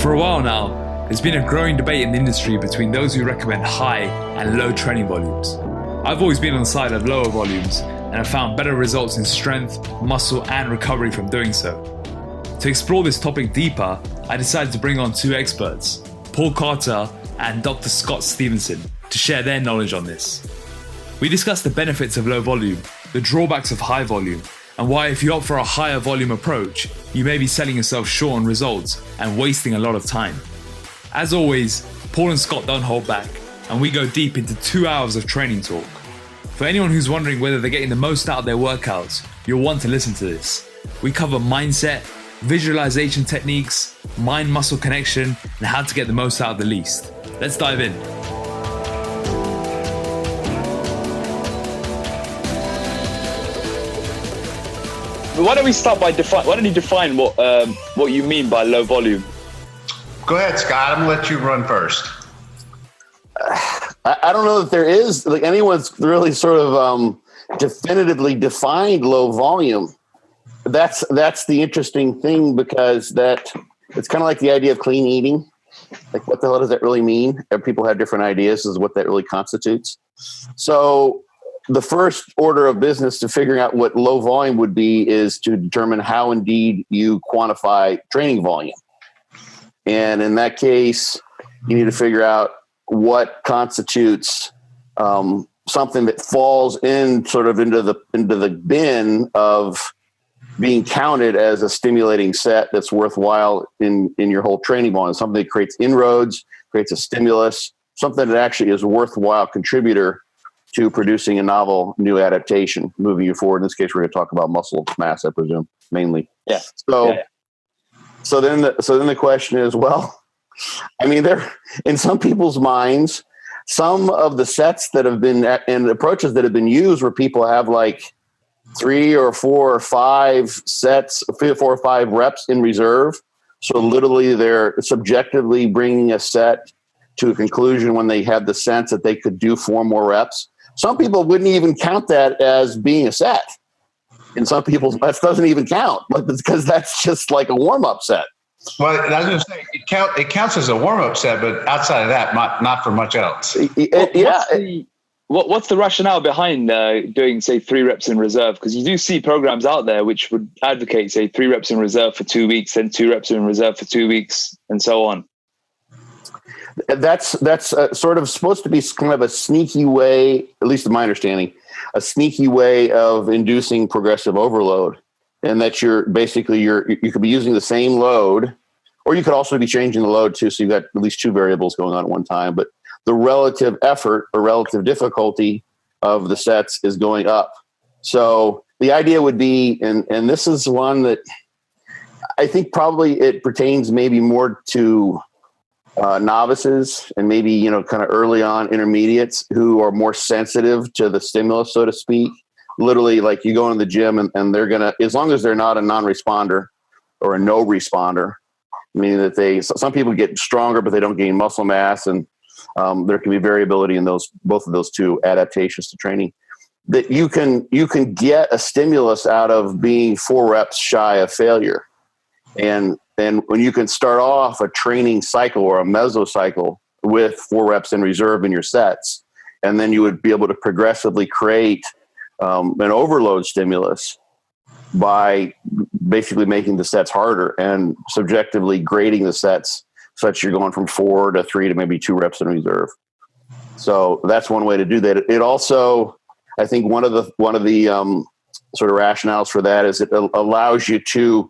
For a while now, there's been a growing debate in the industry between those who recommend high and low training volumes. I've always been on the side of lower volumes and have found better results in strength, muscle, and recovery from doing so. To explore this topic deeper, I decided to bring on two experts, Paul Carter and Dr. Scott Stevenson, to share their knowledge on this. We discussed the benefits of low volume, the drawbacks of high volume, and why if you opt for a higher volume approach, you may be selling yourself short on results and wasting a lot of time. As always, Paul and Scott don't hold back, and we go deep into 2 hours of training talk. For anyone who's wondering whether they're getting the most out of their workouts, you'll want to listen to this. We cover mindset, visualization techniques, mind-muscle connection, and how to get the most out of the least. Let's dive in. Why don't we start by why don't you define what you mean by low volume? Go ahead, Scott. I'm going to let you run first. I don't know if there is anyone's really sort of definitively defined low volume. That's the interesting thing, because it's kind of like the idea of clean eating. Like, what the hell does that really mean? People have different ideas as what that really constitutes. So the first order of business to figuring out what low volume would be is to determine how indeed you quantify training volume. And in that case, you need to figure out what constitutes something that falls in sort of into the bin of being counted as a stimulating set that's worthwhile in your whole training volume. Something that creates inroads, creates a stimulus, something that actually is a worthwhile contributor to producing a novel new adaptation, moving you forward. In this case, we're going to talk about muscle mass, I presume, mainly. Yeah. So then the question is, well, I mean, there in some people's minds, some of the sets that have been and approaches that have been used where people have like 3 or 4 or 5 sets, 3 or 4 or 5 reps in reserve. So literally they're subjectively bringing a set to a conclusion when they have the sense that they could do 4 more reps. Some people wouldn't even count that as being a set. And some people, that doesn't even count, because that's just like a warm-up set. Well, I was going to say, it counts as a warm-up set, but outside of that, not for much else. What's the rationale behind doing, say, 3 reps in reserve? Because you do see programs out there which would advocate, say, 3 reps in reserve for 2 weeks, then 2 reps in reserve for 2 weeks, and so on. That's sort of supposed to be kind of a sneaky way, at least in my understanding, a sneaky way of inducing progressive overload. And that you could be using the same load, or you could also be changing the load too. So you've got at least 2 variables going on at one time, but the relative effort or relative difficulty of the sets is going up. So the idea would be, and this is one that I think probably it pertains maybe more to novices and maybe, kind of early on intermediates who are more sensitive to the stimulus, so to speak. Literally, like, you go into the gym and they're going to, as long as they're not a non-responder or a no responder, meaning that some people get stronger, but they don't gain muscle mass. And there can be variability in both of those 2 adaptations to training, that you can get a stimulus out of being 4 reps shy of failure. And when you can start off a training cycle or a mesocycle with 4 reps in reserve in your sets, and then you would be able to progressively create an overload stimulus by basically making the sets harder and subjectively grading the sets such you're going from 4 to 3 to maybe 2 reps in reserve. So that's one way to do that. It also, I think one of the sort of rationales for that is it allows you to,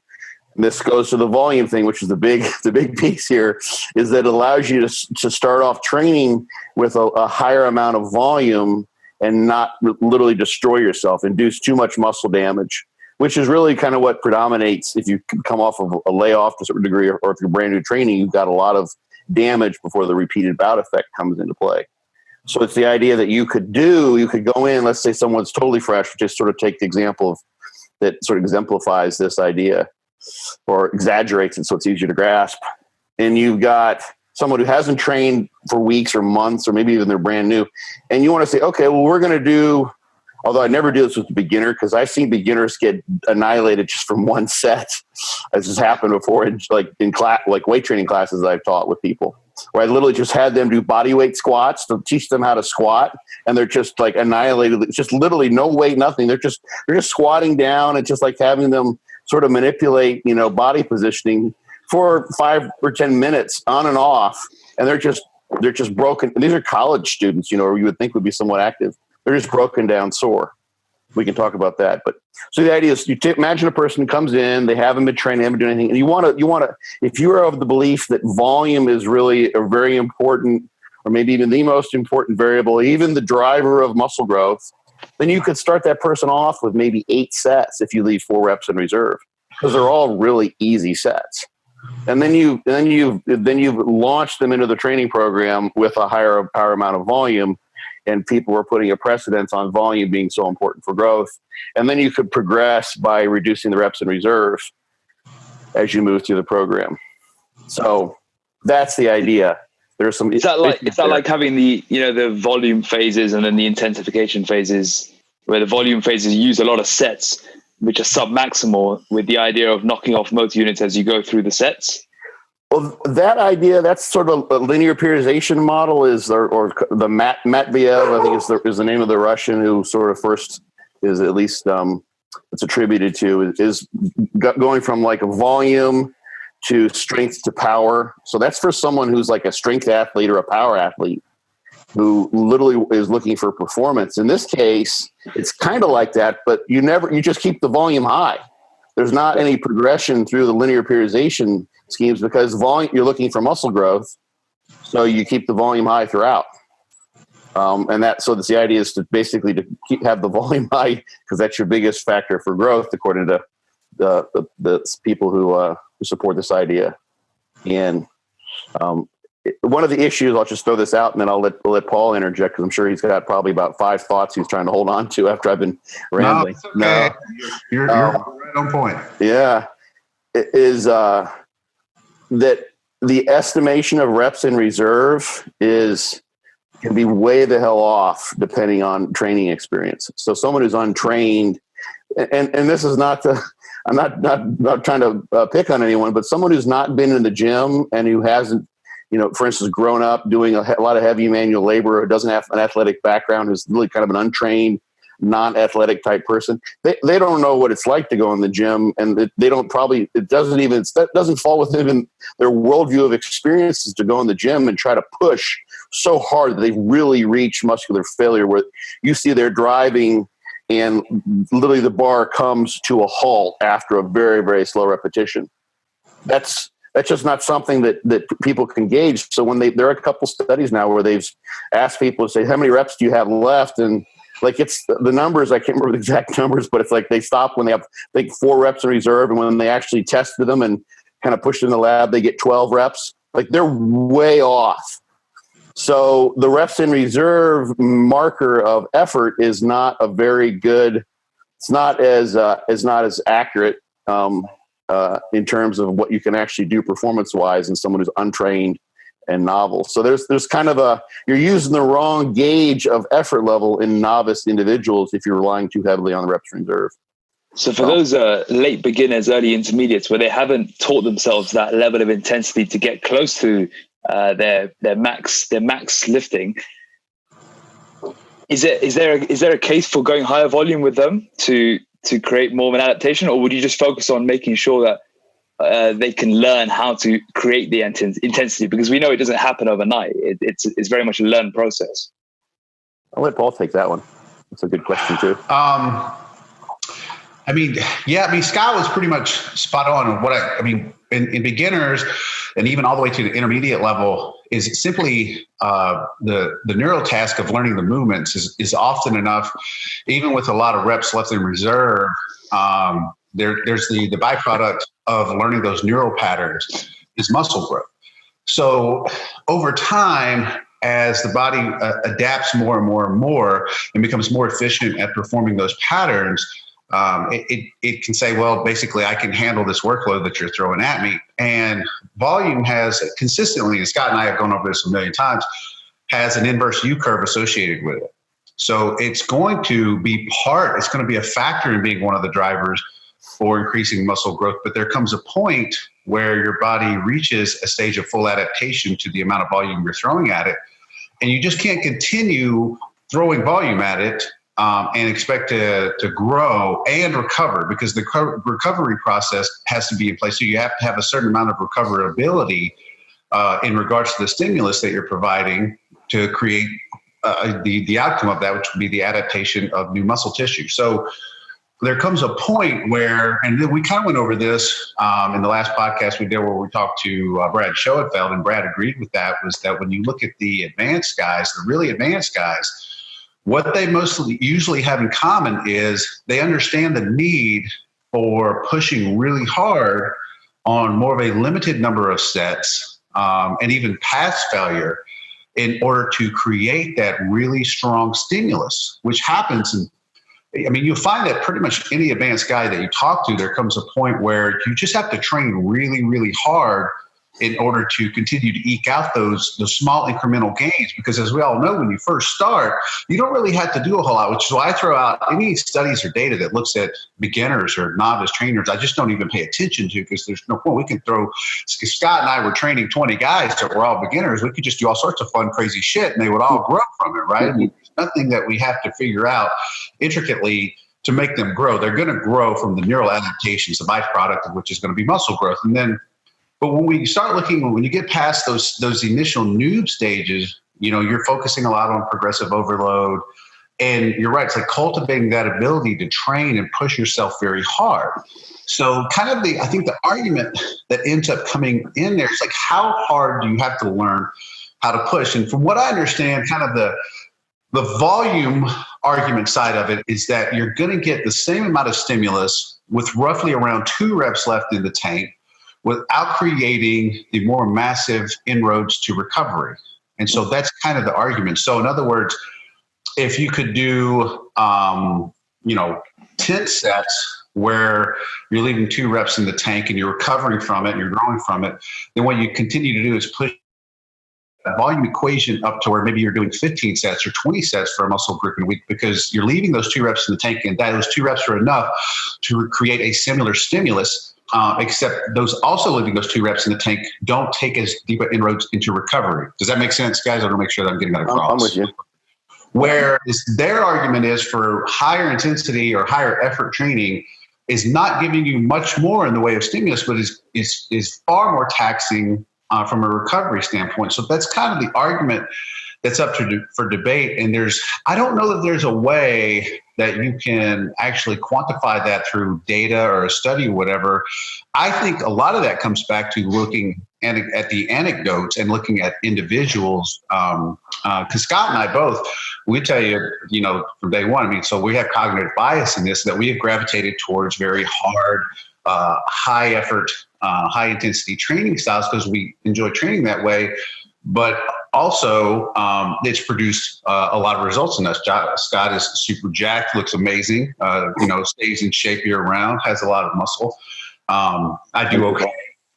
this goes to the volume thing, which is the big piece here, is that it allows you to start off training with a higher amount of volume and not literally destroy yourself, induce too much muscle damage, which is really kind of what predominates if you come off of a layoff to a certain degree, or if you're brand new training, you've got a lot of damage before the repeated bout effect comes into play. So it's the idea that you could go in, let's say someone's totally fresh, just sort of take the example that sort of exemplifies this idea or exaggerates it so it's easier to grasp. And you've got someone who hasn't trained for weeks or months, or maybe even they're brand new, and you want to say, okay, well, we're going to do Although I never do this with the beginner, because I've seen beginners get annihilated just from one set. This has happened before in class, like weight training classes that I've taught with people, where I literally just had them do body weight squats to teach them how to squat, and they're just like annihilated. It's just literally no weight, nothing. They're just squatting down and just like having them sort of manipulate, body positioning for 5 or 10 minutes on and off, and they're just broken. And these are college students, or you would think would be somewhat active. They're just broken down sore. We can talk about that. But so the idea is imagine a person comes in, they haven't been trained, they haven't done anything. And you want to, if you are of the belief that volume is really a very important, or maybe even the most important variable, even the driver of muscle growth, then you could start that person off with maybe 8 sets if you leave 4 reps in reserve, because they're all really easy sets. And then you've launched them into the training program with a higher amount of volume. And people were putting a precedence on volume being so important for growth. And then you could progress by reducing the reps in reserve as you move through the program. So that's the idea. There's some. Is that like having the volume phases and then the intensification phases, where the volume phases use a lot of sets which are sub-maximal, with the idea of knocking off motor units as you go through the sets? Well, that idea, that's sort of a linear periodization model, or the Matviev, I think is the name of the Russian who sort of first is at least it's attributed to, is going from like a volume to strength to power. So that's for someone who's like a strength athlete or a power athlete who literally is looking for performance. In this case, it's kind of like that, but you just keep the volume high. There's not any progression through the linear periodization schemes because you're looking for muscle growth, so you keep the volume high throughout. So the idea is to basically have the volume high because that's your biggest factor for growth, according to the people who support this idea. And one of the issues, I'll just throw this out, and then I'll let Paul interject because I'm sure he's got probably about 5 thoughts he's trying to hold on to after I've been rambling. No, it's okay. You're right on point. Yeah, it is that the estimation of reps in reserve can be way the hell off depending on training experience. So someone who's untrained, and this is not I'm not trying to pick on anyone, but someone who's not been in the gym and who hasn't, for instance, grown up doing a lot of heavy manual labor, or doesn't have an athletic background, who's really kind of an untrained, non-athletic type person, they don't know what it's like to go in the gym, and it doesn't fall within their worldview of experiences to go in the gym and try to push so hard that they really reach muscular failure, where you see they're driving and literally the bar comes to a halt after a very, very slow repetition. That's just not something that people can gauge. So when there are a couple studies now where they've asked people to say, how many reps do you have left? And like, it's the numbers, I can't remember the exact numbers, but it's like they stop when they have, I think, 4 reps in reserve. And when they actually tested them and kind of pushed in the lab, they get 12 reps. Like, they're way off. So the reps in reserve marker of effort is not a very good, it's not as accurate in terms of what you can actually do performance-wise in someone who's untrained and novel. So there's kind of you're using the wrong gauge of effort level in novice individuals if you're relying too heavily on the reps in reserve. So for those late beginners, early intermediates, where they haven't taught themselves that level of intensity to get close to their max lifting, is there a case for going higher volume with them to create more of an adaptation, or would you just focus on making sure that they can learn how to create the intensity? Because we know it doesn't happen overnight. It's very much a learned process. I'll let Paul take that one. That's a good question too. Scott was pretty much spot on. In beginners and even all the way to the intermediate level is simply the neural task of learning the movements is often enough, even with a lot of reps left in reserve. There's the byproduct of learning those neural patterns is muscle growth. So over time, as the body adapts more and more and more and becomes more efficient at performing those patterns, it can say, well, basically, I can handle this workload that you're throwing at me. And volume has consistently, and Scott and I have gone over this a million times, has an inverse U curve associated with it. So it's going to be it's going to be a factor in being one of the drivers for increasing muscle growth. But there comes a point where your body reaches a stage of full adaptation to the amount of volume you're throwing at it. And you just can't continue throwing volume at it and expect to grow and recover, because the recovery process has to be in place. So you have to have a certain amount of recoverability in regards to the stimulus that you're providing to create the outcome of that, which would be the adaptation of new muscle tissue. So there comes a point where, and then we kind of went over this in the last podcast we did where we talked to Brad Schoenfeld, and Brad agreed with that, was that when you look at the advanced guys, the really advanced guys, what they mostly usually have in common is they understand the need for pushing really hard on more of a limited number of sets and even past failure in order to create that really strong stimulus, which happens in, I mean, you'll find that pretty much any advanced guy that you talk to, there comes a point where you just have to train really, really hard in order to continue to eke out those small incremental gains. Because as we all know, when you first start, you don't really have to do a whole lot, which is why I throw out any studies or data that looks at beginners or novice trainers. I just don't even pay attention to, because there's no point. We can throw, Scott and I were training 20 guys that were all beginners. We could just do all sorts of fun, crazy shit, and they would all grow from it, right? I mean, there's nothing that we have to figure out intricately to make them grow. They're going to grow from the neural adaptations, the byproduct of which is going to be muscle growth. And then, but when we start looking, when you get past those initial noob stages, you know, you're focusing a lot on progressive overload. And you're right, it's like cultivating that ability to train and push yourself very hard. So kind of I think the argument that ends up coming in there is like, how hard do you have to learn how to push? And from what I understand, kind of the volume argument side of it is that you're going to get the same amount of stimulus with roughly around 2 reps left in the tank, without creating the more massive inroads to recovery. And so that's kind of the argument. So in other words, if you could do, 10 sets where you're leaving 2 reps in the tank and you're recovering from it and you're growing from it, then what you continue to do is push that volume equation up to where maybe you're doing 15 sets or 20 sets for a muscle group in a week, because you're leaving those 2 reps in the tank, and those 2 reps are enough to create a similar stimulus. Except those also leaving those 2 reps in the tank don't take as deep inroads into recovery. Does that make sense, guys? I want to make sure that I'm getting that across. I'm with you. Whereas their argument is for higher intensity or higher effort training is not giving you much more in the way of stimulus, but is far more taxing from a recovery standpoint. So that's kind of the argument that's up for debate. And I don't know that there's a way that you can actually quantify that through data or a study or whatever. I think a lot of that comes back to looking at the anecdotes and looking at individuals. Because Scott and I both, we tell you, from day one, I mean, so we have cognitive bias in this, that we have gravitated towards very hard, high effort, high intensity training styles because we enjoy training that way. But also, it's produced a lot of results in us. Scott is super jacked, looks amazing, stays in shape year round, has a lot of muscle. I do okay.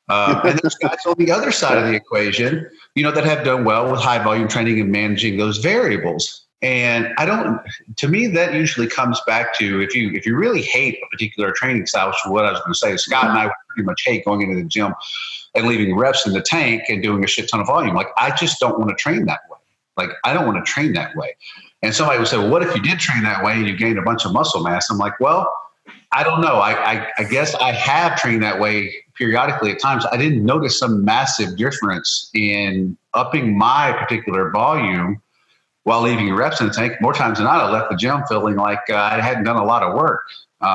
And there's guys on the other side of the equation, that have done well with high volume training and managing those variables. And to me, that usually comes back to if you really hate a particular training style, which is what I was going to say. Scott and I pretty much hate going into the gym and leaving reps in the tank and doing a shit ton of volume. Like, I just don't want to train that way. Like, I don't want to train that way. And somebody would say, well, what if you did train that way and you gained a bunch of muscle mass? I'm like, well, I don't know. I guess I have trained that way periodically at times. I didn't notice some massive difference in upping my particular volume while leaving reps in the tank. More times than not, I left the gym feeling like I hadn't done a lot of work.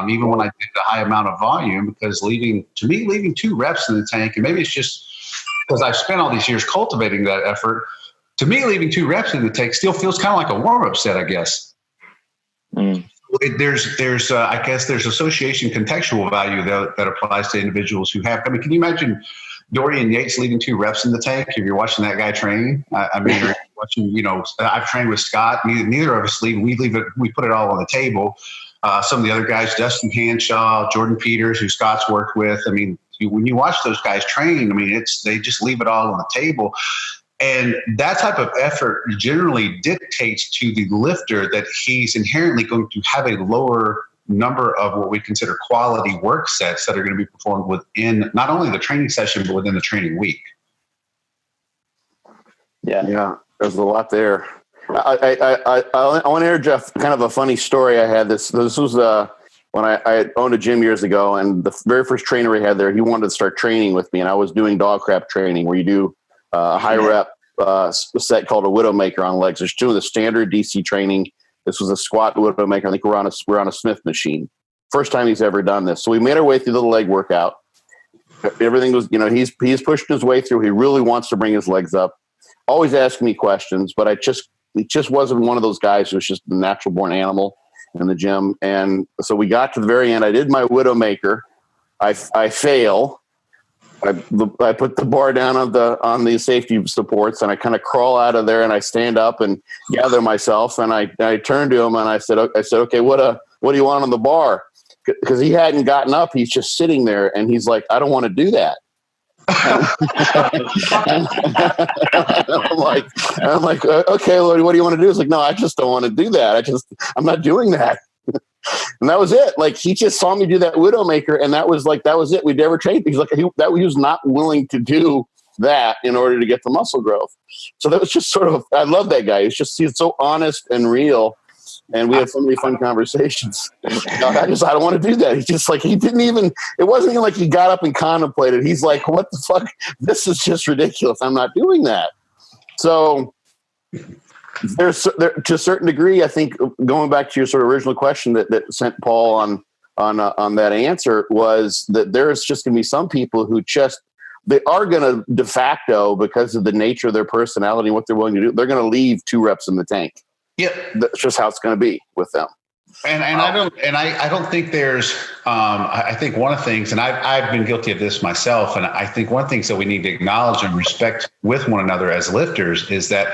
Even when I did a high amount of volume, because leaving 2 reps in the tank, and maybe it's just because I've spent all these years cultivating that effort, to me, leaving 2 reps in the tank still feels kind of like a warm-up set, I guess. There's I guess there's association contextual value that applies to individuals who have. I mean, can you imagine Dorian Yates leaving 2 reps in the tank if you're watching that guy train? I mean, you're watching, I've trained with Scott. Neither of us leave. We put it all on the table. Some of the other guys, Dustin Hanshaw, Jordan Peters, who Scott's worked with. I mean, when you watch those guys train, I mean, they just leave it all on the table. And that type of effort generally dictates to the lifter that he's inherently going to have a lower number of what we consider quality work sets that are going to be performed within not only the training session, but within the training week. Yeah, there's a lot there. I want to interject kind of a funny story I had. This was when I owned a gym years ago, and the very first trainer we had there, he wanted to start training with me, and I was doing dog crap training where you do a high rep set called a Widowmaker on legs. There's two of the standard DC training. This was a squat Widowmaker. I think we're on a Smith machine. First time he's ever done this. So we made our way through the leg workout. Everything was, he's pushed his way through. He really wants to bring his legs up. Always asking me questions, but it just wasn't one of those guys who was just a natural born animal in the gym. And so we got to the very end. I did my Widowmaker. I fail. I put the bar down on the safety supports, and I kind of crawl out of there, and I stand up and gather myself, and I turned to him and I said, okay, what do you want on the bar? Because he hadn't gotten up. He's just sitting there, and he's like, I don't want to do that. I'm like, okay, Lord, what do you want to do? He's like, no, I just don't want to do that. I'm not doing that. And that was it. Like, he just saw me do that Widowmaker, and that was it. We never trained. He's like, he was not willing to do that in order to get the muscle growth. So that was just sort of, I love that guy. He's so honest and real. And we had so many fun conversations. I don't want to do that. He's just like, it wasn't even like he got up and contemplated. He's like, what the fuck? This is just ridiculous. I'm not doing that. So there's to a certain degree, I think, going back to your sort of original question that sent Paul on that answer, was that there's just going to be some people who they are going to de facto, because of the nature of their personality and what they're willing to do, they're going to leave 2 reps in the tank. Yeah, that's just how it's going to be with them. And I don't think there's. I think one of the things, and I've been guilty of this myself, and I think one of the things that we need to acknowledge and respect with one another as lifters is that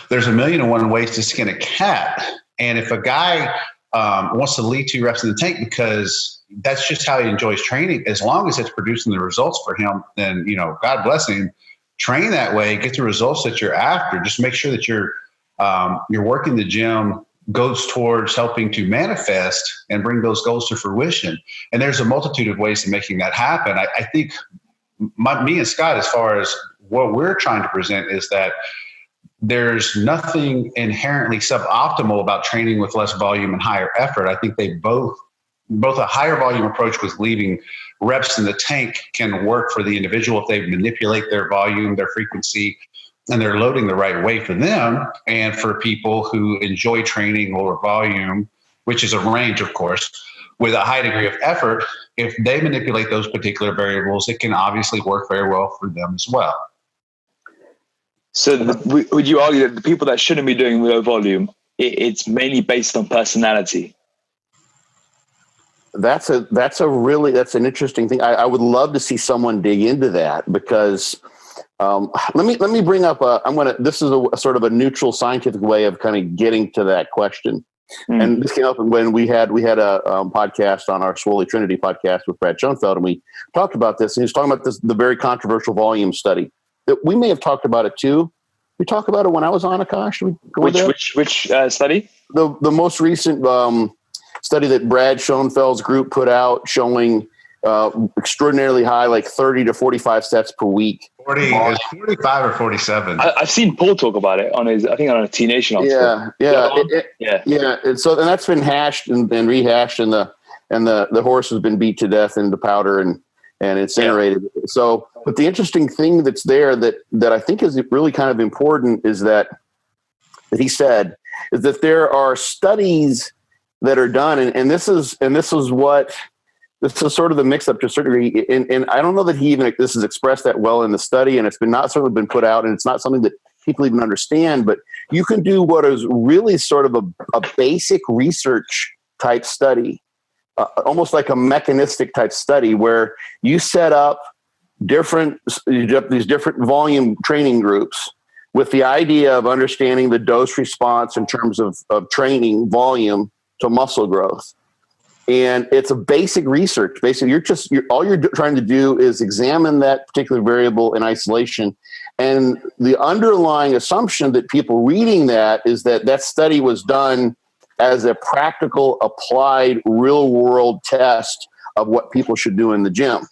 there's 1,000,001 ways to skin a cat. And if a guy wants to leave 2 reps in the tank because that's just how he enjoys training, as long as it's producing the results for him, then God bless him. Train that way, get the results that you're after. Just make sure that you're working the gym goes towards helping to manifest and bring those goals to fruition. And there's a multitude of ways of making that happen. I think me and Scott, as far as what we're trying to present, is that there's nothing inherently suboptimal about training with less volume and higher effort. I think they both a higher volume approach with leaving reps in the tank can work for the individual if they manipulate their volume, their frequency, and they're loading the right way for them. And for people who enjoy training lower volume, which is a range, of course, with a high degree of effort, if they manipulate those particular variables, it can obviously work very well for them as well. So would you argue that the people that shouldn't be doing low volume, it's mainly based on personality? That's an interesting thing. I would love to see someone dig into that, because let me bring up this is a sort of a neutral scientific way of kind of getting to that question. And this came up when we had a podcast on our Swoley Trinity podcast with Brad Schoenfeld, and we talked about this. And he was talking about the very controversial volume study that we may have talked about it too. We talked about it when I was on Akash. Which study? The most recent study that Brad Schoenfeld's group put out, showing extraordinarily high, like 30 to 45 sets per week. 45 or 47. I've seen Paul talk about it on a T Nation article. Yeah. And that's been hashed and rehashed, and the horse has been beat to death into powder and incinerated. Yeah. So, but the interesting thing that's there that I think is really kind of important is that he said is that there are studies that are done, and this is sort of the mix up to a certain degree. And I don't know that this is expressed that well in the study, and it's certainly been put out, and it's not something that people even understand, but you can do what is really sort of a basic research type study, almost like a mechanistic type study, where you set up these different volume training groups with the idea of understanding the dose response in terms of training volume to muscle growth. And it's a basic research. Basically, all you're trying to do is examine that particular variable in isolation And the underlying assumption that people reading that is that that study was done as a practical, applied, real-world test of what people should do in the gym.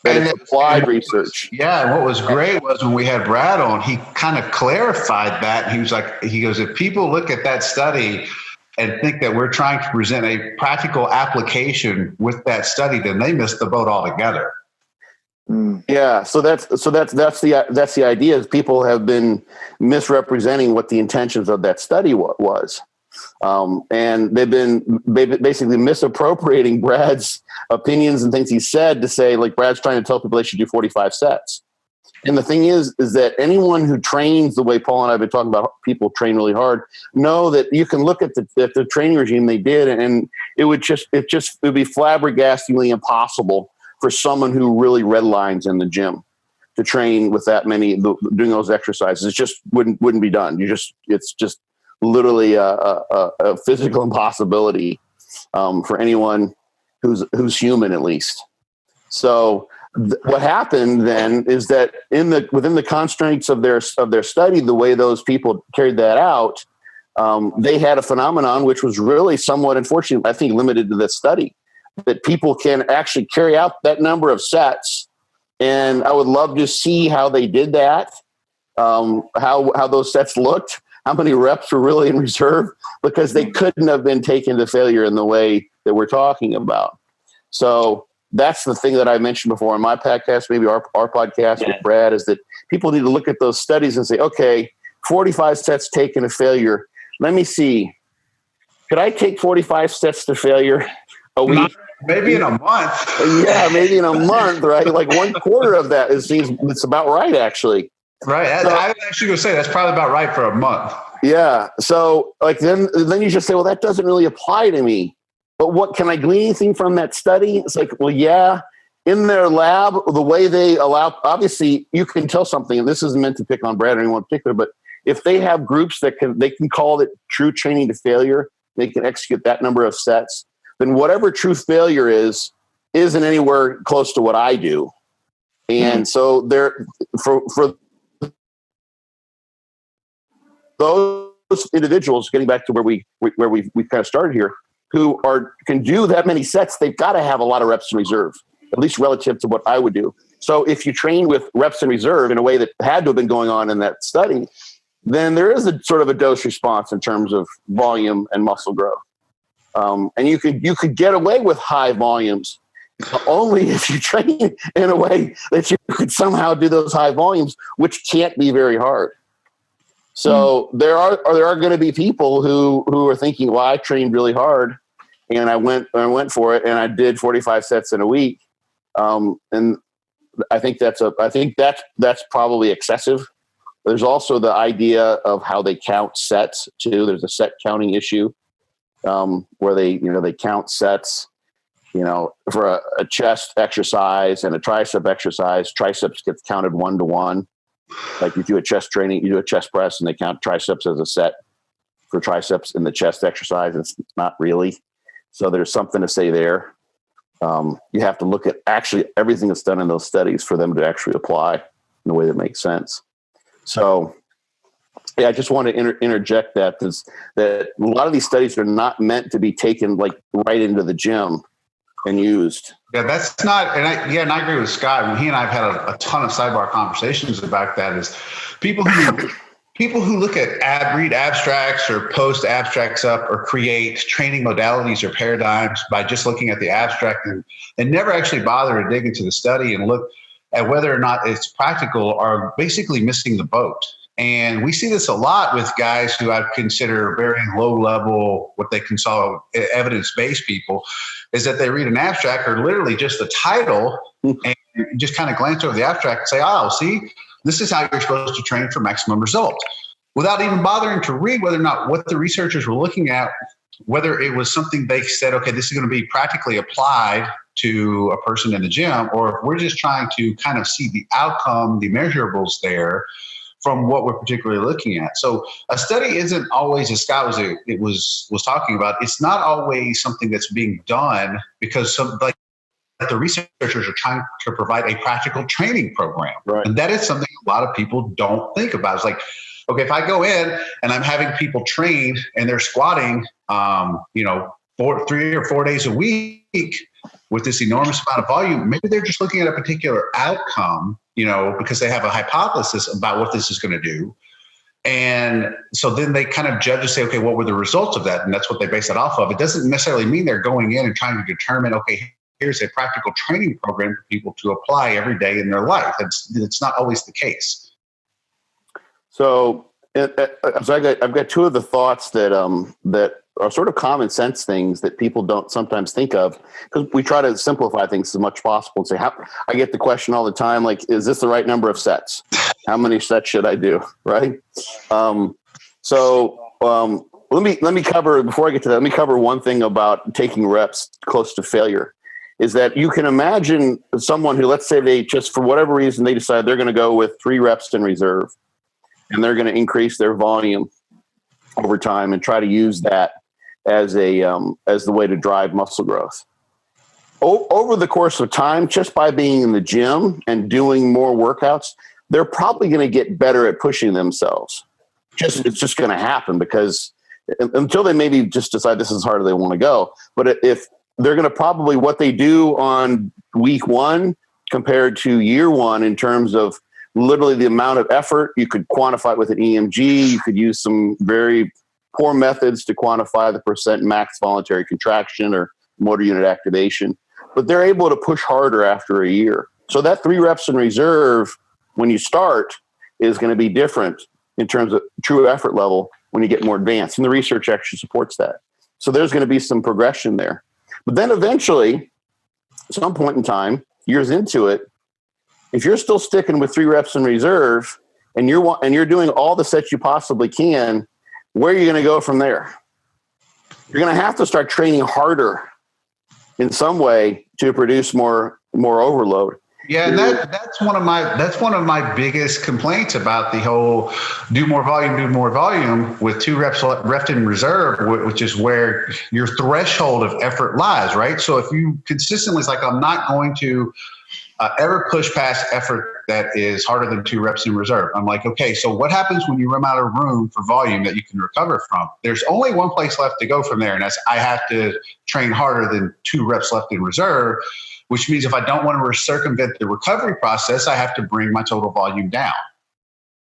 That it's applied research. Yeah, and what was great was when we had Brad on, he kind of clarified that. He goes, if people look at that study and think that we're trying to present a practical application with that study, then they missed the boat altogether. Yeah, so that's the idea. Is people have been misrepresenting what the intentions of that study was, and they've been basically misappropriating Brad's opinions and things he said to say, like, Brad's trying to tell people they should do 45 sets. And the thing is that anyone who trains the way Paul and I have been talking about, people train really hard, know that you can look at the training regime they did, and it would be flabbergastingly impossible for someone who really redlines in the gym to train with that many, doing those exercises. It just wouldn't be done. It's just literally a physical impossibility for anyone who's human, at least. So what happened then is that within the constraints of their study, the way those people carried that out, they had a phenomenon which was really somewhat, unfortunately, I think, limited to this study, that people can actually carry out that number of sets. And I would love to see how they did that, how those sets looked, how many reps were really in reserve, because they couldn't have been taken to failure in the way that we're talking about. So that's the thing that I mentioned before on my podcast, maybe our podcast with Brad, is that people need to look at those studies and say, okay, 45 sets taken to failure. Let me see. Could I take 45 sets to failure a week? Maybe in a month. Yeah, maybe in a month, right? Like 1/4 of that it's about right, actually. Right. So, I was actually going to say that's probably about right for a month. Yeah. So like then you just say, well, that doesn't really apply to me. But what can I glean anything from that study? It's like, well, yeah, in their lab, the way they allow, obviously you can tell something, and this isn't meant to pick on Brad or anyone in particular, but if they have groups they can call it true training to failure, they can execute that number of sets, then whatever true failure isn't anywhere close to what I do. And so there, for those individuals, getting back to where we kind of started here, who can do that many sets, they've got to have a lot of reps in reserve, at least relative to what I would do. So if you train with reps in reserve in a way that had to have been going on in that study, then there is a sort of a dose response in terms of volume and muscle growth. And you could get away with high volumes only if you train in a way that you could somehow do those high volumes, which can't be very hard. So there are going to be people who are thinking, well, I trained really hard and I went for it and I did 45 sets in a week. And I think that's probably excessive. There's also the idea of how they count sets too. There's a set counting issue where they count sets, for a chest exercise and a tricep exercise. Triceps gets counted 1-to-1. Like you do a chest training, you do a chest press and they count triceps as a set for triceps in the chest exercise. It's not really. So there's something to say there. You have to look at actually everything that's done in those studies for them to actually apply in a way that makes sense. So yeah, I just want to interject that a lot of these studies are not meant to be taken like right into the gym and used. Yeah, that's not, and I agree with Scott. When he and I have had a ton of sidebar conversations about that, is people who look at read abstracts or post abstracts up or create training modalities or paradigms by just looking at the abstract and never actually bother to dig into the study and look at whether or not it's practical are basically missing the boat. And we see this a lot with guys who I consider very low level, what they can call evidence-based people, is that they read an abstract or literally just the title and just kind of glance over the abstract and say, oh, see, this is how you're supposed to train for maximum results, without even bothering to read whether or not what the researchers were looking at, whether it was something they said, okay, this is going to be practically applied to a person in the gym, or if we're just trying to kind of see the outcome, the measurables there from what we're particularly looking at. So a study isn't always, as Scott was talking about, it's not always something that's being done because the researchers are trying to provide a practical training program. Right. And that is something a lot of people don't think about. It's like, okay, if I go in and I'm having people train and they're squatting, 3 or 4 days a week with this enormous amount of volume, maybe they're just looking at a particular outcome, because they have a hypothesis about what this is going to do. And so then they kind of judge and say, okay, what were the results of that? And that's what they base it off of. It doesn't necessarily mean they're going in and trying to determine, okay, here's a practical training program for people to apply every day in their life. It's not always the case. So I've got two of the thoughts that are sort of common sense things that people don't sometimes think of, because we try to simplify things as much as possible and say, I get the question all the time, like, is this the right number of sets? How many sets should I do? Right. Let me cover, before I get to that, let me cover one thing about taking reps close to failure. Is that you can imagine someone who, let's say they just, for whatever reason, they decide they're going to go with 3 reps in reserve, and they're going to increase their volume over time and try to use that as the way to drive muscle growth. Over the course of time, just by being in the gym and doing more workouts, they're probably going to get better at pushing themselves. It's just going to happen, because until they maybe just decide this is harder they want to go. But if they're going to probably, what they do on week 1 compared to year 1 in terms of literally the amount of effort, you could quantify it with an EMG. You could use some very poor methods to quantify the percent max voluntary contraction or motor unit activation. But they're able to push harder after a year. So that 3 reps in reserve when you start is going to be different in terms of true effort level when you get more advanced. And the research actually supports that. So there's going to be some progression there. But then eventually, at some point in time, years into it, if you're still sticking with 3 reps in reserve and you're doing all the sets you possibly can, where are you going to go from there? You're going to have to start training harder in some way to produce more overload. Yeah, and that's one of my biggest complaints about the whole do more volume with 2 reps left in reserve, which is where your threshold of effort lies, right? So if you consistently, it's like, I'm not going to ever push past effort that is harder than 2 reps in reserve. I'm like, okay, so what happens when you run out of room for volume that you can recover from? There's only one place left to go from there, and that's I have to train harder than 2 reps left in reserve, which means if I don't want to circumvent the recovery process, I have to bring my total volume down.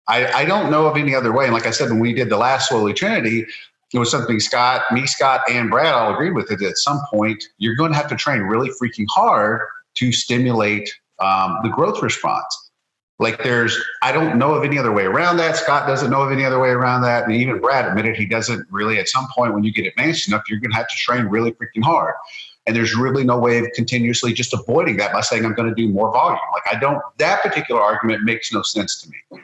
I don't know of any other way. And like I said, when we did the last Slowly Trinity, it was something Scott, and Brad all agreed with it. At some point, you're going to have to train really freaking hard to stimulate the growth response. Like I don't know of any other way around that. Scott doesn't know of any other way around that. And even Brad admitted he doesn't really. At some point when you get advanced enough, you're going to have to train really freaking hard. And there's really no way of continuously just avoiding that by saying, I'm going to do more volume. That particular argument makes no sense to me.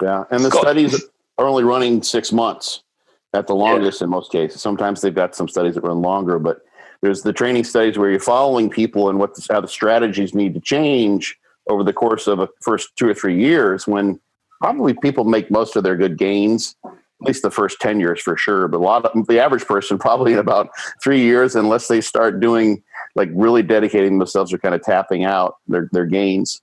Yeah. And the studies are only running 6 months at the longest in most cases. Sometimes they've got some studies that run longer, but there's the training studies where you're following people and how the strategies need to change over the course of the first 2 or 3 years, when probably people make most of their good gains, at least the first 10 years for sure. But the average person probably in about 3 years, unless they start doing like really dedicating themselves or kind of tapping out their gains.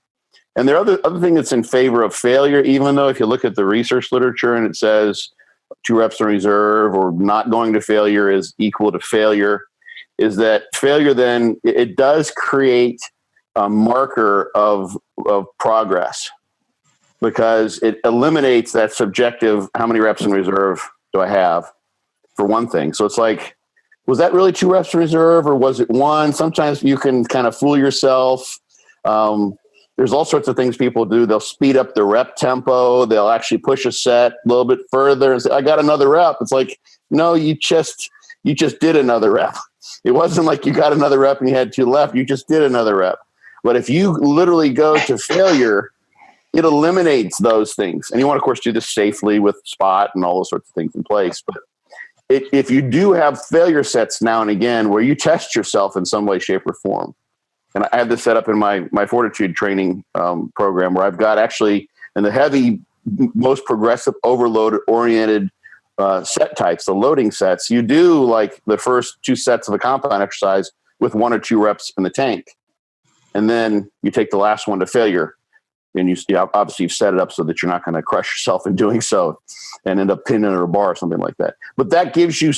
And there are other thing that's in favor of failure, even though if you look at the research literature and it says 2 reps in reserve or not going to failure is equal to failure, is that failure then it does create a marker of progress, because it eliminates that subjective, how many reps in reserve do I have, for one thing. So it's like, was that really 2 reps in reserve or was it 1? Sometimes you can kind of fool yourself. There's all sorts of things people do. They'll speed up the rep tempo. They'll actually push a set a little bit further and say, I got another rep. It's like, no, you just did another rep. It wasn't like you got another rep and you had 2 left. You just did another rep. But if you literally go to failure, it eliminates those things. And you want to, of course, do this safely with spot and all those sorts of things in place. But if you do have failure sets now and again where you test yourself in some way, shape, or form, and I have this set up in my fortitude training program where I've got actually in the heavy, most progressive, overload-oriented set types, the loading sets, you do like the first 2 sets of a compound exercise with 1 or 2 reps in the tank. And then you take the last one to failure. And obviously you've set it up so that you're not going to crush yourself in doing so and end up pinning under a bar or something like that. But that gives you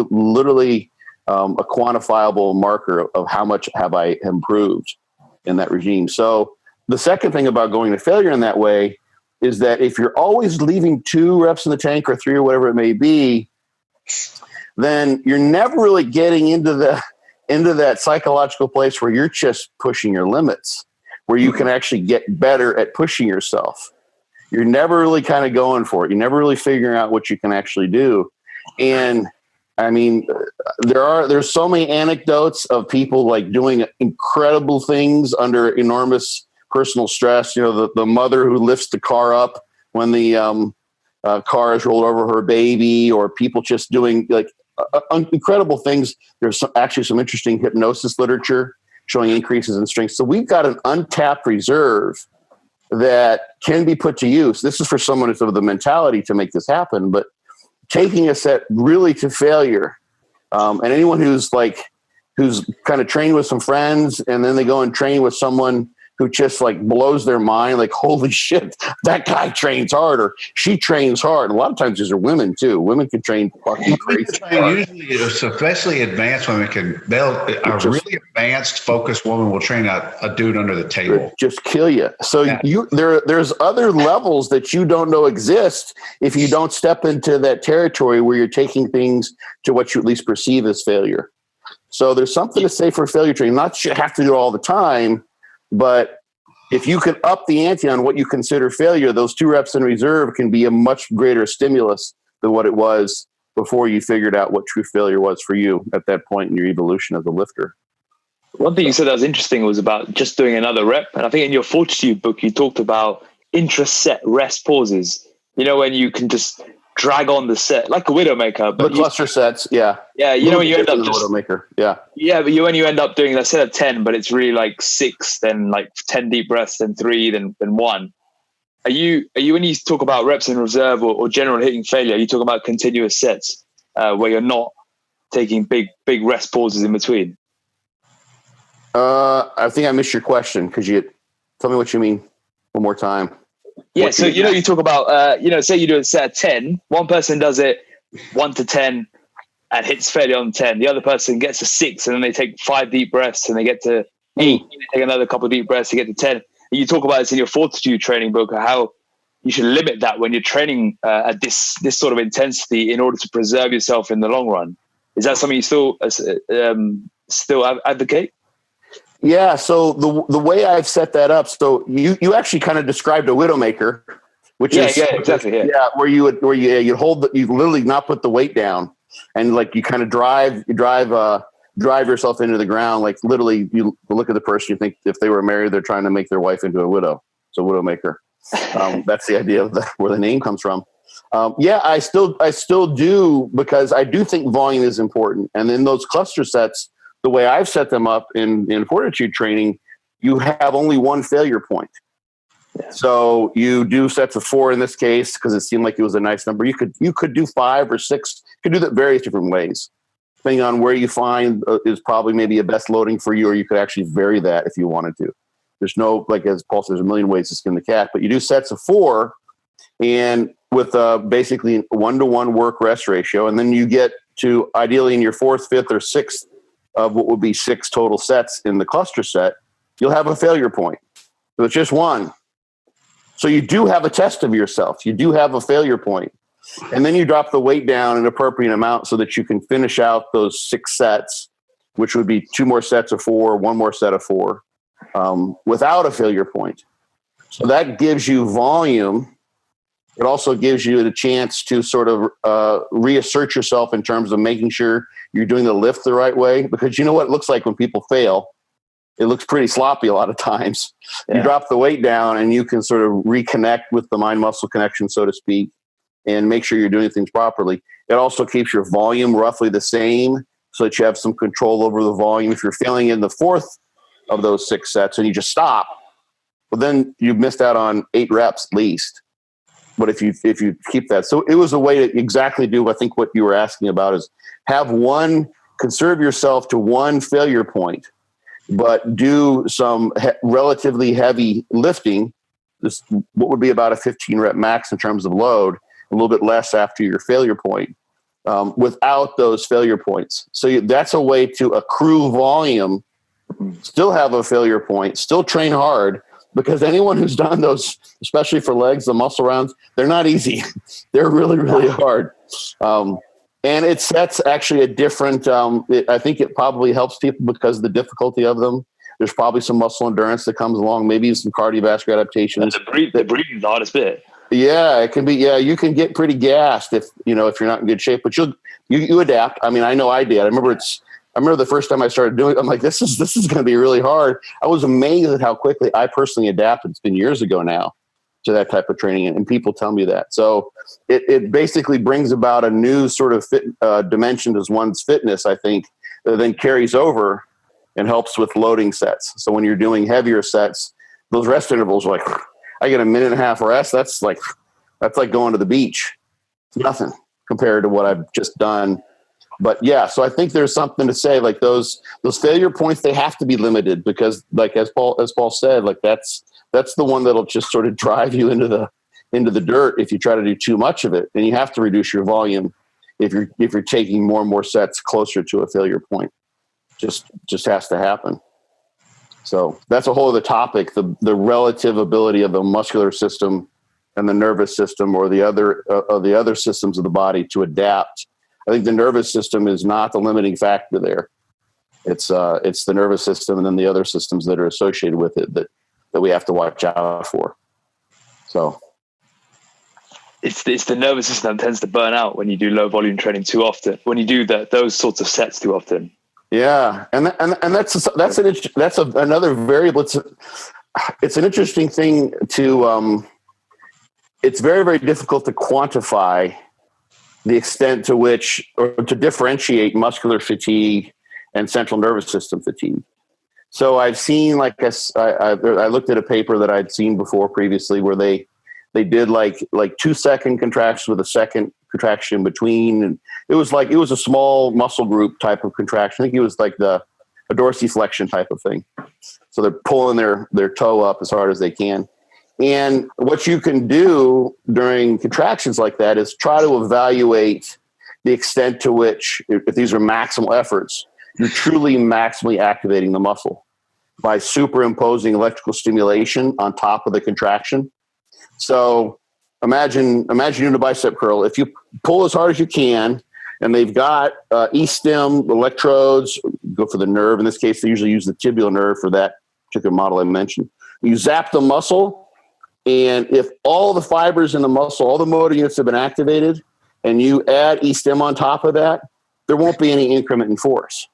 literally a quantifiable marker of how much have I improved in that regime. So the second thing about going to failure in that way is that if you're always leaving 2 reps in the tank or 3 or whatever it may be, then you're never really getting into that psychological place where you're just pushing your limits, where you can actually get better at pushing yourself. You're never really kind of going for it. You're never really figuring out what you can actually do. And I mean, there's so many anecdotes of people like doing incredible things under enormous personal stress. You know, the mother who lifts the car up when the car is rolled over her baby, or people just doing like incredible things. There's actually some interesting hypnosis literature showing increases in strength. So we've got an untapped reserve that can be put to use. This is for someone who's of the mentality to make this happen, but taking a set really to failure. And anyone who's kind of trained with some friends and then they go and train with someone who just like blows their mind, like, holy shit, that guy trains hard or she trains hard. And a lot of times these are women too. Women can train fucking crazy hard. Usually, especially advanced women a really advanced, focused woman will train a dude under the table. Just kill you. So there's other levels that you don't know exist if you don't step into that territory where you're taking things to what you at least perceive as failure. So there's something to say for failure training. Not you have to do it all the time, but if you can up the ante on what you consider failure, those 2 reps in reserve can be a much greater stimulus than what it was before you figured out what true failure was for you at that point in your evolution as a lifter. One thing you said that was interesting was about just doing another rep. And I think in your Fortitude book, you talked about intra-set rest pauses. You know, when you can just drag on the set like a Widowmaker. But the cluster sets, yeah. Yeah, you know, when you end up just Widowmaker, yeah. Yeah, but when you end up doing a set of 10, but it's really like 6, then like 10 deep breaths, then 3, then 1. Are you when you talk about reps in reserve or general hitting failure, are you talking about continuous sets where you're not taking big rest pauses in between? I think I missed your question. Could you tell me what you mean one more time? Yeah, so you talk about say you do a set of 10, one person does it 1 to 10 and hits failure on 10. The other person gets a 6 and then they take 5 deep breaths and they get to 8. They take another couple of deep breaths to get to 10. And you talk about this in your Fortitude training book, how you should limit that when you're training at this sort of intensity in order to preserve yourself in the long run. Is that something you still advocate? Yeah. So the way I've set that up, so you actually kind of described a Widowmaker, which is exactly. Yeah. Where you literally not put the weight down and like you kind of drive yourself into the ground. Like literally you look at the person, you think if they were married, they're trying to make their wife into a widow. So Widowmaker. That's the idea of where the name comes from. I still do, because I do think volume is important. And in those cluster sets, the way I've set them up in Fortitude training, you have only one failure point. Yeah. So you do sets of 4 in this case, because it seemed like it was a nice number. You could do 5 or 6. You could do that various different ways, depending on where you find is probably maybe a best loading for you, or you could actually vary that if you wanted to. There's no, like as Paul says, there's a million ways to skin the cat, but you do sets of 4 and with basically 1-to-1 work rest ratio. And then you get to ideally in your 4th, 5th, or 6th of what would be 6 total sets in the cluster set, you'll have a failure point. So it's just 1. So you do have a test of yourself. You do have a failure point. And then you drop the weight down an appropriate amount so that you can finish out those 6 sets, which would be 2 more sets of 4, 1 more set of 4, without a failure point. So that gives you volume. It also gives you the chance to sort of reassert yourself in terms of making sure you're doing the lift the right way. Because you know what it looks like when people fail? It looks pretty sloppy a lot of times. Yeah. You drop the weight down and you can sort of reconnect with the mind-muscle connection, so to speak, and make sure you're doing things properly. It also keeps your volume roughly the same so that you have some control over the volume. If you're failing in the 4th of those 6 sets and you just stop, well, then you've missed out on 8 reps at least. But if you keep that, so it was a way to exactly do, I think what you were asking about is have one conserve yourself to one failure point, but do some relatively heavy lifting, this what would be about a 15 rep max in terms of load, a little bit less after your failure point, without those failure points. So that's a way to accrue volume, still have a failure point, still train hard, because anyone who's done those, especially for legs, the muscle rounds, they're not easy. They're really, really hard. And that's actually a different, I think it probably helps people because of the difficulty of them. There's probably some muscle endurance that comes along, maybe some cardiovascular adaptations. The breathing is the hardest bit. Yeah, it can be. Yeah, you can get pretty gassed if you're not in good shape, but you adapt. I mean, I know I did. I remember the first time I started doing it, I'm like, this is going to be really hard. I was amazed at how quickly I personally adapted. It's been years ago now to that type of training, and people tell me that. So it basically brings about a new sort of dimension to one's fitness, I think, that then carries over and helps with loading sets. So when you're doing heavier sets, those rest intervals are like, I get a minute and a half rest. That's like going to the beach. It's nothing compared to what I've just done. But yeah, so I think there's something to say, like those failure points, they have to be limited, because like as Paul said, like that's the one that'll just sort of drive you into the dirt if you try to do too much of it. And you have to reduce your volume if you're taking more and more sets closer to a failure point. Just has to happen. So that's a whole other topic, the relative ability of the muscular system and the nervous system, or the other systems of the body, to adapt. I think the nervous system is not the limiting factor there. It's the nervous system and then the other systems that are associated with it that we have to watch out for. So it's the nervous system that tends to burn out when you do low volume training too often, when you do those sorts of sets too often. Yeah, and that's another variable. It's an interesting thing to. It's very, very difficult to quantify the extent to which, or to differentiate, muscular fatigue and central nervous system fatigue. So I've seen, like I looked at a paper that I'd seen before previously, where they did like 2-second contractions with a second contraction in between, and it was a small muscle group type of contraction. I think it was like a dorsiflexion type of thing. So they're pulling their toe up as hard as they can. And what you can do during contractions like that is try to evaluate the extent to which, if these are maximal efforts, you're truly maximally activating the muscle by superimposing electrical stimulation on top of the contraction. So imagine doing a bicep curl. If you pull as hard as you can, and they've got E-stim electrodes, go for the nerve. In this case, they usually use the tibial nerve for that particular model I mentioned. You zap the muscle, and if all the fibers in the muscle, all the motor units have been activated, and you add E-stim on top of that, there won't be any increment in force,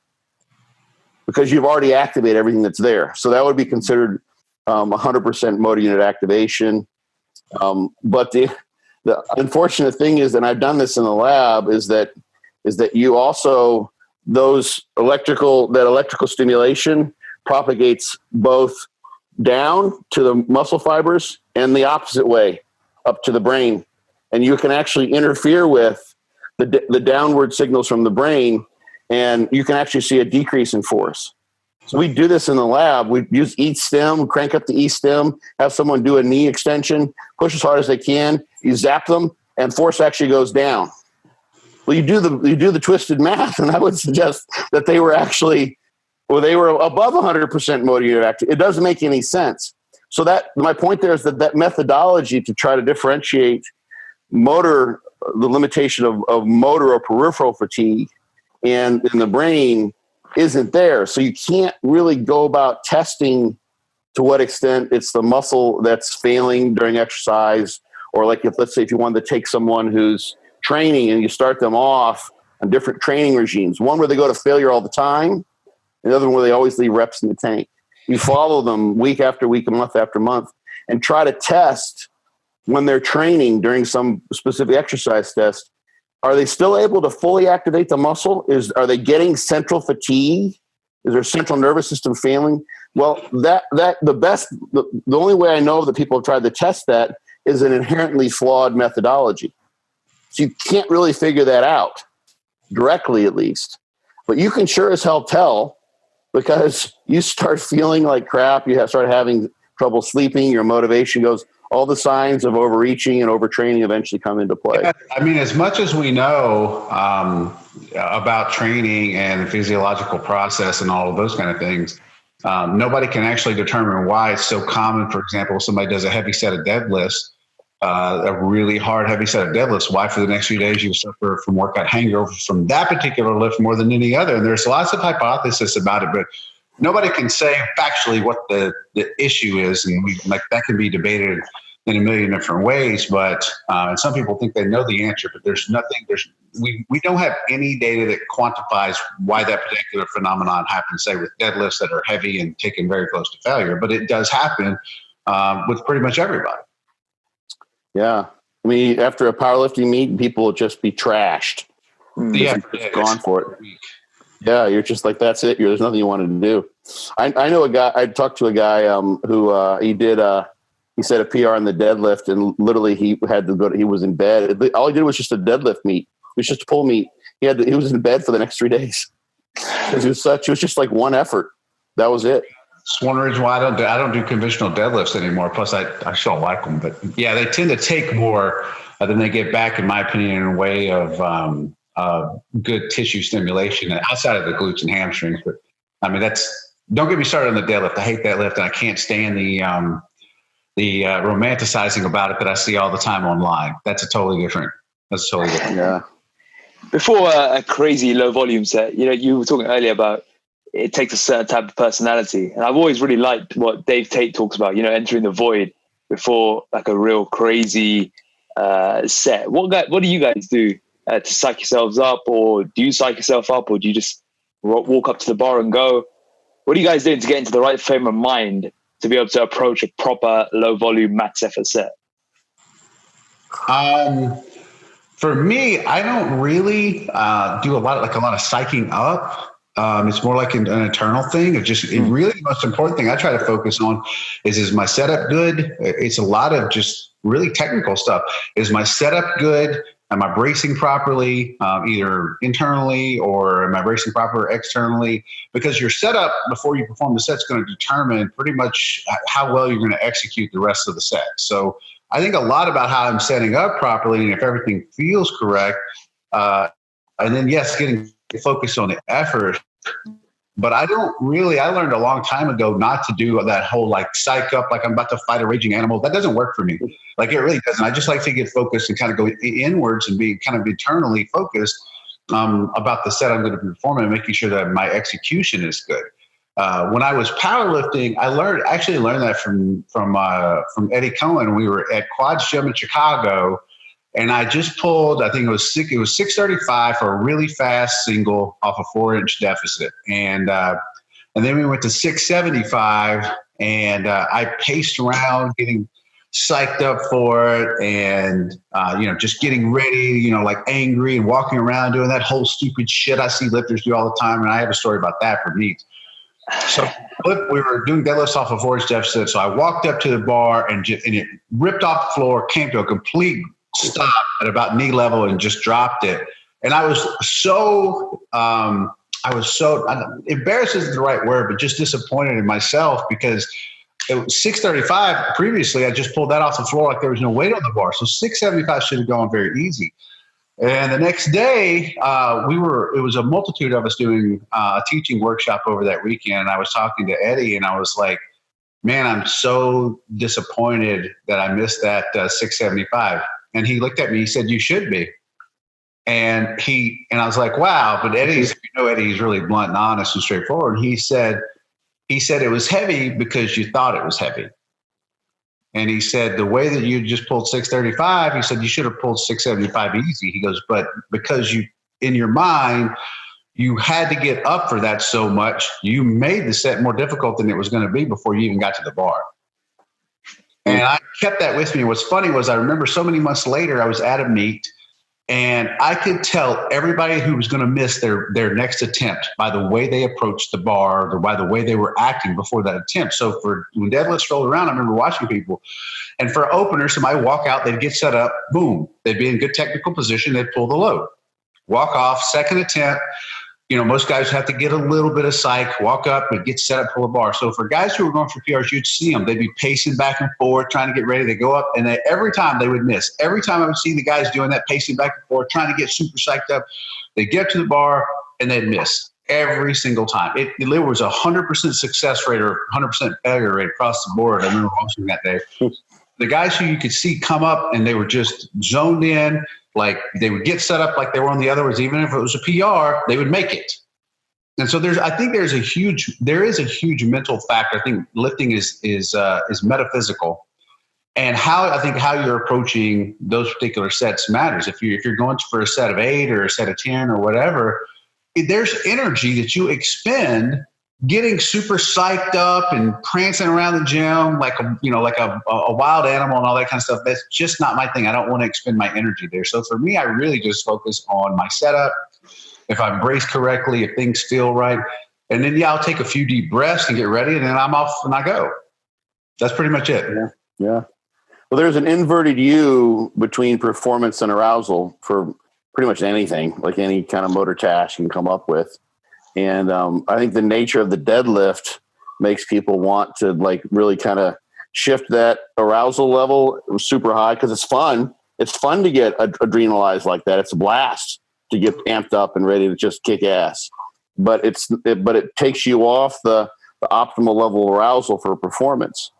because you've already activated everything that's there. So that would be considered 100% motor unit activation. But the unfortunate thing is, and I've done this in the lab, is that you also, that electrical stimulation propagates both down to the muscle fibers and the opposite way up to the brain. And you can actually interfere with the downward signals from the brain, and you can actually see a decrease in force. So we do this in the lab. We use E-stim, crank up the E-stim, have someone do a knee extension, push as hard as they can, you zap them, and force actually goes down. Well, you do the twisted math, and I would suggest that they were above 100% motor unit activity. It doesn't make any sense. So my point there is that methodology to try to differentiate the limitation of motor or peripheral fatigue and in the brain isn't there. So you can't really go about testing to what extent it's the muscle that's failing during exercise, or like let's say if you wanted to take someone who's training and you start them off on different training regimes, one where they go to failure all the time, another one where they always leave reps in the tank. You follow them week after week, month after month, and try to test when they're training during some specific exercise test. Are they still able to fully activate the muscle? Are they getting central fatigue? Is their central nervous system failing? Well, the only way I know that people have tried to test that is an inherently flawed methodology. So you can't really figure that out directly, at least. But you can sure as hell tell, because you start feeling like crap. You start having trouble sleeping. Your motivation goes. All the signs of overreaching and overtraining eventually come into play. Yeah, I mean, as much as we know about training and the physiological process and all of those kind of things, nobody can actually determine why it's so common. For example, if somebody does a heavy set of deadlifts, a really hard, heavy set of deadlifts, why for the next few days you suffer from workout hangover from that particular lift more than any other. And there's lots of hypotheses about it, but nobody can say factually what the issue is. And that can be debated in a million different ways, but and some people think they know the answer, but we don't have any data that quantifies why that particular phenomenon happens, say with deadlifts that are heavy and taken very close to failure, but it does happen with pretty much everybody. Yeah. I mean, after a powerlifting meet, people will just be trashed. Yeah. Gone for it. Yeah. You're just like, that's it. There's nothing you wanted to do. I know a guy, I talked to a guy who he set a PR on the deadlift, and literally he had to he was in bed. All he did was just a deadlift meet. It was just a pull meet. He was in bed for the next 3 days. It was just like one effort. That was it. It's one reason why I don't do conventional deadlifts anymore. Plus, I still like them, but yeah, they tend to take more than they get back, in my opinion, in a way of good tissue stimulation outside of the glutes and hamstrings. But I mean, don't get me started on the deadlift. I hate that lift, and I can't stand the romanticizing about it that I see all the time online. That's totally different. Yeah. Before a crazy low volume set, you were talking earlier about it takes a certain type of personality. And I've always really liked what Dave Tate talks about, entering the void before like a real crazy set. What do you guys do to psych yourselves up, or do you psych yourself up, or do you just walk up to the bar and go? What are you guys doing to get into the right frame of mind to be able to approach a proper low volume max effort set? For me, I don't really do a lot of psyching up. It's more like an internal thing. Really the most important thing I try to focus on is my setup good? It's a lot of just really technical stuff. Is my setup good? Am I bracing properly, either internally, or am I bracing proper externally? Because your setup before you perform the set is going to determine pretty much how well you're going to execute the rest of the set. So I think a lot about how I'm setting up properly and if everything feels correct. And then, yes, getting focused on the effort. But I learned a long time ago not to do that whole psych up, like I'm about to fight a raging animal. That doesn't work for me. It really doesn't. I just like to get focused and kind of go inwards and be kind of internally focused about the set I'm going to be performing and making sure that my execution is good. When I was powerlifting, I actually learned that from Eddie Cohen. We were at Quads Gym in Chicago, and I just pulled, I think it was 635 for a really fast single off a 4-inch deficit. And then we went to 675, and I paced around getting psyched up for it, and just getting ready, angry and walking around doing that whole stupid shit I see lifters do all the time. And I have a story about that for meets. So we were doing deadlifts off a 4-inch deficit. So I walked up to the bar and it ripped off the floor, came to a complete stop at about knee level and just dropped it. And I was so embarrassed isn't the right word, but just disappointed in myself because it was 635 previously. I just pulled that off the floor like there was no weight on the bar. So 675 should have gone very easy. And the next day, it was a multitude of us doing a teaching workshop over that weekend. And I was talking to Eddie, and I was like, man, I'm so disappointed that I missed that 675. And he looked at me, he said, you should be. And I was like, wow. But Eddie's really blunt and honest and straightforward. He said it was heavy because you thought it was heavy. And he said, the way that you just pulled 635, he said, you should have pulled 675 easy. He goes, but because in your mind, you had to get up for that so much, you made the set more difficult than it was going to be before you even got to the bar. And I kept that with me. What's funny was I remember so many months later, I was at a meet, and I could tell everybody who was going to miss their next attempt by the way they approached the bar or by the way they were acting before that attempt. So when deadlifts rolled around, I remember watching people. And for openers, somebody walk out, they'd get set up, boom. They'd be in good technical position, they'd pull the load. Walk off, second attempt, most guys have to get a little bit of psych, walk up and get set up for a bar. So for guys who are going for PRs, you'd see them. They'd be pacing back and forth, trying to get ready. They go up, and every time they would miss. Every time I would see the guys doing that, pacing back and forth, trying to get super psyched up, they get to the bar and they'd miss every single time. It was 100% success rate or 100% failure rate across the board. I remember watching that day. The guys who you could see come up and they were just zoned in, like they would get set up like they were on the other ones. Even if it was a PR, they would make it. And so there is a huge mental factor. I think lifting is metaphysical, and how you're approaching those particular sets matters. If you're going for a set of 8 or a set of 10 or whatever, there's energy that you expend getting super psyched up and prancing around the gym like a wild animal and all that kind of stuff. That's just not my thing. I don't want to expend my energy there. So for me, I really just focus on my setup. If I'm braced correctly, if things feel right, and then I'll take a few deep breaths and get ready, and then I'm off and I go. That's pretty much it. Yeah. Well, there's an inverted U between performance and arousal for pretty much anything, like any kind of motor task you can come up with. And I think the nature of the deadlift makes people want to like really kind of shift that arousal level super high because it's fun. It's fun to get adrenalized like that. It's a blast to get amped up and ready to just kick ass. But it takes you off the optimal level of arousal for performance.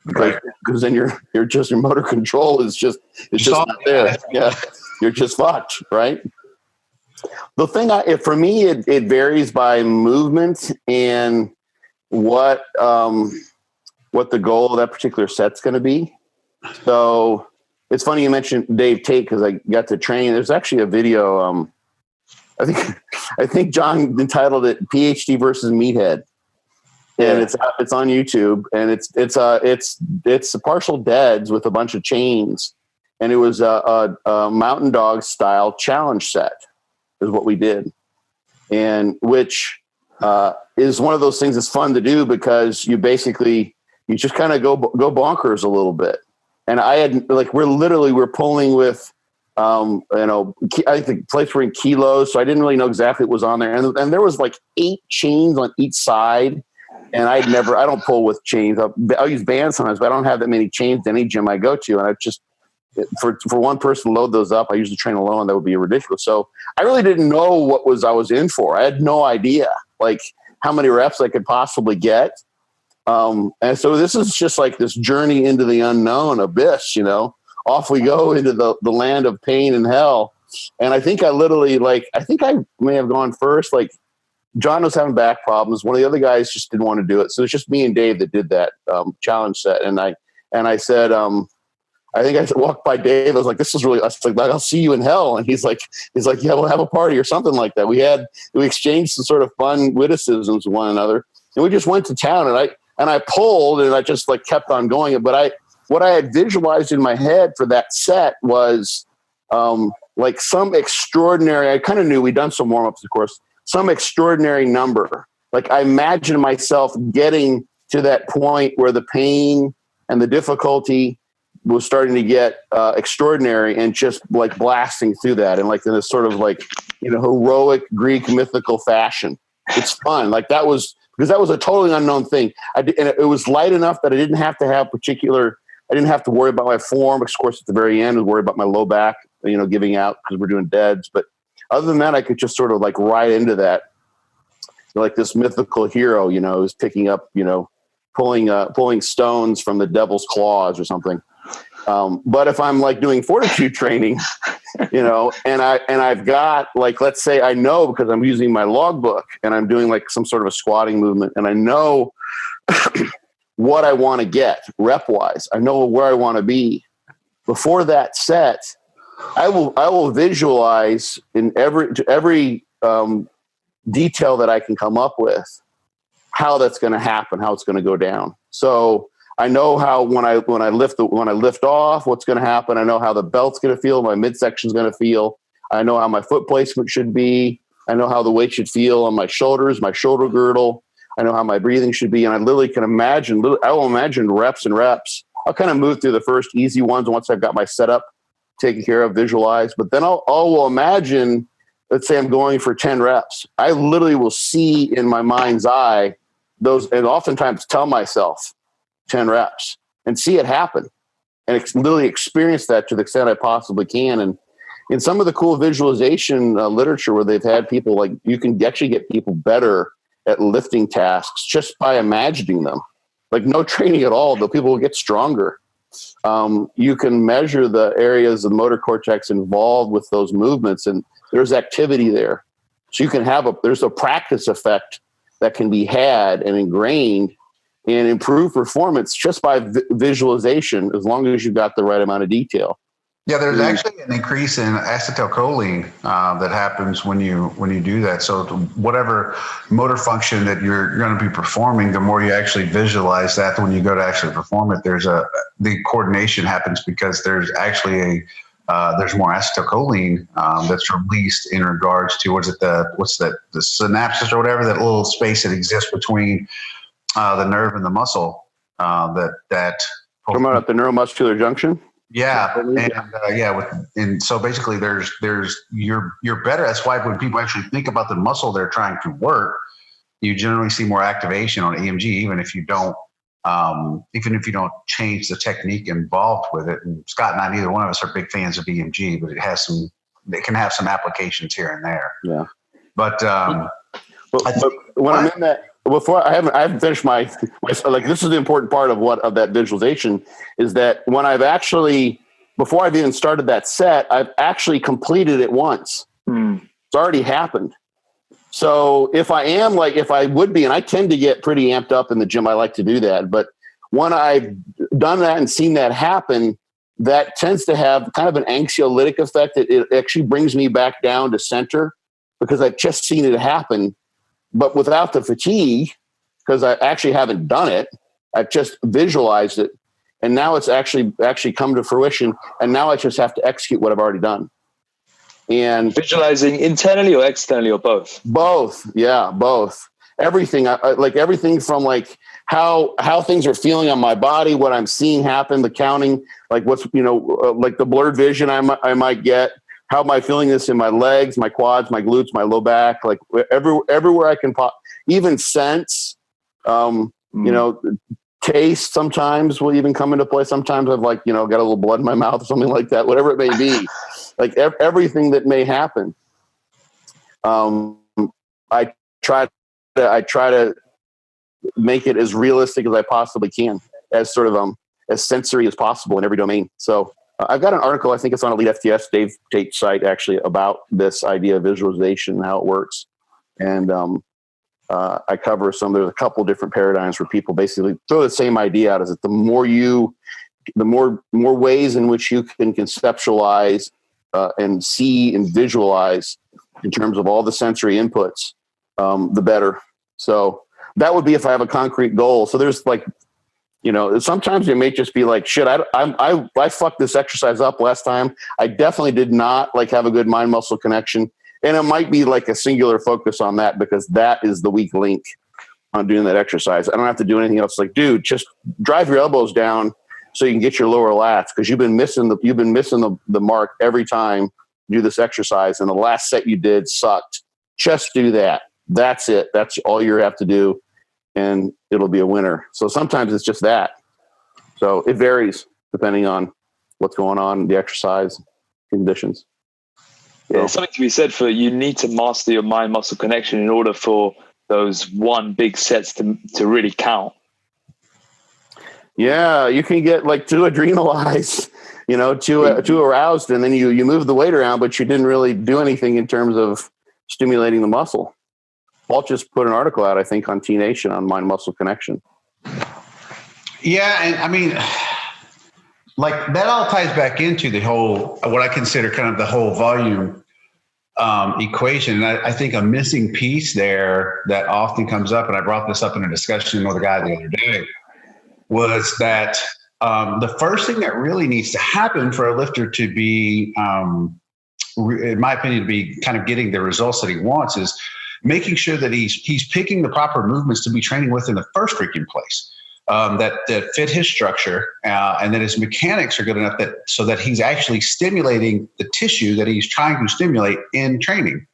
Because then your motor control is just not there. Yeah, you're just fucked, right? The thing for me, it varies by movement and what the goal of that particular set's going to be. So it's funny you mentioned Dave Tate because I got to train. There's actually a video. I think John entitled it "PhD versus Meathead." And it's on YouTube, and it's partial deads with a bunch of chains, and it was a Mountain Dog style challenge set is what we did, and which is one of those things that's fun to do because you just kind of go bonkers a little bit. And I had we're pulling with I think the plates were in kilos, so I didn't really know exactly what was on there, and there was like 8 chains on each side. And I don't pull with chains. I'll use bands sometimes, but I don't have that many chains to any gym I go to. And I just, for one person to load those up, I usually train alone. That would be ridiculous. So I really didn't know what I was in for. I had no idea like how many reps I could possibly get. And so this is just like this journey into the unknown abyss, off we go into the land of pain and hell. And I think I may have gone first, like, John was having back problems. One of the other guys just didn't want to do it. So it's just me and Dave that did that challenge set. And I said, I think I walked by Dave. I was like, this is really, I was like, I'll see you in hell. And he's like, yeah, we'll have a party or something like that. We exchanged some sort of fun witticisms with one another. And we just went to town and I pulled and I just like kept on going. But what I had visualized in my head for that set was like some extraordinary, I kind of knew we'd done some warm-ups, of course, some extraordinary number. Like I imagine myself getting to that point where the pain and the difficulty was starting to get extraordinary and just like blasting through that. And like in this sort of like, heroic Greek mythical fashion. It's fun. Like that was, because that was a totally unknown thing. And it was light enough that I didn't have to worry about my form. Of course, at the very end, I was worried about my low back, giving out because we're doing deads. But other than that, I could just sort of like ride into that, like this mythical hero, who's picking up, pulling stones from the devil's claws or something. But if I'm like doing fortitude training, and I've got like, let's say I know because I'm using my logbook and I'm doing like some sort of a squatting movement, and I know what I want to get rep wise. I know where I want to be before that set. I will visualize in every detail that I can come up with how that's going to happen, how it's going to go down. So I know how when I lift off, what's going to happen. I know how the belt's going to feel, my midsection is going to feel. I know how my foot placement should be. I know how the weight should feel on my shoulders, my shoulder girdle. I know how my breathing should be, and I literally can imagine. I will imagine reps and reps. I'll kind of move through the first easy ones once I've got my setup taken care of, visualized. But then I will imagine let's say I'm going for 10 reps. I literally will see in my mind's eye those, and oftentimes tell myself 10 reps and see it happen and literally experience that to the extent I possibly can. And in some of the cool visualization literature where they've had people, like, you can actually get people better at lifting tasks just by imagining them. Like, no training at all, but people will get stronger. You can measure the areas of the motor cortex involved with those movements, and there's activity there. So you can have there's a practice effect that can be had and ingrained and improve performance just by visualization, as long as you've got the right amount of detail. Yeah, there's actually an increase in acetylcholine that happens when you do that. So whatever motor function that you're going to be performing, the more you actually visualize that, when you go to actually perform it, the coordination happens because there's actually there's more acetylcholine that's released in regards to the synapses or whatever, that little space that exists between the nerve and the muscle that. Talking about the neuromuscular junction. Yeah, and so basically, you're better. That's why when people actually think about the muscle they're trying to work, you generally see more activation on EMG, even if you don't change the technique involved with it. And Scott and I, neither one of us are big fans of EMG, but it can have some applications here and there. Yeah, but when I'm in that. Before I haven't finished my like, this is the important part of that visualization, is that when before I've even started that set, I've actually completed it once. It's already happened. So if I would be, and I tend to get pretty amped up in the gym, I like to do that. But when I've done that and seen that happen, that tends to have kind of an anxiolytic effect. It actually brings me back down to center, because I've just seen it happen. But without the fatigue, because I actually haven't done it, I've just visualized it, and now it's actually come to fruition. And now I just have to execute what I've already done. And visualizing internally or externally or both? Both, yeah, both. Everything, I like everything from like how things are feeling on my body, what I'm seeing happen, the counting, like what's like the blurred vision I might get. How am I feeling this in my legs, my quads, my glutes, my low back, like everywhere I can even sense, taste sometimes will even come into play. Sometimes I've got a little blood in my mouth or something like that, whatever it may be, like everything that may happen. I try to make it as realistic as I possibly can, as sort of, as sensory as possible in every domain. So, I've got an article, I think it's on Elite FTS, Dave Tate's site, actually, about this idea of visualization and how it works. And I cover there's a couple different paradigms where people basically throw the same idea out, is that the more ways in which you can conceptualize and see and visualize in terms of all the sensory inputs, the better. So that would be if I have a concrete goal. So there's sometimes it may just be like, shit, I fucked this exercise up last time. I definitely did not have a good mind muscle connection. And it might be like a singular focus on that, because that is the weak link on doing that exercise. I don't have to do anything else. Like, dude, just drive your elbows down so you can get your lower lats, because you've been missing the mark every time you do this exercise. And the last set you did sucked. Just do that. That's it. That's all you have to do, and it'll be a winner. So sometimes it's just that. So it varies depending on what's going on, the exercise conditions. Yeah, there's something to be said for, you need to master your mind muscle connection in order for those one big sets to really count. Yeah, you can get too adrenalized, too aroused, and then you move the weight around, but you didn't really do anything in terms of stimulating the muscle. Paul just put an article out, I think, on T Nation on mind muscle connection. Yeah, and I mean, that all ties back into the whole, what I consider kind of the whole volume equation. And I think a missing piece there that often comes up, and I brought this up in a discussion with a guy the other day, was that the first thing that really needs to happen for a lifter to be, in my opinion, to be kind of getting the results that he wants, is making sure that he's picking the proper movements to be training with in the first freaking place, that fit his structure, and that his mechanics are good enough so that he's actually stimulating the tissue that he's trying to stimulate in training.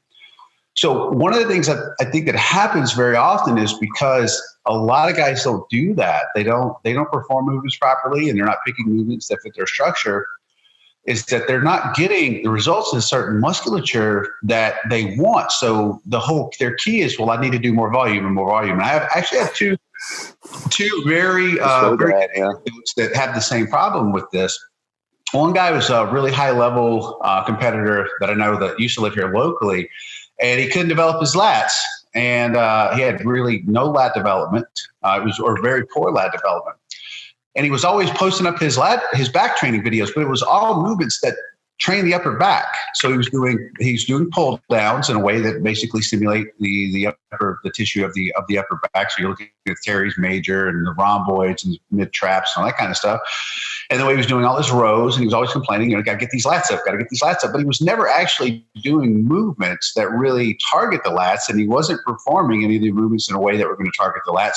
So one of the things that I think that happens very often is because a lot of guys don't do that. They don't perform movements properly, and they're not picking movements that fit their structure, is that they're not getting the results in certain musculature that they want. So their key is, well, I need to do more volume and more volume. And I actually have two very good anecdotes that have the same problem with this. One guy was a really high level competitor that I know that used to live here locally, and he couldn't develop his lats, and he had really no lat development, or very poor lat development. And he was always posting up his back training videos, but it was all movements that train the upper back. So he's doing pull downs in a way that basically stimulate the tissue of the upper back. So you're looking at teres major and the rhomboids and mid traps and all that kind of stuff. And the way he was doing all his rows, and he was always complaining, got to get these lats up, But he was never actually doing movements that really target the lats, and he wasn't performing any of the movements in a way that were going to target the lats.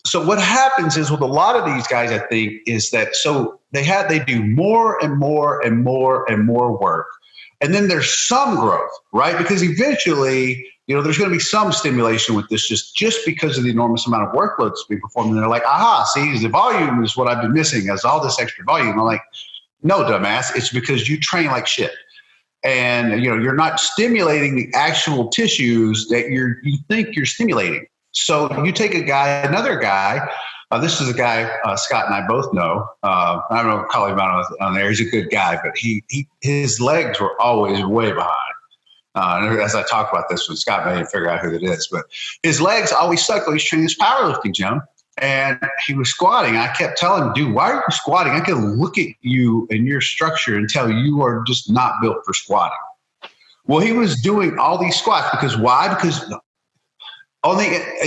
So what happens is with a lot of these guys, I think, is that they do more and more and more and more work. And then there's some growth, right? Because eventually, there's going to be some stimulation with this just because of the enormous amount of workload that's being performed. And they're like, aha, see, the volume is what I've been missing, as all this extra volume. I'm like, no, dumbass, it's because you train like shit. And, you're not stimulating the actual tissues that you think you're stimulating. So you take another guy, this is a guy Scott and I both know. I don't know if call him out on there. He's a good guy, but his legs were always way behind. As I talk about this with Scott, I didn't figure out who it is, but his legs always suck when he's training this powerlifting gym. And he was squatting. I kept telling him, dude, why are you squatting? I can look at you and your structure and tell you are just not built for squatting. Well, he was doing all these squats because why? Because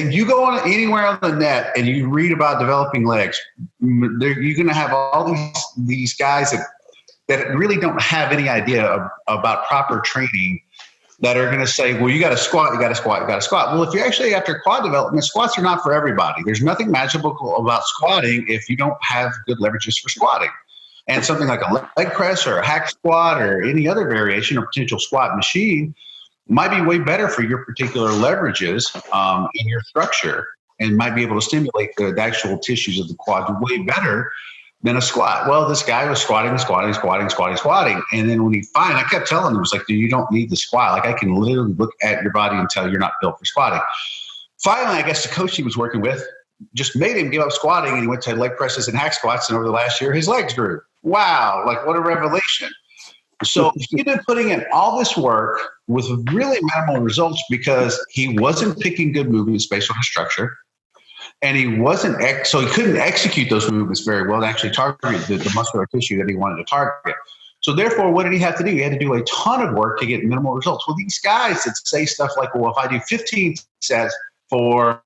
you go on anywhere on the net and you read about developing legs, you're going to have all these guys that really don't have any idea about proper training that are going to say, well, you got to squat, you got to squat, you got to squat. Well, if you're actually after quad development, squats are not for everybody. There's nothing magical about squatting if you don't have good leverages for squatting. And something like a leg press or a hack squat or any other variation or potential squat machine might be way better for your particular leverages in your structure, and might be able to stimulate the actual tissues of the quad way better than a squat. Well, this guy was squatting. And then when I kept telling him, I was like, dude, you don't need the squat. Like, I can literally look at your body and tell you're not built for squatting. Finally, I guess the coach he was working with just made him give up squatting, and he went to leg presses and hack squats. And over the last year, his legs grew. Wow. Like, what a revelation. So he'd been putting in all this work with really minimal results because he wasn't picking good movements based on his structure. And he couldn't execute those movements very well to actually target the muscular tissue that he wanted to target. So therefore, what did he have to do? He had to do a ton of work to get minimal results. Well, these guys that say stuff like, well, if I do 15 sets for,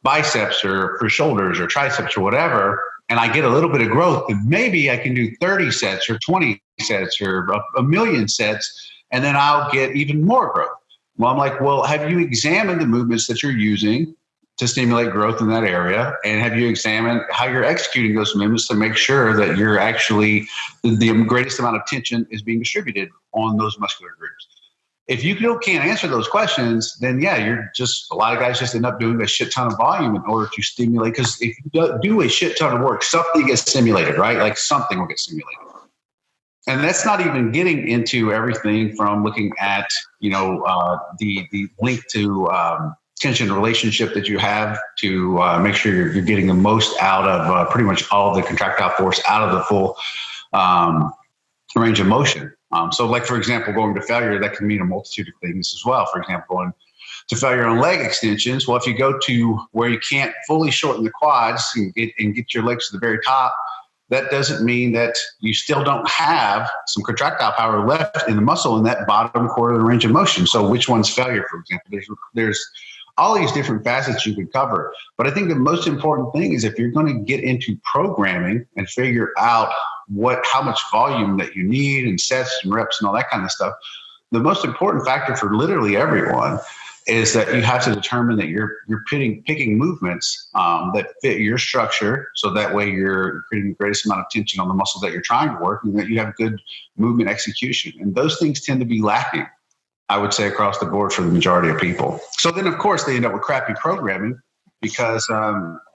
biceps or for shoulders or triceps or whatever, and I get a little bit of growth, then maybe I can do 30 sets or 20 sets or a million sets, and then I'll get even more growth. Well, I'm like, well, have you examined the movements that you're using to stimulate growth in that area? And have you examined how you're executing those movements to make sure that you're actually, the greatest amount of tension is being distributed on those muscular groups? If you can't answer those questions, then a lot of guys just end up doing a shit ton of volume in order to stimulate. Because if you do a shit ton of work, something gets stimulated, right? Like something will get stimulated. And that's not even getting into everything from looking at, the link to tension relationship that you have to make sure you're getting the most out of pretty much all the contractile force out of the full range of motion. So like, for example, going to failure, that can mean a multitude of things as well. For example, going to failure on leg extensions. Well, if you go to where you can't fully shorten the quads and get your legs to the very top, that doesn't mean that you still don't have some contractile power left in the muscle in that bottom quarter of the range of motion. So which one's failure, for example? There's all these different facets you could cover. But I think the most important thing is if you're going to get into programming and figure out how much volume that you need and sets and reps and all that kind of stuff, the most important factor for literally everyone is that you have to determine that you're picking movements that fit your structure, so that way you're creating the greatest amount of tension on the muscles that you're trying to work, and that you have good movement execution. And those things tend to be lacking I would say across the board for the majority of people. So then, of course, they end up with crappy programming because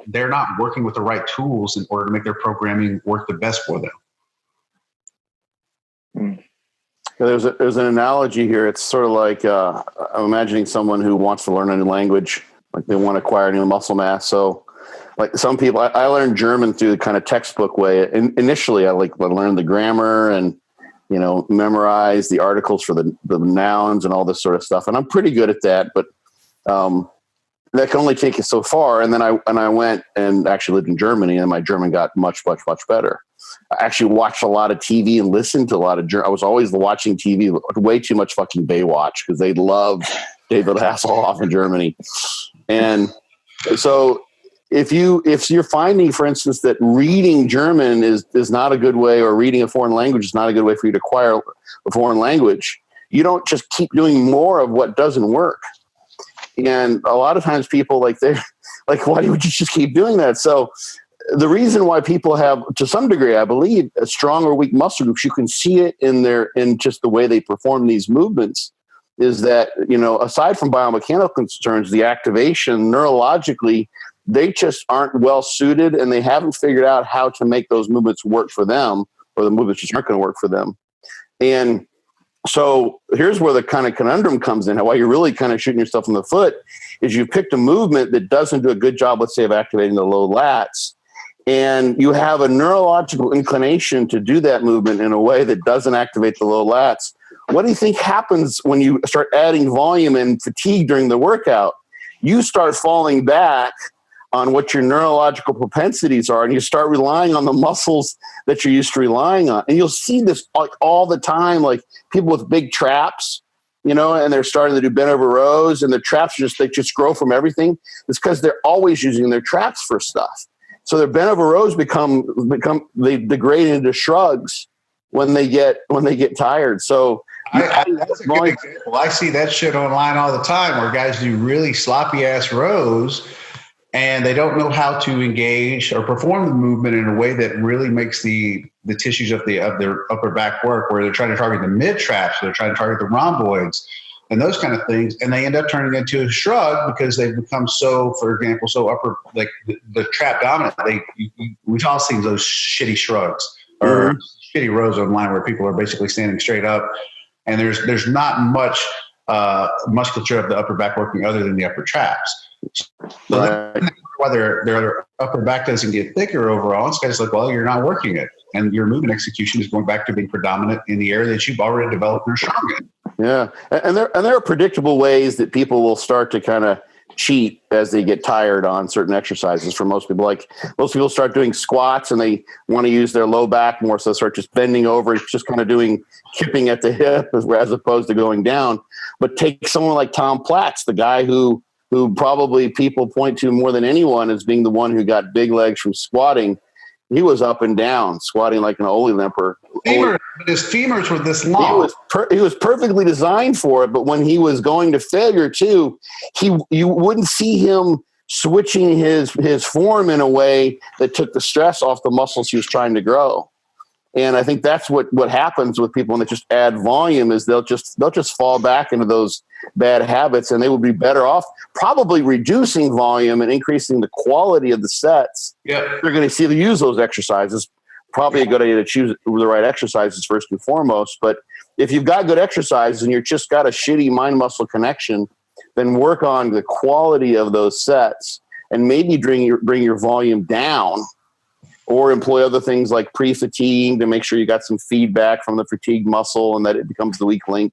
they're not working with the right tools in order to make their programming work the best for them. There's an analogy here. It's sort of like I'm imagining someone who wants to learn a new language, like they want to acquire new muscle mass. So like some people, I learned German through the kind of textbook way. Initially, I learned the grammar and, memorize the articles for the nouns and all this sort of stuff. And I'm pretty good at that, but that can only take you so far. And then I went and actually lived in Germany, and my German got much, much, much better. I actually watched a lot of TV and listened to a lot of I was always watching TV, way too much fucking Baywatch, because they love David Hasselhoff in Germany. And so if you're finding, for instance, that reading German is not a good way, or reading a foreign language is not a good way for you to acquire a foreign language, you don't just keep doing more of what doesn't work. And a lot of times people they're like, why would you just keep doing that? So the reason why people have, to some degree, I believe, a strong or weak muscle groups, you can see it in just the way they perform these movements, is that, aside from biomechanical concerns, the activation neurologically, they just aren't well suited, and they haven't figured out how to make those movements work for them, or the movements just aren't going to work for them. And so here's where the kind of conundrum comes in. Why you're really kind of shooting yourself in the foot is you've picked a movement that doesn't do a good job, let's say, of activating the low lats, and you have a neurological inclination to do that movement in a way that doesn't activate the low lats. What do you think happens when you start adding volume and fatigue during the workout? You start falling back on what your neurological propensities are, and you start relying on the muscles that you're used to relying on. And you'll see this all the time, like people with big traps, and they're starting to do bent over rows, and the traps they just grow from everything. It's because they're always using their traps for stuff. So their bent over rows they degrade into shrugs when they get tired. So that's a good example. I see that shit online all the time, where guys do really sloppy ass rows, and they don't know how to engage or perform the movement in a way that really makes the tissues of their upper back work, where they're trying to target the mid traps, they're trying to target the rhomboids and those kind of things. And they end up turning into a shrug because they've become so, for example, so upper, like the trap dominant. We've all seen those shitty shrugs or shitty rows online where people are basically standing straight up, and there's not much musculature of the upper back working other than the upper traps. So whether their upper back doesn't get thicker overall, it's guys like, well, you're not working it, and your movement execution is going back to being predominant in the area that you've already developed and are strong in. Yeah, and there are predictable ways that people will start to kind of cheat as they get tired on certain exercises. For most people, like most people start doing squats and they want to use their low back more, so they start just bending over, just kind of doing kipping at the hip as opposed to going down. But take someone like Tom Platz, the guy who probably people point to more than anyone as being the one who got big legs from squatting. He was up and down, squatting like an Ole limper. But his femurs were this long. He was perfectly designed for it, but when he was going to failure too, you wouldn't see him switching his form in a way that took the stress off the muscles he was trying to grow. And I think that's what happens with people when they just add volume, is they'll just fall back into those bad habits, and they will be better off probably reducing volume and increasing the quality of the sets. Yeah, they're going to see to use those exercises. Probably a good idea to choose the right exercises first and foremost. But if you've got good exercises and you're just got a shitty mind muscle connection, then work on the quality of those sets and maybe bring your volume down. Or employ other things like pre-fatigue to make sure you got some feedback from the fatigued muscle and that it becomes the weak link.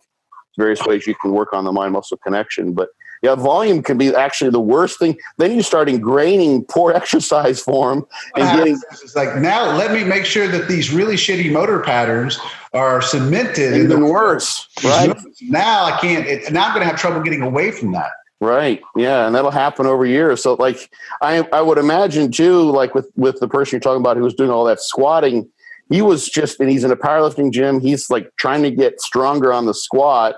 Various ways you can work on the mind-muscle connection. But yeah, volume can be actually the worst thing. Then you start ingraining poor exercise form and getting. It's like, now let me make sure that these really shitty motor patterns are cemented. Even worse, right? Now I can't. Now I'm going to have trouble getting away from that. Right. Yeah. And that'll happen over years. So like, I would imagine too, like with the person you're talking about who was doing all that squatting, he was and he's in a powerlifting gym. He's like trying to get stronger on the squat,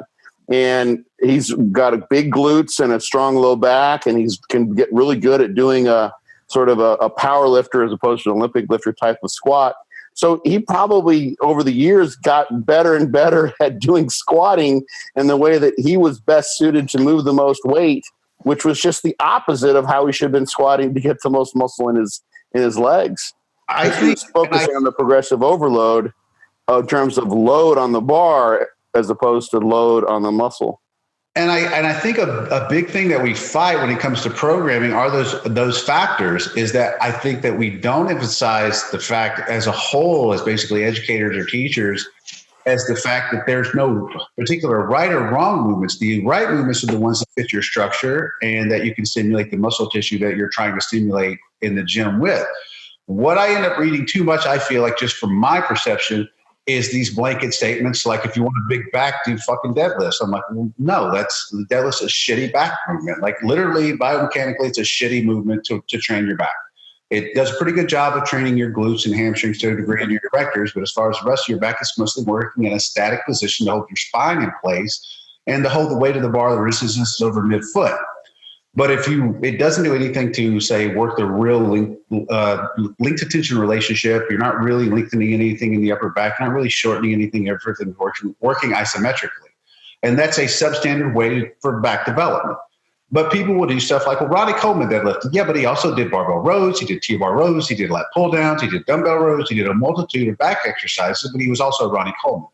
and he's got a big glutes and a strong low back, and can get really good at doing a sort of a power lifter as opposed to an Olympic lifter type of squat. So he probably over the years got better and better at doing squatting in the way that he was best suited to move the most weight, which was just the opposite of how he should have been squatting to get the most muscle in his legs. I think he's focusing on the progressive overload in terms of load on the bar as opposed to load on the muscle. And I think a big thing that we fight when it comes to programming are those factors, is that I think that we don't emphasize the fact as a whole, as basically educators or teachers, as the fact that there's no particular right or wrong movements. The right movements are the ones that fit your structure and that you can stimulate the muscle tissue that you're trying to stimulate in the gym with. What I end up reading too much, I feel like, just from my perception, is these blanket statements like, if you want a big back, do fucking deadlifts. I'm like, well, no, the deadlift's a shitty back movement. Like literally biomechanically, it's a shitty movement to train your back. It does a pretty good job of training your glutes and hamstrings to a degree and your erectors, but as far as the rest of your back, it's mostly working in a static position to hold your spine in place and to hold the weight of the bar, the resistance over midfoot. But it doesn't do anything to say work the real length to tension relationship. You're not really lengthening anything in the upper back. You're not really shortening anything other than working isometrically. And that's a substandard way for back development. But people will do stuff like, well, Ronnie Coleman deadlifted. Yeah, but he also did barbell rows. He did T-bar rows. He did lat pull downs. He did dumbbell rows. He did a multitude of back exercises, but he was also Ronnie Coleman.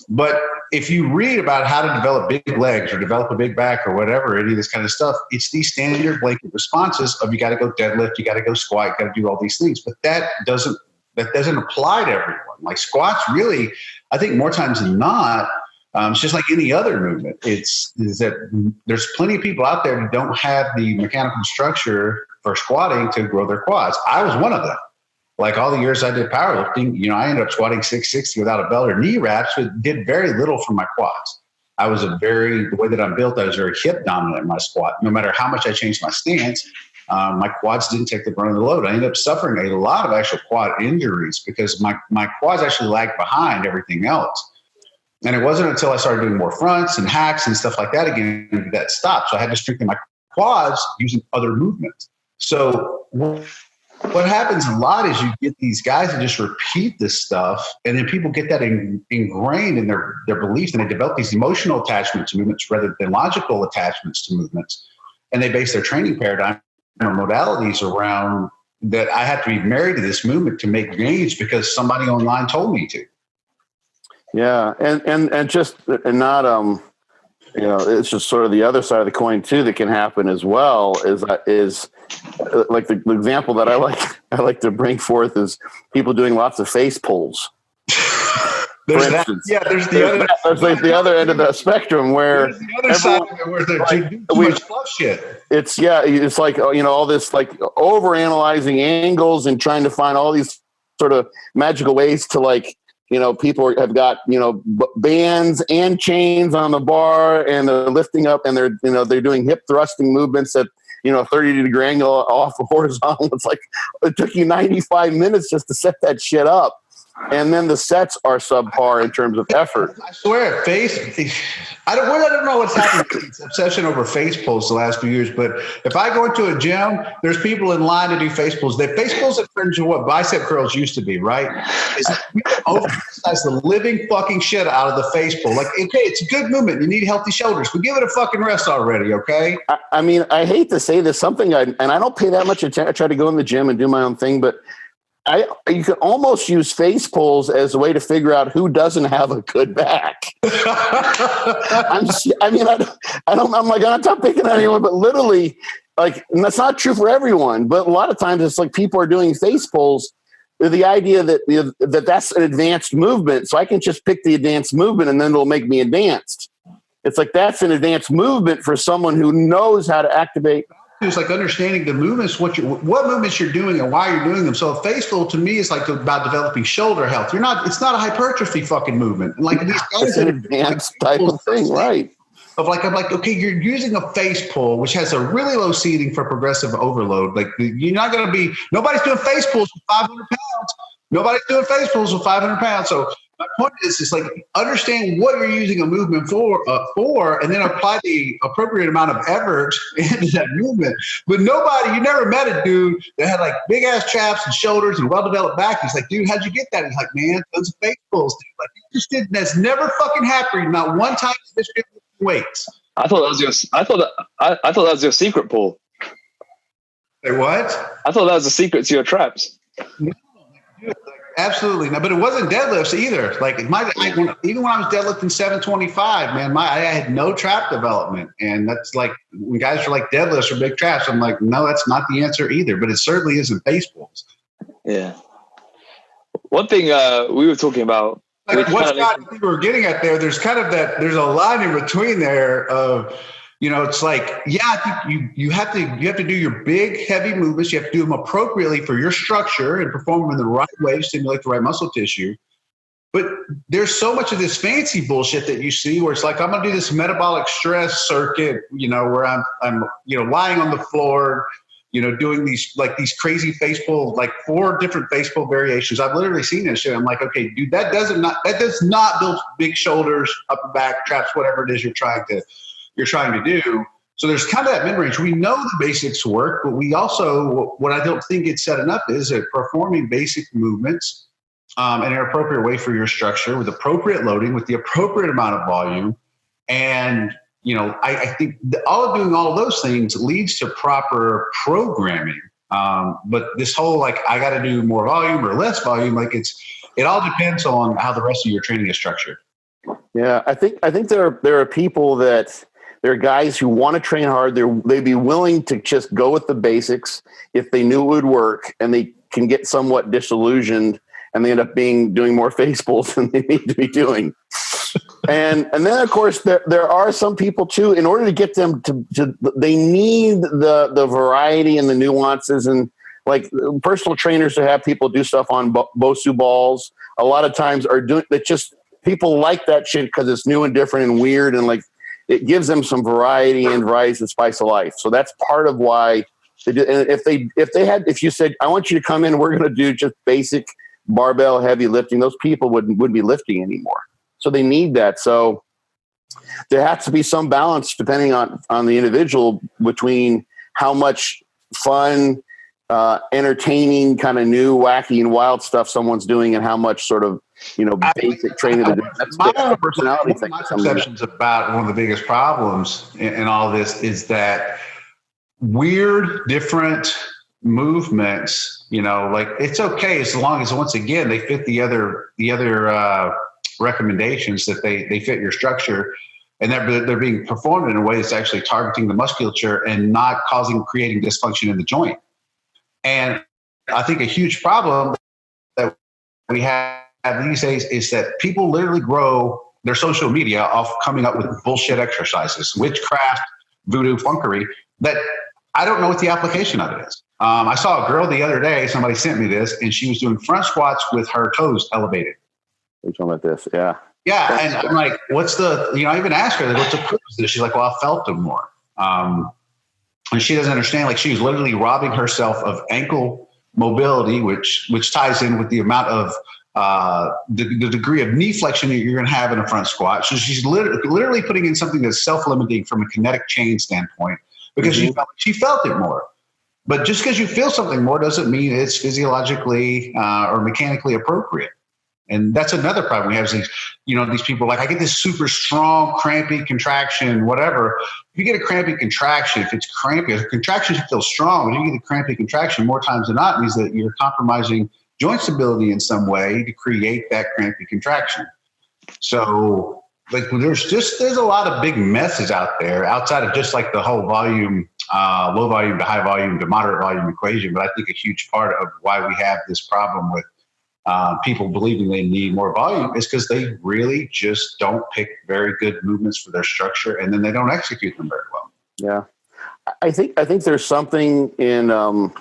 But if you read about how to develop big legs or develop a big back or whatever, any of this kind of stuff, it's these standard blanket responses of you got to go deadlift, you got to go squat, you got to do all these things. But that doesn't apply to everyone. Like squats really, I think more times than not, it's just like any other movement. Is that there's plenty of people out there who don't have the mechanical structure for squatting to grow their quads. I was one of them. Like all the years I did powerlifting, I ended up squatting 660 without a belt or knee wraps, but did very little for my quads. The way that I'm built, I was very hip dominant in my squat. No matter how much I changed my stance, my quads didn't take the brunt of the load. I ended up suffering a lot of actual quad injuries because my quads actually lagged behind everything else. And it wasn't until I started doing more fronts and hacks and stuff like that again that stopped. So I had to strengthen my quads using other movements. So what happens a lot is you get these guys that just repeat this stuff, and then people get that ingrained in their beliefs, and they develop these emotional attachments to movements rather than logical attachments to movements. And they base their training paradigm or modalities around that I have to be married to this movement to make gains because somebody online told me to. Yeah, and not it's just sort of the other side of the coin too that can happen as well. Is like the example that I like to bring forth is people doing lots of face pulls. There's the other end of the spectrum where there's the other side of it where they're doing too much fluff shit. It's like all this like over analyzing angles and trying to find all these sort of magical ways to people have got bands and chains on the bar and they're lifting up and they're doing hip thrusting movements at 30-degree angle off horizontal. It's like it took you 95 minutes just to set that shit up. And then the sets are subpar in terms of effort. I swear, I don't know what's happened to this obsession over face pulls the last few years, but if I go into a gym, there's people in line to do face pulls. The face pulls infringe on what bicep curls used to be, right? We overemphasize the living fucking shit out of the face pull. Like, okay, it's a good movement. You need healthy shoulders, but give it a fucking rest already, okay? I mean, I hate to say this, and I don't pay that much attention. I try to go in the gym and do my own thing, but you can almost use face pulls as a way to figure out who doesn't have a good back. I'm not picking on anyone, but literally, like, and that's not true for everyone, but a lot of times it's like people are doing face pulls with the idea that that's an advanced movement. So I can just pick the advanced movement and then it'll make me advanced. It's like, that's an advanced movement for someone who knows how to activate. It's like understanding the movements, what movements you're doing and why you're doing them. So a face pull to me is like about developing shoulder health. It's not a hypertrophy fucking movement. Like these guys, it's an advanced type of thing, right? I'm like, okay, you're using a face pull, which has a really low seating for progressive overload. Like nobody's doing face pulls with 500 pounds. Nobody's doing face pulls with 500 pounds. So my point is like understand what you're using a movement for, and then apply the appropriate amount of effort into that movement. But you never met a dude that had like big ass traps and shoulders and well developed back. He's like, dude, how'd you get that? He's like, man, tons of fake pulls, dude. Like, you just did. That's never fucking happened. Not one time in this weights. I thought that was your secret, Paul. Say what? I thought that was the secret to your traps. No, dude, absolutely no, but it wasn't deadlifts either. Like even when I was deadlifting 725, man, I had no trap development, and that's like when guys are like deadlifts or big traps. I'm like, no, that's not the answer either. But it certainly isn't baseballs. Yeah. One thing we were talking about. Like what Scott we were getting at there. There's kind of that. There's a line in between there of. It's like, yeah, you have to do your big, heavy movements. You have to do them appropriately for your structure and perform them in the right way, stimulate the right muscle tissue. But there's so much of this fancy bullshit that you see where it's like, I'm going to do this metabolic stress circuit, where I'm lying on the floor, doing these crazy face pull, like 4 different face pull variations. I've literally seen this shit. I'm like, okay, dude, that does not build big shoulders, upper back, traps, whatever it is you're trying to do. So there's kind of that mid-range. We know the basics work, but we also, what I don't think it's set enough is that performing basic movements in an appropriate way for your structure with appropriate loading, with the appropriate amount of volume. And, I think doing all of those things leads to proper programming. But this whole, I got to do more volume or less volume, it all depends on how the rest of your training is structured. Yeah, I think there are people that there are guys who want to train hard. They'd be willing to just go with the basics if they knew it would work, and they can get somewhat disillusioned, and they end up doing more face pulls than they need to be doing. And then of course there are some people too. In order to get them to they need the variety and the nuances, and like personal trainers to have people do stuff on BOSU balls. A lot of times are doing that. Just people like that shit because it's new and different and weird, and it gives them some variety, and variety's the spice of life. So that's part of why they do. And if you said, I want you to come in, we're going to do just basic barbell heavy lifting, those people wouldn't be lifting anymore. So they need that. So there has to be some balance depending on the individual between how much fun, entertaining, kind of new, wacky, and wild stuff someone's doing, and how much sort of basic training to do. That's a personality thing. My perceptions about one of the biggest problems in all of this is that weird, different movements. It's okay as long as once again they fit the other recommendations, that they fit your structure, and they're being performed in a way that's actually targeting the musculature and not creating dysfunction in the joint. And I think a huge problem that we have these days is that people literally grow their social media off coming up with bullshit exercises, witchcraft, voodoo, funkery, that I don't know what the application of it is. I saw a girl the other day, somebody sent me this, and she was doing front squats with her toes elevated. You're talking about this, yeah. Yeah, and I'm like, what's I even asked her, what's the purpose of this? She's like, well, I felt them more. And she doesn't understand, she was literally robbing herself of ankle mobility, which ties in with the amount of the degree of knee flexion that you're going to have in a front squat. So she's literally putting in something that's self-limiting from a kinetic chain standpoint, because she felt it more. But just because you feel something more doesn't mean it's physiologically or mechanically appropriate. And that's another problem we have, is these people I get this super strong crampy contraction, whatever. If you get a crampy contraction, if it's crampy, if contraction should feel strong, when you get a crampy contraction more times than not, means that you're compromising joint stability in some way to create that crampy contraction. So there's a lot of big messes out there outside of just the whole volume, low volume to high volume to moderate volume equation. But I think a huge part of why we have this problem with people believing they need more volume is because they really just don't pick very good movements for their structure, and then they don't execute them very well. Yeah, I think there's something in sort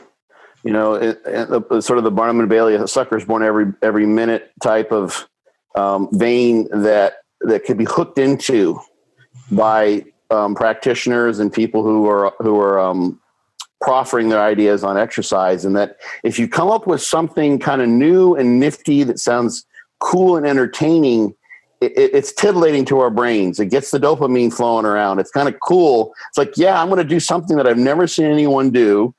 of the Barnum and Bailey, a sucker's born every minute type of vein that could be hooked into by practitioners and people who are proffering their ideas on exercise. And that if you come up with something kind of new and nifty that sounds cool and entertaining. It's titillating to our brains. It gets the dopamine flowing around. It's kind of cool. It's like, yeah, I'm going to do something that I've never seen anyone do.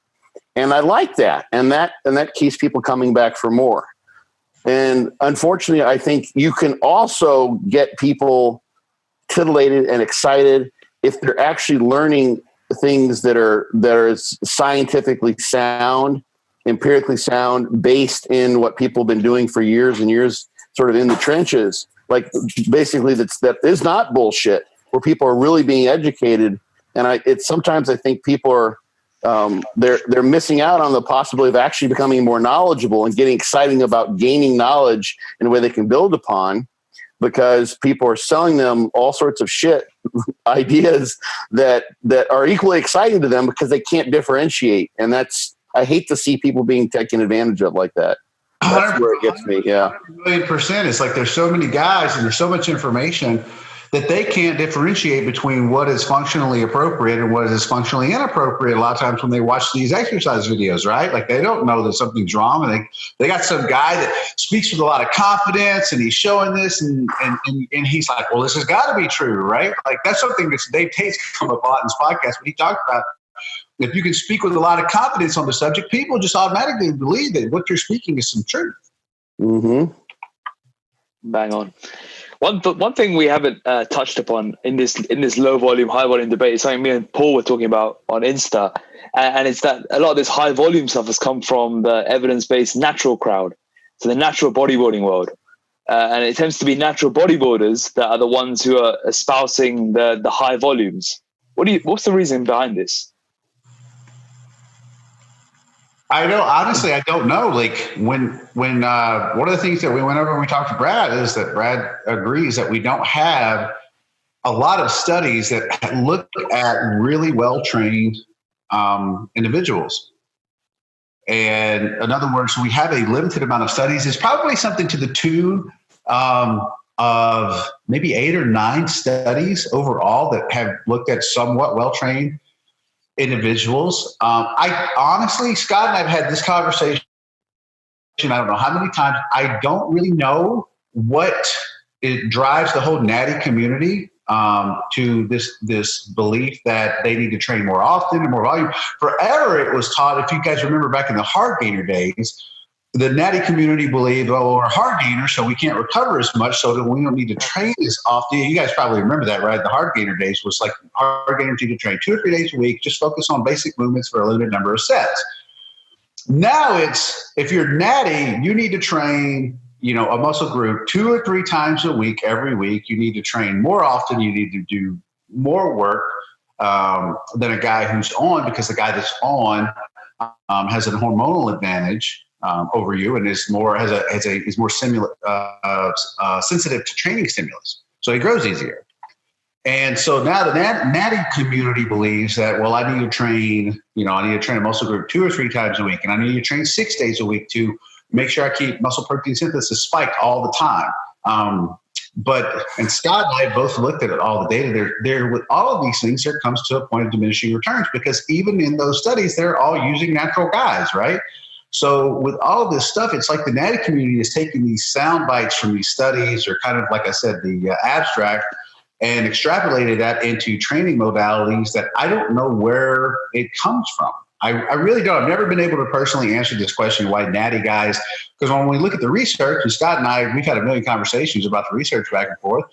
And I like that. And that keeps people coming back for more. And unfortunately, I think you can also get people titillated and excited if they're actually learning things that are scientifically sound, empirically sound, based in what people have been doing for years and years, sort of in the trenches. Like basically that is not bullshit, where people are really being educated. And sometimes I think people are, they're missing out on the possibility of actually becoming more knowledgeable and getting exciting about gaining knowledge in a way they can build upon, because people are selling them all sorts of shit ideas that are equally exciting to them because they can't differentiate. And I hate to see people being taken advantage of like that. That's where it gets me. Yeah. 100%. It's like there's so many guys and there's so much information that they can't differentiate between what is functionally appropriate and what is functionally inappropriate a lot of times when they watch these exercise videos, right? Like they don't know that something's wrong, and they got some guy that speaks with a lot of confidence and he's showing this and he's like, well, this has got to be true, right? Like that's something that Dave Tate's come up a lot in his podcast when he talked about, if you can speak with a lot of confidence on the subject, people just automatically believe that what you're speaking is some truth. Mm-hmm. Bang on. One thing we haven't touched upon in this low volume, high volume debate is something me and Paul were talking about on Insta, and it's that a lot of this high volume stuff has come from the evidence-based natural crowd, so the natural bodybuilding world, and it tends to be natural bodybuilders that are the ones who are espousing the high volumes. What's the reason behind this? I don't know. Like when one of the things that we went over when we talked to Brad is that Brad agrees that we don't have a lot of studies that look at really well-trained individuals. And in other words, we have a limited amount of studies. It's probably something to the tune of maybe 8 or 9 studies overall that have looked at somewhat well-trained individuals. I honestly, Scott and I've had this conversation, I don't know how many times. I don't really know what it drives the whole natty community to this belief that they need to train more often and more volume. Forever it was taught, if you guys remember back in the hard gainer days, the natty community believed, well, we're hard gainers, so we can't recover as much, so that we don't need to train as often. You guys probably remember that, right? The hard gainer days was like hard gainers need to train 2 or 3 days a week, just focus on basic movements for a limited number of sets. Now it's, if you're natty, you need to train, a muscle group 2 or 3 times a week, every week. You need to train more often. You need to do more work than a guy who's on, because the guy that's on has an hormonal advantage over you, and is more sensitive to training stimulus, so he grows easier. And so now the natty community believes that, well, I need to train a muscle group 2 or 3 times a week, and I need to train 6 days a week to make sure I keep muscle protein synthesis spiked all the time. And Scott and I both looked at all the data. There with all of these things, there comes to a point of diminishing returns, because even in those studies, they're all using natural guys, right? So with all of this stuff, it's like the natty community is taking these sound bites from these studies, or kind of, like I said, the abstract, and extrapolated that into training modalities that I don't know where it comes from. I really don't. I've never been able to personally answer this question, why natty guys, because when we look at the research, and Scott and I, we've had a million conversations about the research back and forth.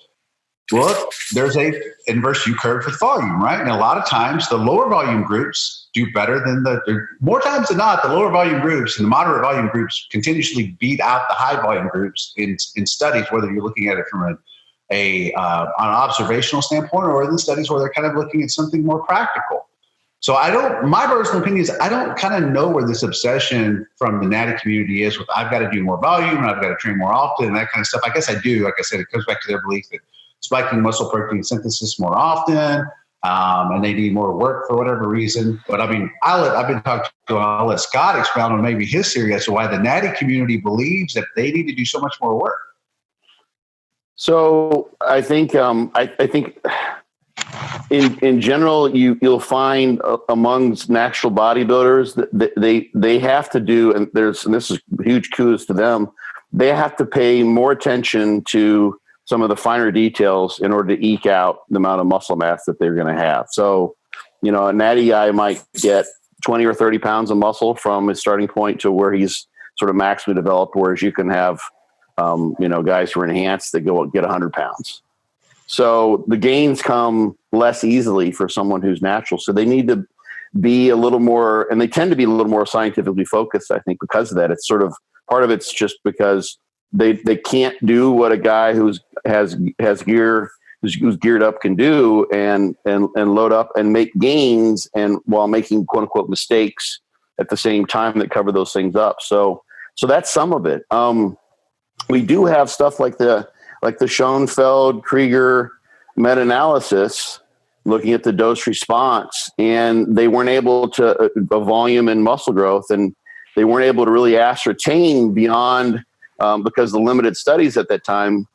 Well, there's a inverse U curve with volume, right? And a lot of times the lower volume groups do better than more times than not, the lower volume groups and the moderate volume groups continuously beat out the high volume groups in studies, whether you're looking at it from an observational standpoint, or in the studies where they're kind of looking at something more practical. So my personal opinion is I don't kind of know where this obsession from the natty community is with, I've got to do more volume and I've got to train more often and that kind of stuff. I guess I do. Like I said, it comes back to their belief that spiking muscle protein synthesis more often, and they need more work for whatever reason. But I mean, I'll let Scott expound on maybe his theory as to why the natty community believes that they need to do so much more work. So I think in general, you'll find amongst natural bodybuilders that they have to do, and this is huge kudos to them. they have to pay more attention to some of the finer details in order to eke out the amount of muscle mass that they're going to have. So, you know, a natty guy might get 20 or 30 pounds of muscle from his starting point to where he's sort of maximally developed, whereas you can have, you know, guys who are enhanced that get 100 pounds. So the gains come less easily for someone who's natural. So they need to be a little more, and they tend to be a little more scientifically focused, I think, because of that. It's sort of, part of it's just because they can't do what a guy who's geared up can do and load up and make gains, and while making quote unquote mistakes at the same time that cover those things up. So that's some of it. We do have stuff like the Schoenfeld-Krieger meta-analysis looking at the dose response, and they weren't able to a volume and muscle growth, and they weren't able to really ascertain beyond because the limited studies at that time,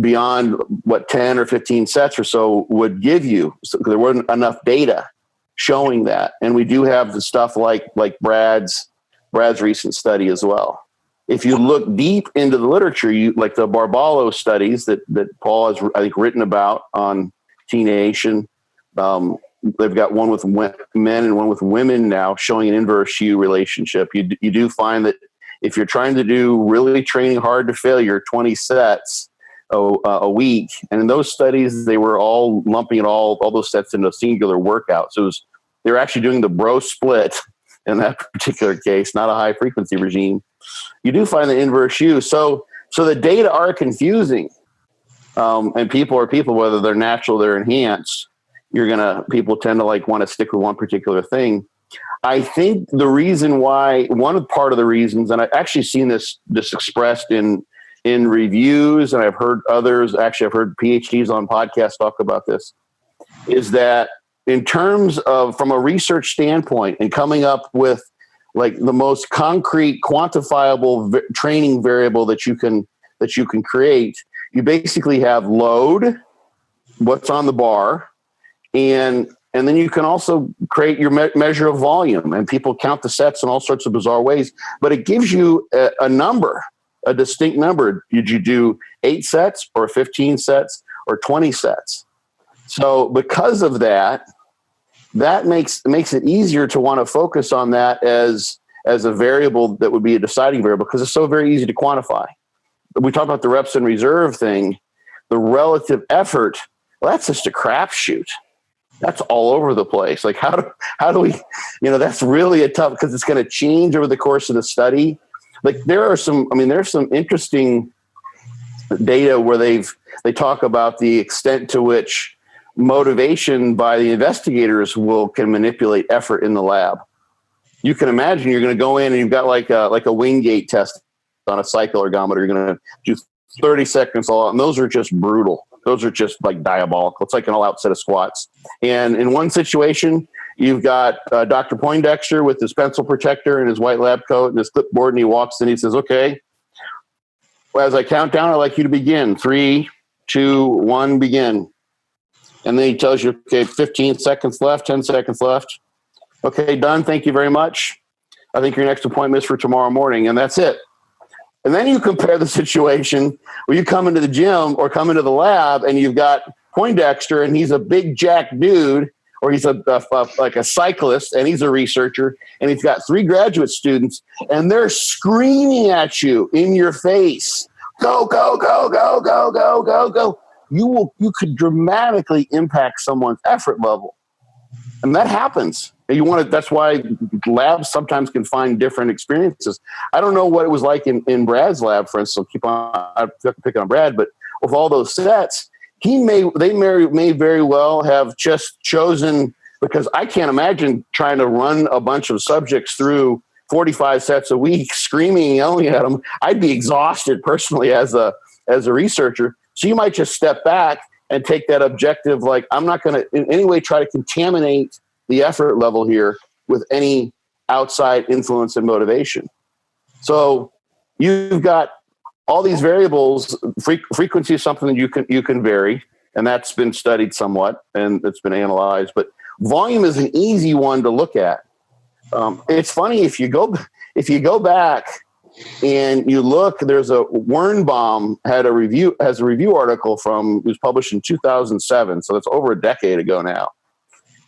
beyond what 10 or 15 sets or so would give you. So there wasn't enough data showing that. And we do have the stuff like Brad's recent study as well. If you look deep into the literature, like the Barbalo studies that Paul has, I think, written about on T Nation. They've got one with men and one with women now showing an inverse U relationship. You do find that if you're trying to do really training hard to failure, 20 sets a week, and in those studies, they were all lumping all those sets into a singular workout. So they were actually doing the bro split in that particular case, not a high frequency regime. You do find the inverse U. So the data are confusing. And people are people, whether they're natural, they're enhanced. People tend to want to stick with one particular thing. I think the reason why, part of the reasons, and I've actually seen this expressed in reviews, and I've heard others, actually I've heard PhDs on podcasts talk about this, is that in terms of, from a research standpoint and coming up with the most concrete, quantifiable training variable that you can create, you basically have load, what's on the bar, and then you can also create your measure of volume, and people count the sets in all sorts of bizarre ways, but it gives you a number, a distinct number. Did you do 8 sets or 15 sets or 20 sets? So because of that makes it easier to want to focus on that as a variable that would be a deciding variable, because it's so very easy to quantify. We talk about the reps and reserve thing, the relative effort. Well, that's just a crapshoot. That's all over the place. How do we, that's really a tough, because it's going to change over the course of the study. There's some interesting data where they talk about the extent to which motivation by the investigators can manipulate effort in the lab. You can imagine you're going to go in and you've got like a Wingate test on a cycle ergometer. You're going to do 30 seconds all out, and those are just brutal. Those are just diabolical. It's like an all-out set of squats. And in one situation, you've got Dr. Poindexter with his pencil protector and his white lab coat and his clipboard, and he walks in. He says, "Okay, well, as I count down, I'd like you to begin. 3, 2, 1, begin." And then he tells you, "Okay, 15 seconds left, 10 seconds left. Okay, done. Thank you very much. I think your next appointment is for tomorrow morning." And that's it. And then you compare the situation where you come into the gym or come into the lab and you've got Poindexter, and he's a big jack dude, or he's like a cyclist, and he's a researcher, and he's got 3 graduate students, and they're screaming at you in your face, "Go, go, go, go, go, go, go, go." You could dramatically impact someone's effort level. And that happens. That's why labs sometimes can find different experiences. I don't know what it was like in Brad's lab, for instance. I'm picking on Brad, but with all those sets, they may very well have just chosen, because I can't imagine trying to run a bunch of subjects through 45 sets a week, screaming, yelling at them. I'd be exhausted personally as a researcher. So you might just step back and take that objective, I'm not going to in any way try to contaminate the effort level here with any outside influence and motivation. So you've got all these variables. Frequency is something that you can vary, and that's been studied somewhat and it's been analyzed. But volume is an easy one to look at. It's funny if you go back And you look, there's a Wernbaum has a review article it was published in 2007. So that's over a decade ago now.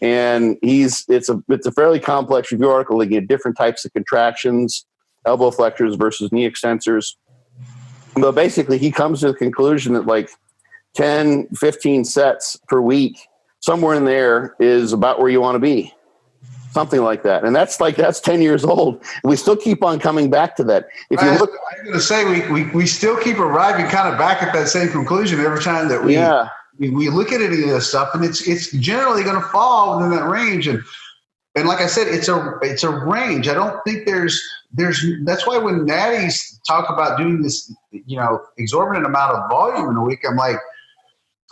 And it's a fairly complex review article looking at different types of contractions, elbow flexors versus knee extensors. But basically he comes to the conclusion that like 10, 15 sets per week, somewhere in there is about where you want to be. Something like that. And that's 10 years old. We still keep on coming back to that. If you look, I'm going to say we still keep arriving kind of back at that same conclusion every time that we look at any of this stuff, and it's generally going to fall within that range. And like I said, it's a range. I don't think there's that's why when natties talk about doing this, exorbitant amount of volume in a week, I'm like,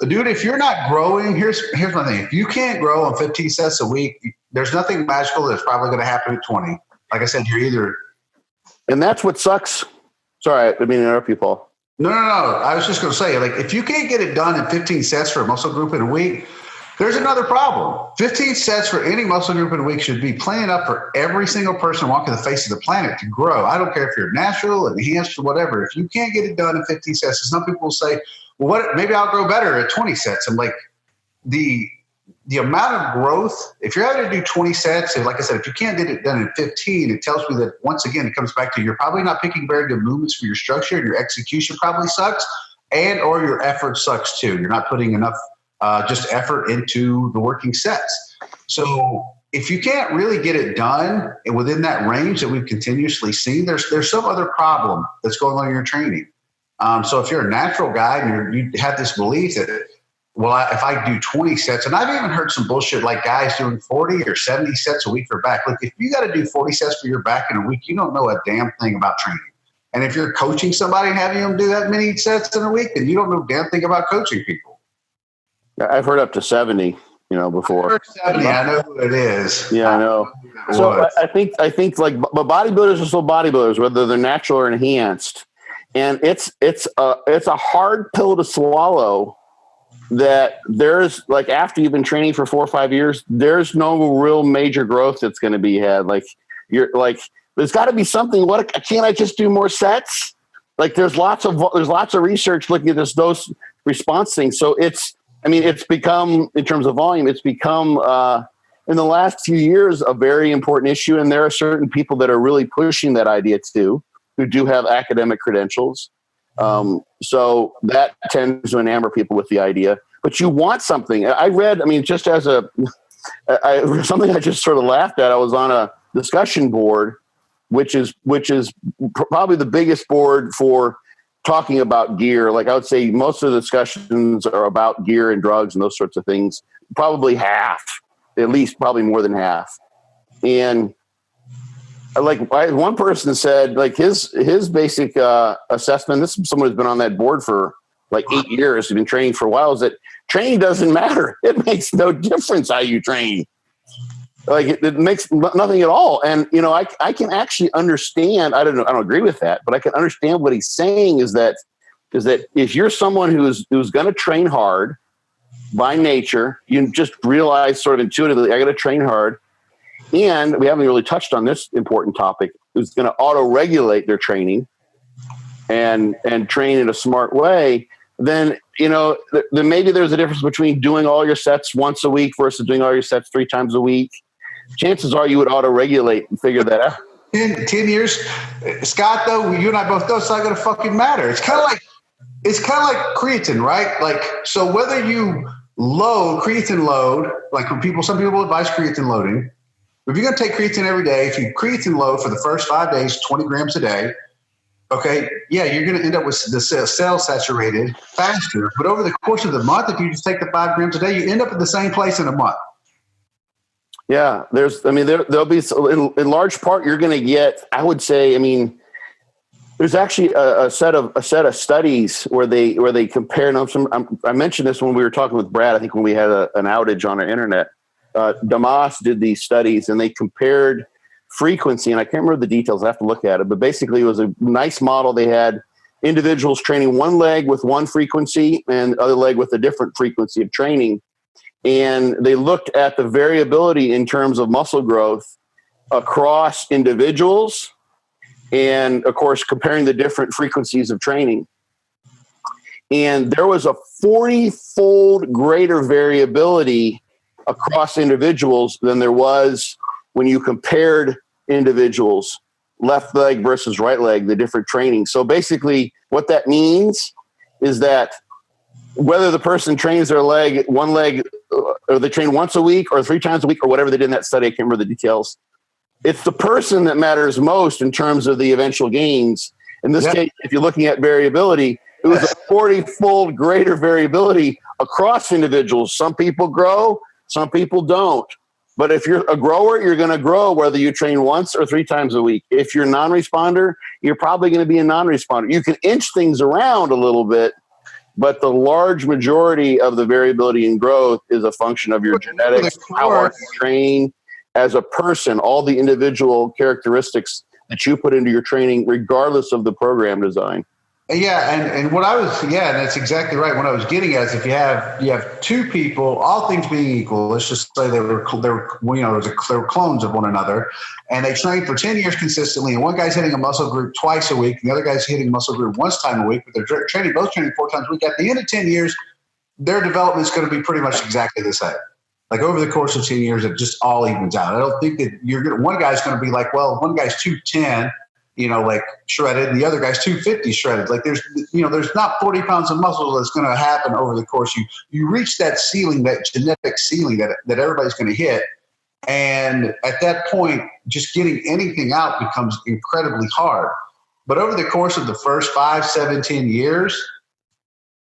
dude, if you're not growing, here's my thing. If you can't grow on 15 sets a week, there's nothing magical that's probably going to happen at 20. Like I said, you're either. And that's what sucks. Sorry, I didn't mean to interrupt you, Paul. No. I was just going to say, like, if you can't get it done in 15 sets for a muscle group in a week, there's another problem. 15 sets for any muscle group in a week should be plain enough for every single person walking the face of the planet to grow. I don't care if you're natural, enhanced, or whatever. If you can't get it done in 15 sets, some people will say, well, maybe I'll grow better at 20 sets. I'm like, the amount of growth, if you're able to do 20 sets, and like I said, if you can't get it done in 15, it tells me that, once again, it comes back to you're probably not picking very good movements for your structure, and your execution probably sucks, and or your effort sucks too. You're not putting enough just effort into the working sets. So if you can't really get it done within that range that we've continuously seen, there's some other problem that's going on in your training. So if you're a natural guy and you have this belief that, well, if I do 20 sets, and I've even heard some bullshit like guys doing 40 or 70 sets a week for back. Look, if you got to do 40 sets for your back in a week, you don't know a damn thing about training. And if you're coaching somebody and having them do that many sets in a week, then you don't know a damn thing about coaching people. I've heard up to 70, before. I've heard 70, I know who it is. Yeah, I know. So I think like, but bodybuilders are still bodybuilders, whether they're natural or enhanced. And it's a hard pill to swallow that there's, like, after you've been training for 4 or 5 years, there's no real major growth that's going to be had. Like, you're like, there's got to be something. What, can't I just do more sets? Like, there's lots of research looking at this dose response thing. So it's become, in terms of volume, it's become in the last few years a very important issue. And there are certain people that are really pushing that idea too, who do have academic credentials. So that tends to enamor people with the idea. But you want something. I read, just as something I just sort of laughed at. I was on a discussion board, which is probably the biggest board for talking about gear. Like, I would say most of the discussions are about gear and drugs and those sorts of things. Probably half, at least probably more than half. And one person said, like, his basic assessment, this is someone who's been on that board for like 8 years, he's been training for a while, is that training doesn't matter. It makes no difference how you train. Like, it makes nothing at all. And, I can actually understand, I don't agree with that, but I can understand what he's saying is that if you're someone who's going to train hard by nature, you just realize sort of intuitively, I got to train hard. And we haven't really touched on this important topic, who's going to auto-regulate their training and train in a smart way, then maybe there's a difference between doing all your sets once a week versus doing all your sets 3 times a week. Chances are you would auto-regulate and figure that out. 10 years, Scott, though, you and I both know it's not going to fucking matter. It's kind of like creatine, right? Like, so whether you creatine load, like some people advise creatine loading. If you're going to take creatine every day, if you creatine load for the first 5 days, 20 grams a day, okay, yeah, you're going to end up with the cell saturated faster. But over the course of the month, if you just take the 5 grams a day, you end up at the same place in a month. Yeah, there'll be, in large part, you're going to get, I would say, there's actually a set of studies where they compare. I mentioned this when we were talking with Brad, I think when we had an outage on our internet. Damas did these studies and they compared frequency, and I can't remember the details. I have to look at it, but basically it was a nice model. They had individuals training one leg with one frequency and the other leg with a different frequency of training. And they looked at the variability in terms of muscle growth across individuals and of course, comparing the different frequencies of training. And there was a 40-fold greater variability across individuals than there was when you compared individuals, left leg versus right leg, the different training. So basically what that means is that whether the person trains their leg, one leg, or they train once a week or 3 times a week or whatever they did in that study, I can't remember the details. It's the person that matters most in terms of the eventual gains. In this case, if you're looking at variability, it was a 40-fold greater variability across individuals. Some people grow, some people don't. But if you're a grower, you're going to grow whether you train once or 3 times a week. If you're a non-responder, you're probably going to be a non-responder. You can inch things around a little bit, but the large majority of the variability in growth is a function of your genetics, how hard you train as a person, all the individual characteristics that you put into your training, regardless of the program design. Yeah, and what I was, and that's exactly right. What I was getting at is if you have 2 people, all things being equal, let's just say they were clones of one another, and they trained for 10 years consistently, and one guy's hitting a muscle group twice a week, and the other guy's hitting a muscle group once time a week, but they're both training 4 times a week. At the end of 10 years, their development is going to be pretty much exactly the same. Like over the course of 10 years, it just all evens out. I don't think that one guy's going to be like, well, one guy's 210. Like shredded, and the other guy's 250 shredded. Like there's not 40 pounds of muscle that's going to happen over the course. You reach that ceiling, that genetic ceiling that everybody's going to hit. And at that point, just getting anything out becomes incredibly hard. But over the course of the first 5, 7, 10 years,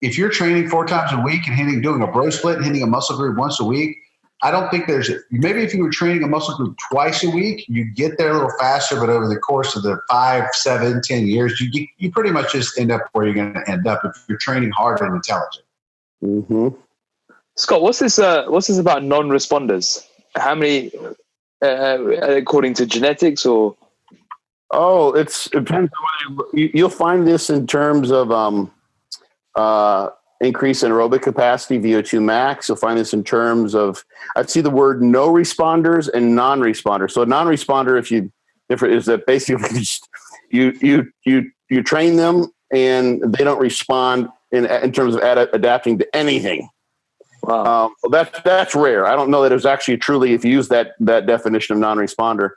if you're training 4 times a week and doing a bro split and hitting a muscle group once a week, I don't think maybe if you were training a muscle group twice a week, you get there a little faster, but over the course of the 5, 7, 10 years, you pretty much just end up where you're going to end up if you're training hard and intelligent. Mm-hmm. Scott, what's this about non-responders? How many, according to genetics or? Oh, it depends on whether you'll find this in terms of increase in aerobic capacity, VO2 max. You'll find this in terms of, I see the word no responders and non-responders. So a non-responder, is that basically just you train them and they don't respond in terms of adapting to anything. Wow. That's rare. I don't know that it's actually truly, if you use that definition of non-responder,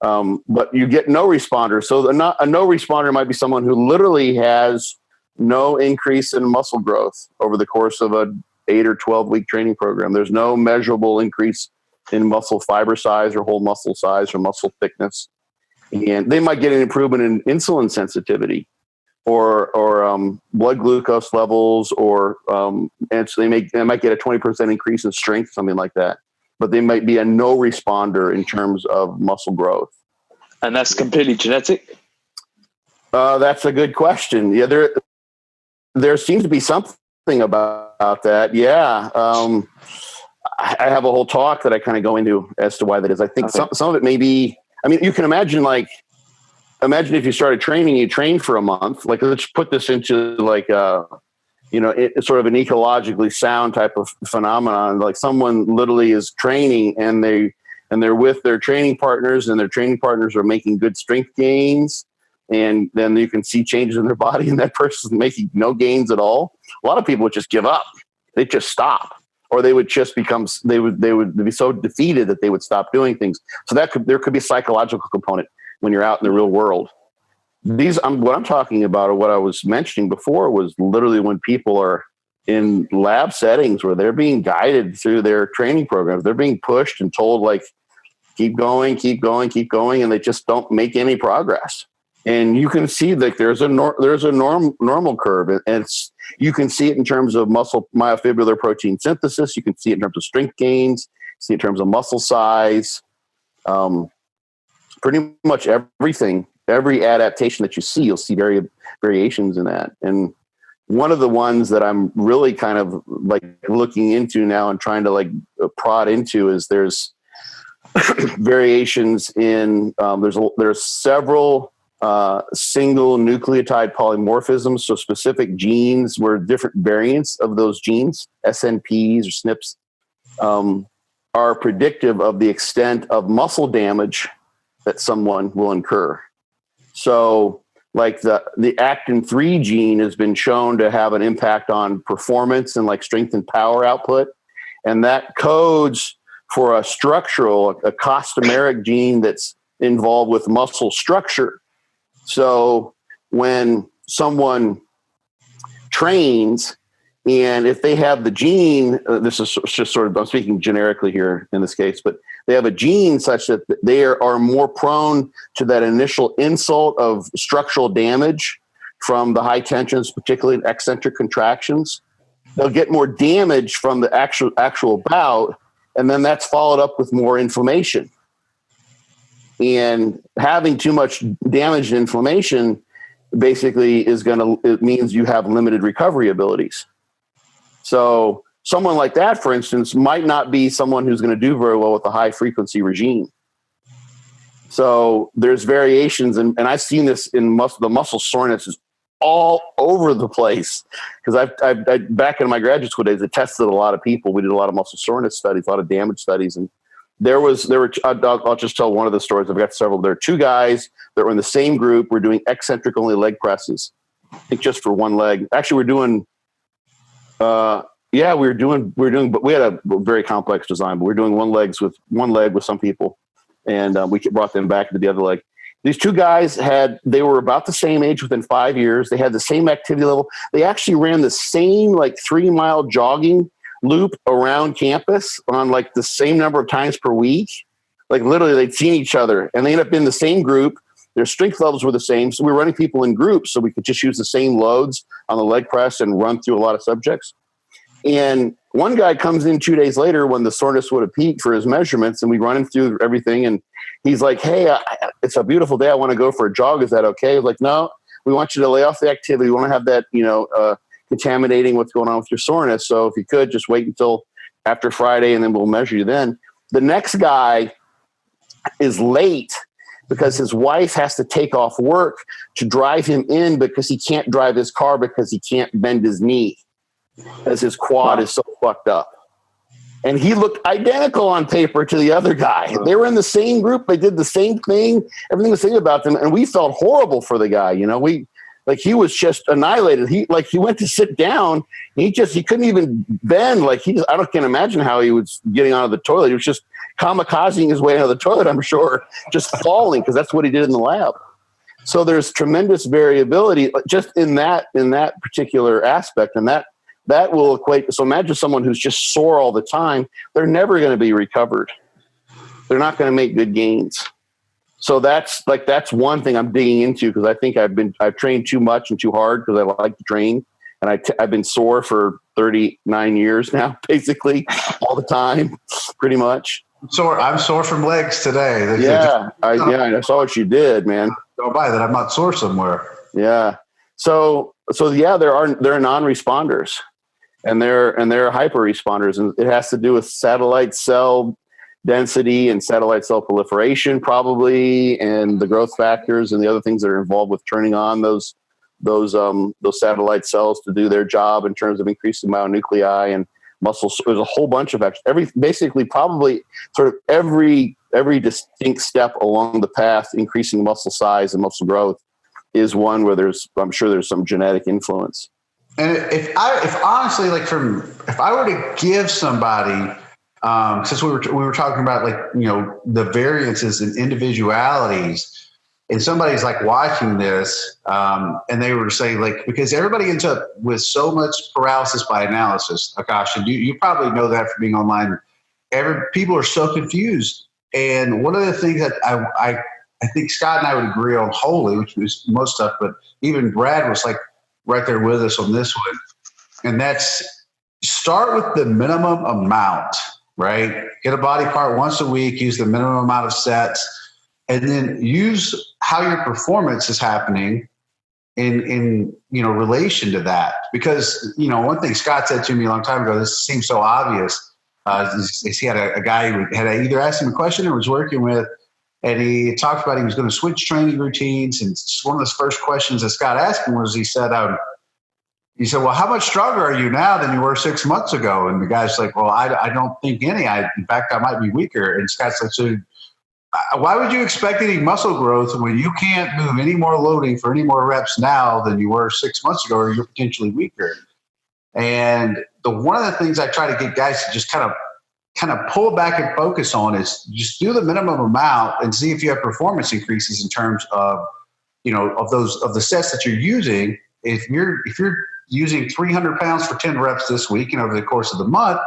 but you get no responder. So a no responder might be someone who literally has no increase in muscle growth over the course of a 8 or 12 week training program. There's no measurable increase in muscle fiber size or whole muscle size or muscle thickness. And they might get an improvement in insulin sensitivity or blood glucose levels, and so they might get a 20% increase in strength, something like that. But they might be a no responder in terms of muscle growth. And that's completely genetic? That's a good question. Yeah, there seems to be something about that. Yeah. I have a whole talk that I kind of go into as to why that is. I think some of it may be, you can imagine if you started training, you trained for a month, like let's put this into it's sort of an ecologically sound type of phenomenon. Like someone literally is training and they're with their training partners and their training partners are making good strength gains. And then you can see changes in their body and that person's making no gains at all. A lot of people would just give up. They just stop, or they would just they would be so defeated that they would stop doing things. So there could be a psychological component when you're out in the real world. What I'm talking about, or what I was mentioning before, was literally when people are in lab settings where they're being guided through their training programs. They're being pushed and told, like, keep going, and they just don't make any progress. And you can see that there's a normal curve, and you can see it in terms of muscle myofibrillar protein synthesis. You can see it in terms of strength gains. See it in terms of muscle size. Pretty much everything, every adaptation that you see, you'll see variations in that. And one of the ones that I'm really kind of like looking into now and trying to prod into is there's variations in there's several single nucleotide polymorphisms, so specific genes where different variants of those genes, SNPs or SNPs, are predictive of the extent of muscle damage that someone will incur. So like the actin-3 gene has been shown to have an impact on performance and like strength and power output. And that codes for a costameric gene that's involved with muscle structure. So when someone trains, and if they have the gene, this is just sort of, I'm speaking generically here in this case, but they have a gene such that they are more prone to that initial insult of structural damage from the high tensions, particularly eccentric contractions. They'll get more damage from the actual bout, and then that's followed up with more inflammation. And having too much damage and inflammation basically it means you have limited recovery abilities. So someone like that, for instance, might not be someone who's going to do very well with a high frequency regime. So there's variations, and I've seen this in the muscle soreness is all over the place, because I back in my graduate school days, I tested a lot of people. We did a lot of muscle soreness studies, a lot of damage studies, and I'll just tell one of the stories. I've got several. There are two guys that were in the same group. We're doing eccentric only leg presses, I think just for one leg. Actually, we're doing, but we had a very complex design, but we're doing one leg with some people, and we brought them back to the other leg. These two guys they were about the same age within 5 years. They had the same activity level. They actually ran the same 3-mile jogging loop around campus on the same number of times per week. Literally they'd seen each other, and they ended up in the same group. Their strength levels were the same. So we were running people in groups so we could just use the same loads on the leg press and run through a lot of subjects. And one guy comes in 2 days later when the soreness would have peaked for his measurements, and we run him through everything. And he's like, "Hey, it's a beautiful day. I want to go for a jog. Is that okay?" I was like, "No, we want you to lay off the activity. We want to have that, contaminating what's going on with your soreness. So if you could just wait until after Friday, and then we'll measure you then." The next guy is late because his wife has to take off work to drive him in, because he can't drive his car because he can't bend his knee as his quad is so fucked up. And he looked identical on paper to the other guy. They were in the same group. They did the same thing. Everything was the same about them. And we felt horrible for the guy. He was just annihilated. He went to sit down. He couldn't even bend. I can't imagine how he was getting out of the toilet. He was just kamikazing his way out of the toilet, I'm sure, just falling, because that's what he did in the lab. So there's tremendous variability just in that particular aspect. And that will equate. So imagine someone who's just sore all the time. They're never going to be recovered. They're not going to make good gains. So that's one thing I'm digging into, because I think I've trained too much and too hard because I like to train, and I've been sore for 39 years now, basically all the time, pretty much. I'm sore from legs today. I saw what you did, man. Don't buy that. I'm not sore somewhere. Yeah. So yeah, there are non-responders, and they're hyper responders, and it has to do with satellite cell density and satellite cell proliferation, probably, and the growth factors and the other things that are involved with turning on those satellite cells to do their job in terms of increasing myonuclei and muscles. There's a whole bunch of factors. Basically, probably sort of every distinct step along the path, increasing muscle size and muscle growth, is one where I'm sure there's some genetic influence. And if honestly, if I were to give somebody, since we were talking about the variances and individualities, and somebody's watching this, and they were to say because everybody ends up with so much paralysis by analysis, Akash, and you probably know that from being online. People are so confused, and one of the things that I think Scott and I would agree on wholly, which was most stuff, but even Brad was right there with us on this one, and that's start with the minimum amount. Right? Get a body part once a week, use the minimum amount of sets, and then use how your performance is happening in relation to that. Because, one thing Scott said to me a long time ago, this seems so obvious, is he had a guy who had either asked him a question or was working with, and he talked about he was going to switch training routines. And one of the first questions that Scott asked him was, he said, well, how much stronger are you now than you were 6 months ago? And the guy's like, well, I don't think any. In fact, I might be weaker. And Scott's like, so why would you expect any muscle growth when you can't move any more loading for any more reps now than you were 6 months ago, or you're potentially weaker? And one of the things I try to get guys to just kind of pull back and focus on is just do the minimum amount and see if you have performance increases in terms of, of the sets that you're using. If you're using 300 pounds for 10 reps this week, and over the course of the month,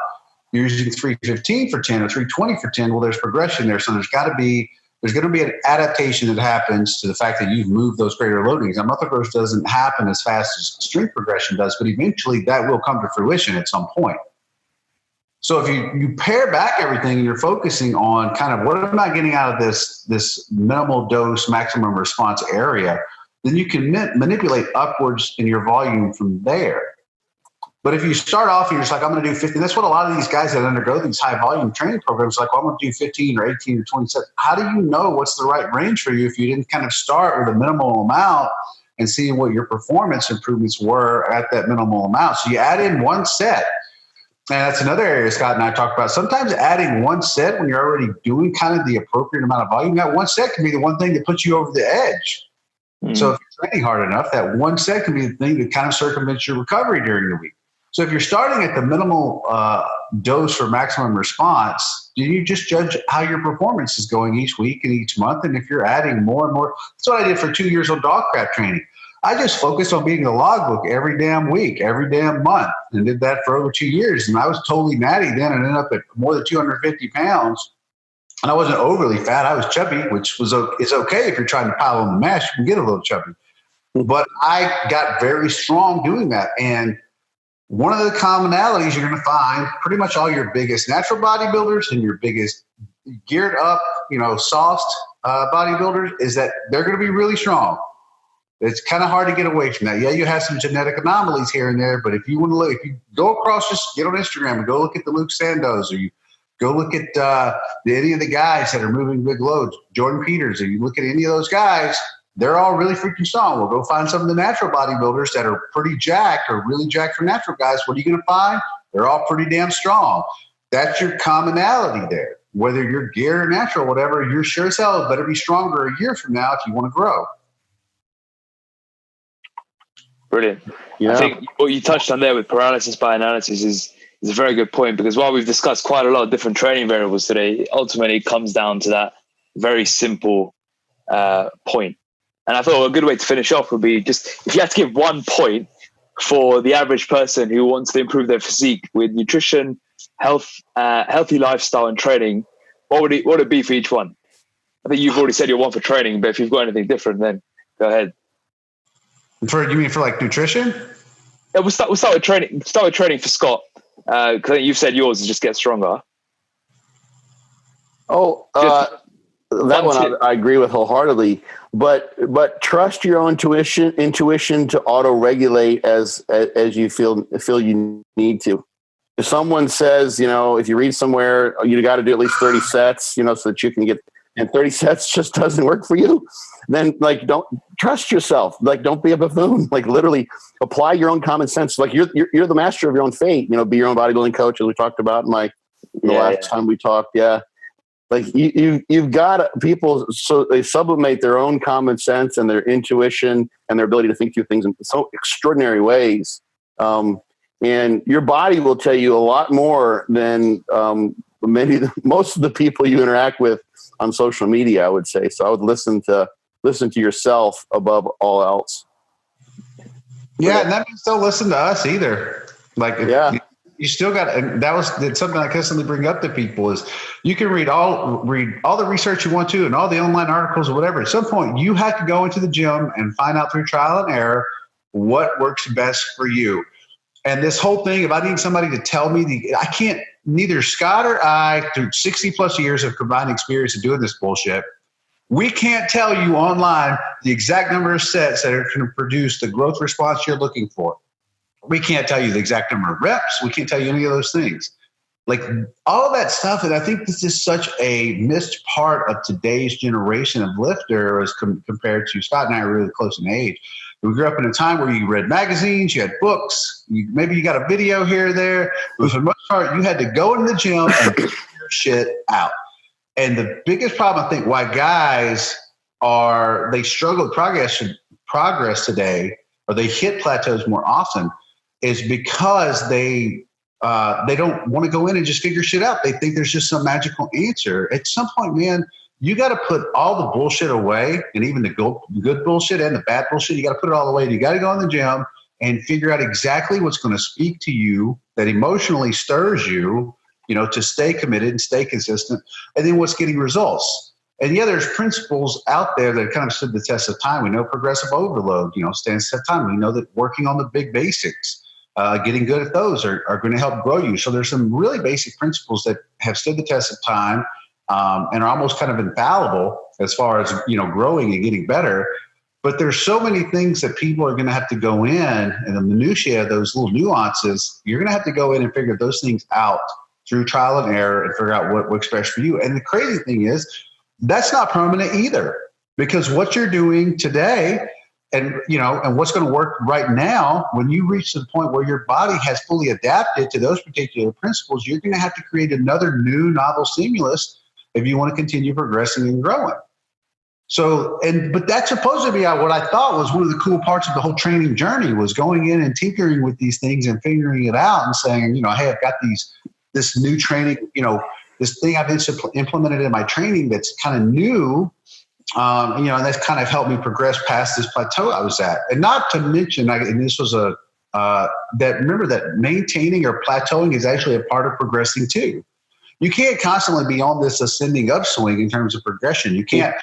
you're using 315 for 10 or 320 for 10, well, there's progression there. So there's going to be an adaptation that happens to the fact that you've moved those greater loadings. Now, muscle growth doesn't happen as fast as strength progression does, but eventually that will come to fruition at some point. So if you pare back everything and you're focusing on kind of what am I getting out of this minimal dose, maximum response area, then you can manipulate upwards in your volume from there. But if you start off and you're just like, I'm going to do 50, that's what a lot of these guys that undergo these high volume training programs, like, well, I'm going to do 15 or 18 or 20 sets. How do you know what's the right range for you if you didn't kind of start with a minimal amount and see what your performance improvements were at that minimal amount? So you add in one set. And that's another area Scott and I talked about. Sometimes adding one set when you're already doing kind of the appropriate amount of volume, that one set can be the one thing that puts you over the edge. Mm-hmm. So if you're training hard enough, that one set can be the thing that kind of circumvents your recovery during the week. So if you're starting at the minimal dose for maximum response, then you just judge how your performance is going each week and each month. And if you're adding more and more, that's what I did for 2 years on dog crap training. I just focused on beating the logbook every damn week, every damn month, and did that for over 2 years. And I was totally natty then and ended up at more than 250 pounds. And I wasn't overly fat. I was chubby, which is okay if you're trying to pile on the mass. You can get a little chubby. But I got very strong doing that. And one of the commonalities you're going to find, pretty much all your biggest natural bodybuilders and your biggest geared up, soft bodybuilders, is that they're going to be really strong. It's kind of hard to get away from that. Yeah, you have some genetic anomalies here and there, but if you want to look, if you go across, just get on Instagram and go look at the Luke Sandos, or you go look at any of the guys that are moving big loads, Jordan Peters, or you look at any of those guys, they're all really freaking strong. We'll go find some of the natural bodybuilders that are pretty jacked or really jacked for natural guys. What are you going to find? They're all pretty damn strong. That's your commonality there. Whether you're geared or natural, whatever, you're sure as hell better be stronger a year from now if you want to grow. Brilliant. Yeah. I think what you touched on there with paralysis by analysis is a very good point, because while we've discussed quite a lot of different training variables today, ultimately it comes down to that very simple point. And I thought a good way to finish off would be just, if you had to give 1 point for the average person who wants to improve their physique with nutrition, health, healthy lifestyle and training, what would it be for each one? I think you've already said you're one for training, but if you've got anything different, then go ahead. You mean for like nutrition? Yeah, we'll start with training. Start with training for Scott. Because you've said yours is just get stronger. That one I agree with wholeheartedly. But trust your own intuition to auto-regulate as you feel you need to. If someone says, if you read somewhere, you got to do at least 30 sets, so that you can get, and 30 sets just doesn't work for you, then don't trust yourself. Don't be a buffoon. Literally apply your own common sense. You're the master of your own fate. Be your own bodybuilding coach, as we talked about in the last time we talked. Yeah. You've got people, so they sublimate their own common sense and their intuition and their ability to think through things in so extraordinary ways. And your body will tell you a lot more than most of the people you interact with on social media, I would say. So I would listen to yourself above all else. Yeah, and that means don't listen to us either. You still got, and that's something I constantly bring up to people is you can read all the research you want to and all the online articles or whatever. At some point, you have to go into the gym and find out through trial and error what works best for you. And this whole thing, if I need somebody to tell me, I can't, neither Scott or I, through 60 plus years of combined experience of doing this bullshit, we can't tell you online the exact number of sets that are going to produce the growth response you're looking for. We can't tell you the exact number of reps. We can't tell you any of those things. All of that stuff, and I think this is such a missed part of today's generation of lifter as compared to Scott and I are really close in age. We grew up in a time where you read magazines, you had books, maybe you got a video here or there. But for the most part, you had to go into the gym and figure your shit out. And the biggest problem, I think, why guys they struggle with progress today, or they hit plateaus more often, is because they don't want to go in and just figure shit out. They think there's just some magical answer. At some point, man, you got to put all the bullshit away, and even the good bullshit and the bad bullshit. You got to put it all away. You got to go in the gym and figure out exactly what's going to speak to you, that emotionally stirs you, to stay committed and stay consistent, and then what's getting results. And yeah, there's principles out there that kind of stood the test of time. We know progressive overload, stands the test of time. We know that working on the big basics, getting good at those are going to help grow you. So there's some really basic principles that have stood the test of time, and are almost kind of infallible as far as, growing and getting better. But there's so many things that people are going to have to go in, and the minutiae, those little nuances, you're going to have to go in and figure those things out through trial and error and figure out what works best for you. And the crazy thing is, that's not permanent either, because what you're doing today and what's going to work right now, when you reach the point where your body has fully adapted to those particular principles, you're going to have to create another new novel stimulus if you want to continue progressing and growing. So, but that's supposed to be what I thought was one of the cool parts of the whole training journey, was going in and tinkering with these things and figuring it out and saying, hey, I've got this new training, this thing I've implemented in my training that's kind of new, and that's kind of helped me progress past this plateau I was at. And not to mention, and this was remember that maintaining or plateauing is actually a part of progressing too. You can't constantly be on this ascending upswing in terms of progression. You can't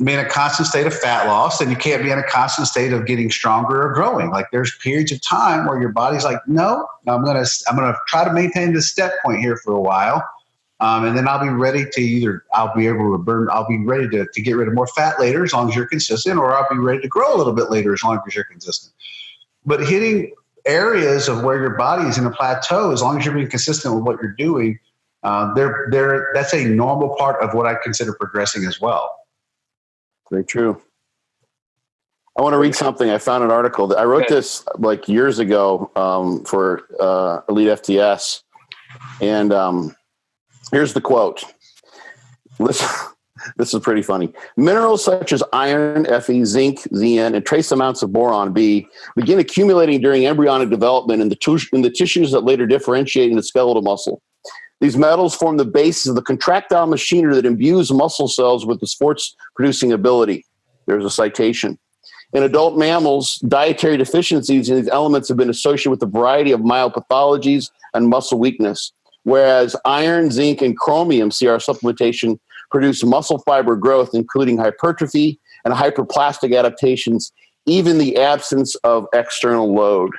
be in a constant state of fat loss, and you can't be in a constant state of getting stronger or growing. Like, there's periods of time where your body's like, no, I'm gonna try to maintain this step point here for a while, and then I'll be ready to I'll be ready to get rid of more fat later, as long as you're consistent, or I'll be ready to grow a little bit later, as long as you're consistent. But hitting areas of where your body is in a plateau, as long as you're being consistent with what you're doing, that's a normal part of what I consider progressing as well. Very true. I want to read something. I found an article that I wrote this like years ago for Elite FTS. And here's the quote. Listen, this is pretty funny. Minerals such as iron, Fe, zinc, Zn, and trace amounts of boron B begin accumulating during embryonic development in the tissues that later differentiate into skeletal muscle. These metals form the basis of the contractile machinery that imbues muscle cells with this force-producing ability. There's a citation. In adult mammals, dietary deficiencies in these elements have been associated with a variety of mild pathologies and muscle weakness, whereas iron, zinc, and chromium, see our supplementation, produce muscle fiber growth, including hypertrophy and hyperplastic adaptations, even the absence of external load.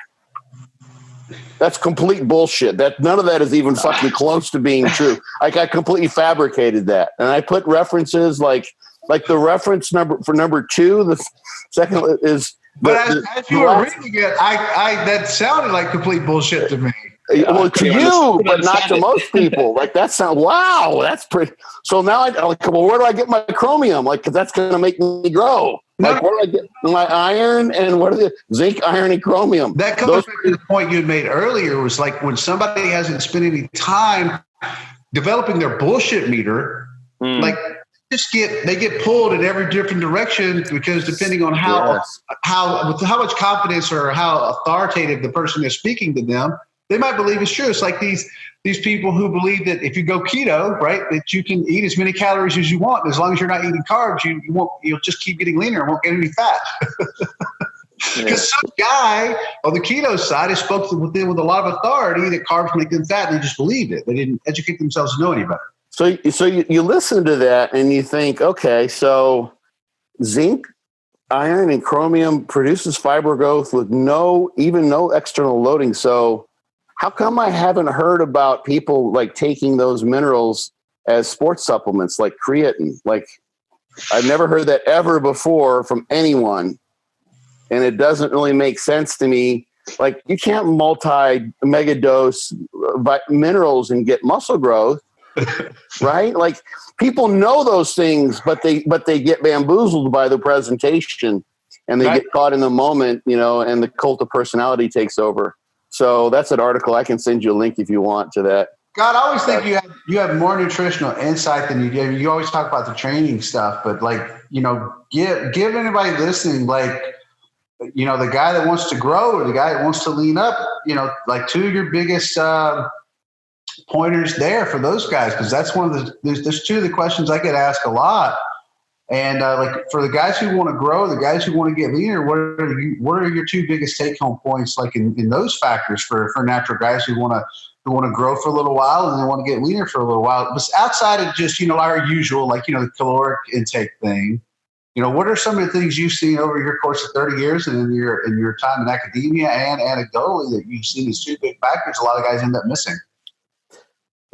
That's complete bullshit. None of that is even fucking close to being true. Like, I completely fabricated that, and I put references like the reference number for number 2. The second is. But as you were reading it, I that sounded like complete bullshit to me. Well, to you, but not to most people. Like, that sounds, wow, that's pretty. So now I'm like, well, where do I get my chromium? Like, because that's going to make me grow. Like, where do I get my iron, and what are the zinc, iron, and chromium? That comes back to the point you had made earlier, was like, when somebody hasn't spent any time developing their bullshit meter, like, they get pulled in every different direction, because depending on how much confidence or how authoritative the person is speaking to them, they might believe it's true. It's like these people who believe that if you go keto, right, that you can eat as many calories as you want. As long as you're not eating carbs, you'll just keep getting leaner and won't get any fat. Because some guy on the keto side has spoken with them with a lot of authority that carbs make them fat, and they just believed it. They didn't educate themselves to know any better. So you listen to that and you think, okay, so zinc, iron, and chromium produces fiber growth with no external loading. So how come I haven't heard about people like taking those minerals as sports supplements, like creatine? Like, I've never heard that ever before from anyone, and it doesn't really make sense to me. Like, you can't mega dose minerals and get muscle growth, right? Like, people know those things, but they get bamboozled by the presentation, and they get caught in the moment, and the cult of personality takes over. So that's an article. I can send you a link if you want to that. God, I always think you have more nutritional insight than you do. You always talk about the training stuff, but give anybody listening, the guy that wants to grow or the guy that wants to lean up, two of your biggest pointers there for those guys, because that's one of there's two of the questions I get asked a lot. And for the guys who want to grow, the guys who want to get leaner, what are your two biggest take home points, in those factors for natural guys who want to grow for a little while and they want to get leaner for a little while, but outside of just our usual the caloric intake thing? What are some of the things you've seen over your course of 30 years and in your time in academia and anecdotally that you've seen as two big factors a lot of guys end up missing?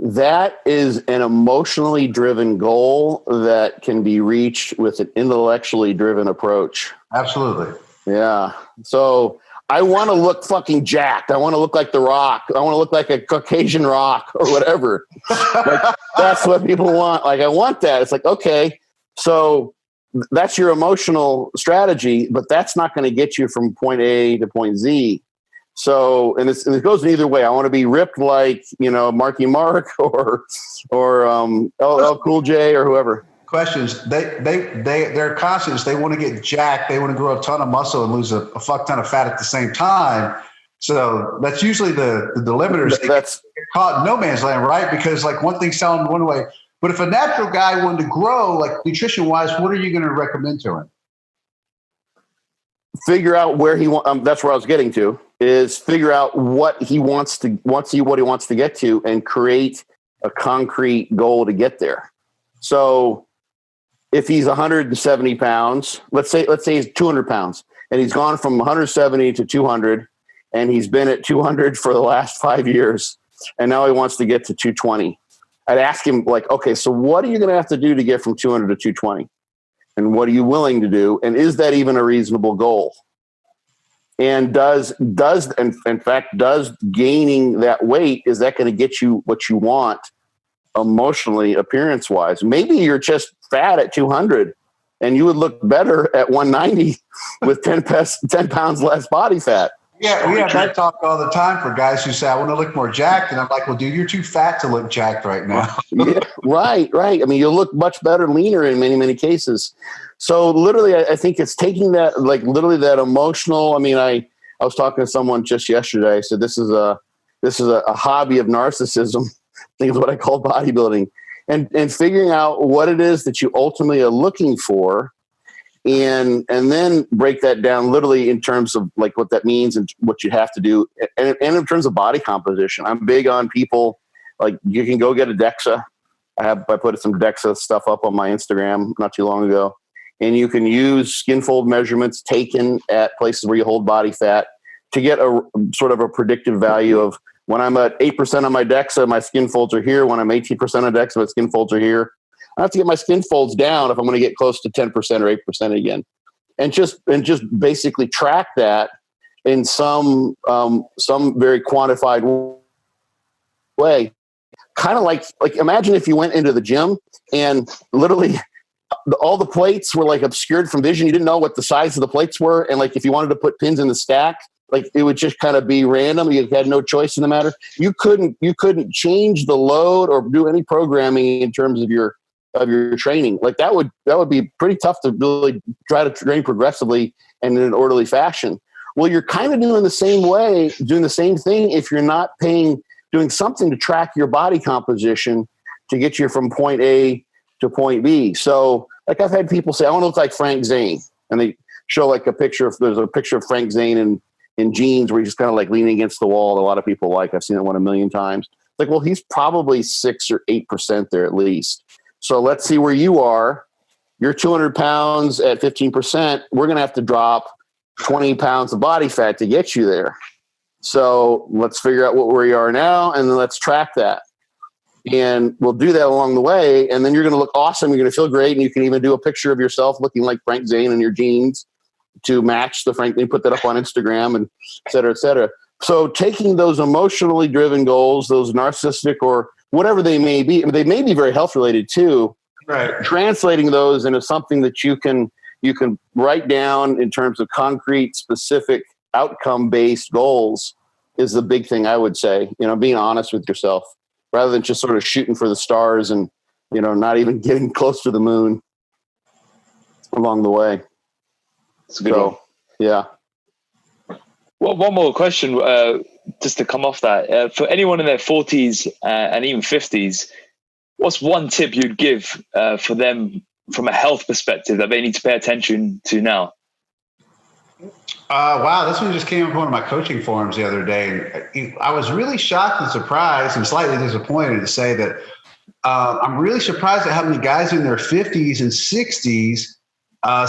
That is an emotionally driven goal that can be reached with an intellectually driven approach. Absolutely. Yeah. So I want to look fucking jacked. I want to look like The Rock. I want to look like a Caucasian rock or whatever. That's what people want. I want that. It's okay. So that's your emotional strategy, but that's not going to get you from point A to point Z. So, and it goes in either way. I want to be ripped like, Marky Mark or LL Cool J or whoever. Questions. They're conscious. They want to get jacked. They want to grow a ton of muscle and lose a fuck ton of fat at the same time. So that's usually the delimiters. That's caught in no man's land, right? Because one thing's selling one way. But if a natural guy wanted to grow, nutrition wise, what are you going to recommend to him? Figure out where he wants. That's where I was getting to. Is figure out what he wants to get to and create a concrete goal to get there. So if he's 170 pounds, let's say he's 200 pounds and he's gone from 170 to 200 and he's been at 200 for the last 5 years and now he wants to get to 220. I'd ask him okay, so what are you going to have to do to get from 200 to 220? And what are you willing to do? And is that even a reasonable goal? And does gaining that weight, is that going to get you what you want emotionally, appearance wise? Maybe you're just fat at 200 and you would look better at 190 with 10 pounds less body fat. Yeah, we have that talk all the time for guys who say, I want to look more jacked. And I'm like, well, dude, you're too fat to look jacked right now. Yeah, right. I mean, you'll look much better, leaner in many, many cases. So literally, I think it's taking that, literally that emotional. I mean, I was talking to someone just yesterday. I said, this is a hobby of narcissism. I think is what I call bodybuilding, and figuring out what it is that you ultimately are looking for. And then break that down literally in terms of what that means and what you have to do. And in terms of body composition, I'm big on people, you can go get a DEXA. I put some DEXA stuff up on my Instagram not too long ago. And you can use skin fold measurements taken at places where you hold body fat to get a sort of a predictive value of when I'm at 8% on my DEXA, my skin folds are here. When I'm 18% on DEXA, my skin folds are here. I have to get my skin folds down if I'm going to get close to 10% or 8% again, and just basically track that in some very quantified way. Kind of like imagine if you went into the gym and literally all the plates were obscured from vision. You didn't know what the size of the plates were, and if you wanted to put pins in the stack, it would just kind of be random. You had no choice in the matter. You couldn't change the load or do any programming in terms of your training. That would be pretty tough to really try to train progressively and in an orderly fashion. Well, you're kind of doing the same thing if you're not doing something to track your body composition to get you from point A to point B. So I've had people say, I want to look like Frank Zane. And they show there's a picture of Frank Zane in jeans where he's just kind of leaning against the wall. That a lot of people I've seen it 1 million times. Well, he's probably 6 or 8% there at least. So let's see where you are. You're 200 pounds at 15%. We're going to have to drop 20 pounds of body fat to get you there. So let's figure out where you are now, and then let's track that. And we'll do that along the way. And then you're going to look awesome. You're going to feel great. And you can even do a picture of yourself looking like Frank Zane in your jeans to match the Frank. You put that up on Instagram and et cetera, et cetera. So taking those emotionally driven goals, those narcissistic or whatever they may be very health related too. Right. Translating those into something that you can write down in terms of concrete, specific, outcome based goals is the big thing I would say. Being honest with yourself rather than just sort of shooting for the stars and, not even getting close to the moon along the way. It's a good one. Yeah. Well, one more question, just to come off that. For anyone in their 40s and even 50s, what's one tip you'd give for them from a health perspective that they need to pay attention to now? Wow, this one just came up on one of my coaching forums the other day. I was really shocked and surprised and slightly disappointed to say that I'm really surprised at how many guys in their 50s and 60s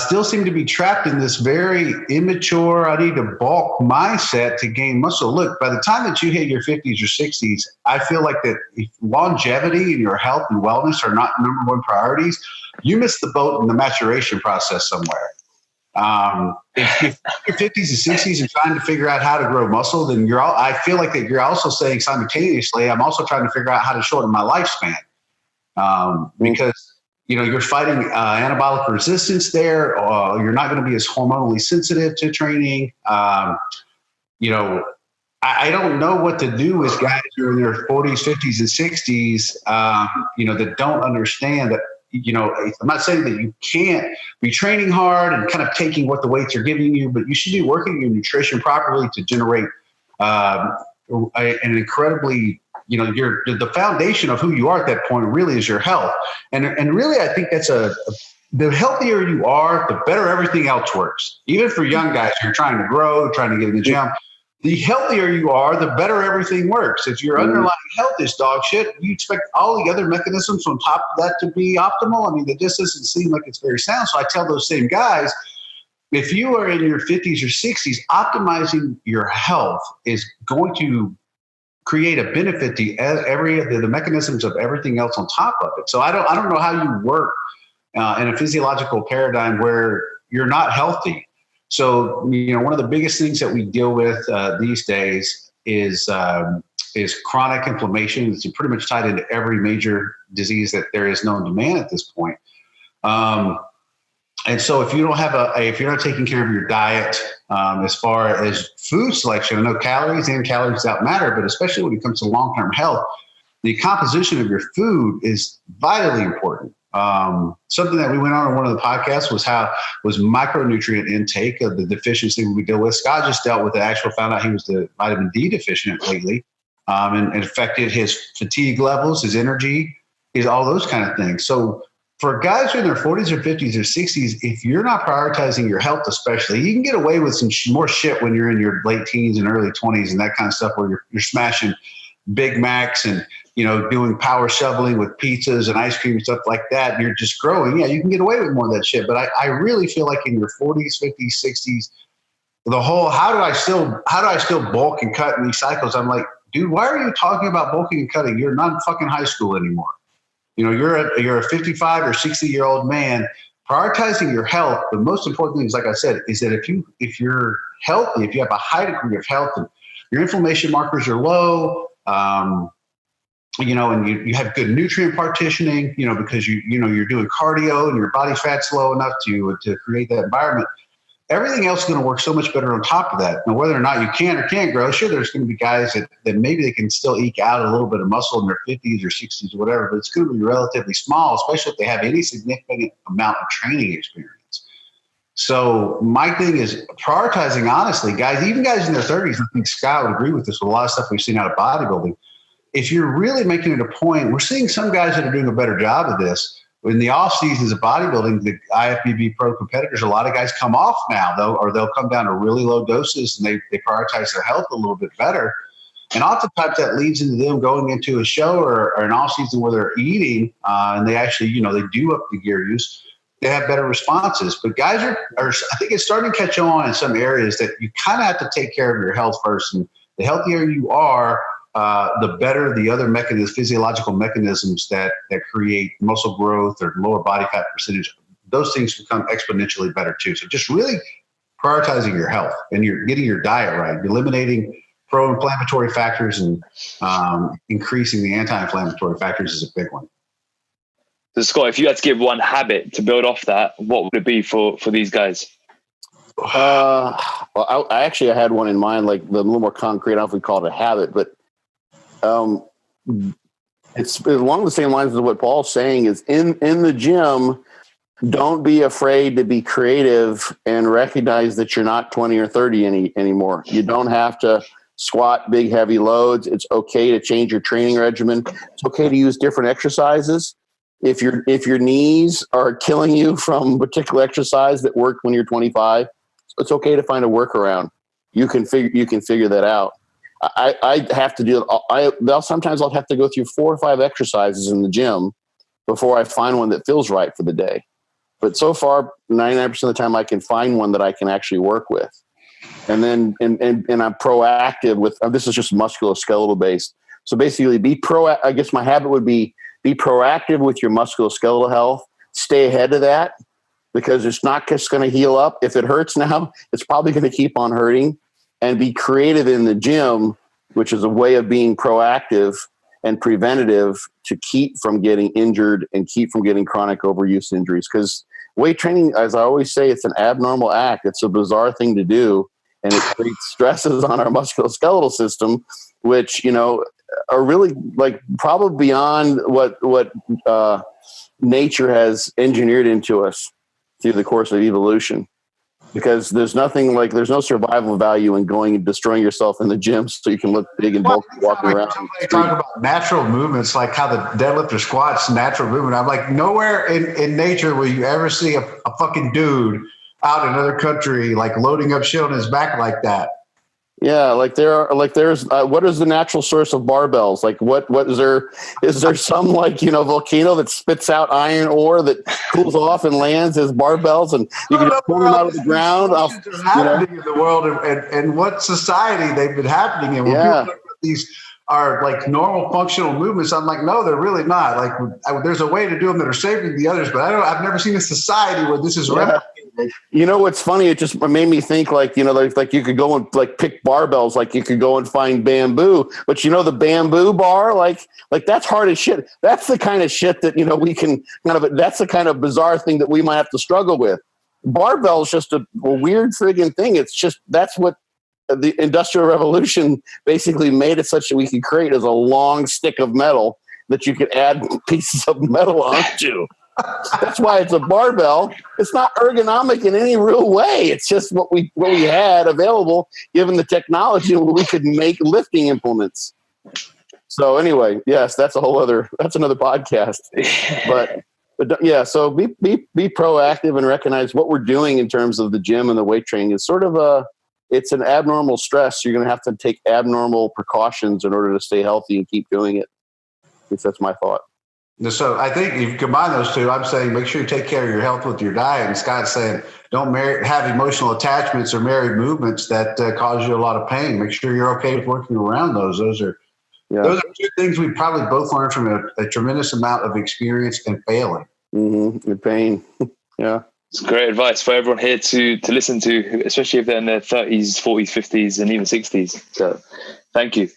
still seem to be trapped in this very immature, I need to bulk mindset to gain muscle. Look, by the time that you hit your 50s or 60s, I feel like that if longevity and your health and wellness are not number one priorities, you miss the boat in the maturation process somewhere. If you're 50s and 60s and trying to figure out how to grow muscle, then I feel like that you're also saying simultaneously, I'm also trying to figure out how to shorten my lifespan. Because you're fighting anabolic resistance there. You're not going to be as hormonally sensitive to training. I don't know what to do with guys who are in their 40s, 50s, and 60s, that don't understand that, I'm not saying that you can't be training hard and kind of taking what the weights are giving you, but you should be working your nutrition properly to generate an incredibly, the foundation of who you are at that point really is your health. And really, I think that's the healthier you are, the better everything else works. Even for young guys who are trying to grow, trying to get in the gym, the healthier you are, the better everything works. If your underlying health is dog shit, you expect all the other mechanisms on top of that to be optimal. I mean, it just doesn't seem like it's very sound. So I tell those same guys, if you are in your 50s or 60s, optimizing your health is going to create a benefit to the mechanisms of everything else on top of it. So I don't know how you work in a physiological paradigm where you're not healthy. So, one of the biggest things that we deal with these days is chronic inflammation. It's pretty much tied into every major disease that there is known to man at this point. And so if you don't have if you're not taking care of your diet, as far as food selection, I know calories in, calories out matter, but especially when it comes to long-term health, the composition of your food is vitally important. Something that we went on in one of the podcasts was micronutrient intake of the deficiency we deal with. Scott just dealt with found out he was the vitamin D deficient lately, and it affected his fatigue levels, his energy, all those kind of things. So for guys who are in their 40s or 50s or 60s, if you're not prioritizing your health, especially, you can get away with some more shit when you're in your late teens and early 20s and that kind of stuff where you're smashing Big Macs and, doing power shoveling with pizzas and ice cream and stuff like that. And you're just growing. Yeah, you can get away with more of that shit. But I really feel like in your 40s, 50s, 60s, the whole, how do I still bulk and cut in these cycles? I'm like, dude, why are you talking about bulking and cutting? You're not in fucking high school anymore. You're a 55 or 60-year-old man. Prioritizing your health, the most important thing is, like I said, is that if you're healthy, if you have a high degree of health and your inflammation markers are low, and you have good nutrient partitioning, because you're doing cardio and your body fat's low enough to create that environment. Everything else is going to work so much better on top of that. Now, whether or not you can or can't grow, sure, there's going to be guys that maybe they can still eke out a little bit of muscle in their 50s or 60s or whatever, but it's going to be relatively small, especially if they have any significant amount of training experience. So my thing is prioritizing, honestly, guys, even guys in their 30s, I think Scott would agree with this with a lot of stuff we've seen out of bodybuilding. If you're really making it a point, we're seeing some guys that are doing a better job of this. In the off seasons of bodybuilding, the IFBB pro competitors, a lot of guys come off now, though, or they'll come down to really low doses and they prioritize their health a little bit better. And oftentimes that leads into them going into a show or an off season where they're eating and they actually, they do up the gear use. They have better responses. But guys are I think it's starting to catch on in some areas that you kind of have to take care of your health first. And the healthier you are, the better the other physiological mechanisms that create muscle growth or lower body fat percentage, those things become exponentially better too. So just really prioritizing your health and you're getting your diet right, eliminating pro-inflammatory factors and increasing the anti-inflammatory factors is a big one. So Scott, if you had to give one habit to build off that, what would it be for these guys? Well, I had one in mind, like a little more concrete. I don't know if we call it a habit, but It's along the same lines as what Paul's saying is in the gym, don't be afraid to be creative and recognize that you're not 20 or 30 anymore. You don't have to squat big, heavy loads. It's okay to change your training regimen. It's okay to use different exercises. If your knees are killing you from a particular exercise that worked when you're 25, it's okay to find a workaround. You can figure that out. I have to do it. Sometimes I'll have to go through 4 or 5 exercises in the gym before I find one that feels right for the day. But so far, 99% of the time, I can find one that I can actually work with. And then, and I'm proactive with, this is just musculoskeletal based. So basically I guess my habit would be proactive with your musculoskeletal health, stay ahead of that because it's not just going to heal up. If it hurts now, it's probably going to keep on hurting, and be creative in the gym, which is a way of being proactive and preventative to keep from getting injured and keep from getting chronic overuse injuries. Because weight training, as I always say, it's an abnormal act. It's a bizarre thing to do, and it creates stresses on our musculoskeletal system, which, are really like probably beyond what nature has engineered into us through the course of evolution. Because there's no survival value in going and destroying yourself in the gym so you can look big and bulky walking around. Somebody talk about natural movements, like how the deadlift or squats, natural movement. I'm like, nowhere in nature will you ever see a fucking dude out in another country like loading up shit on his back like that. Yeah, there's what is the natural source of barbells? Like what is there some volcano that spits out iron ore that cools off and lands as barbells, and you can just pull them out of the ground? Happening in the world, and what society they've been happening in. When people think these are like normal functional movements, I'm like, no, they're really not. Like there's a way to do them that are safer than the others, but I've never seen a society where this is replicated. What's funny? It just made me think like you could go and like pick barbells, like you could go and find bamboo, but the bamboo bar, like that's hard as shit. That's the kind of shit that, we can that's the kind of bizarre thing that we might have to struggle with. Barbell is just a weird friggin' thing. It's just, that's what the Industrial Revolution basically made it such that we could create as a long stick of metal that you could add pieces of metal onto. That's why it's a barbell. It's not ergonomic in any real way. It's just what we had available given the technology where we could make lifting implements. So anyway, yes, that's another podcast. But yeah, so be proactive and recognize what we're doing in terms of the gym and the weight training is sort of it's an abnormal stress. You're going to have to take abnormal precautions in order to stay healthy and keep doing it. At least that's my thought. So I think if you combine those two, I'm saying make sure you take care of your health with your diet. And Scott's saying don't have emotional attachments or married movements that cause you a lot of pain. Make sure you're okay with working around those. Those are 2 things we probably both learned from a tremendous amount of experience and failing. Mm-hmm. And pain. Yeah. It's great advice for everyone here to listen to, especially if they're in their 30s, 40s, 50s, and even 60s. So thank you.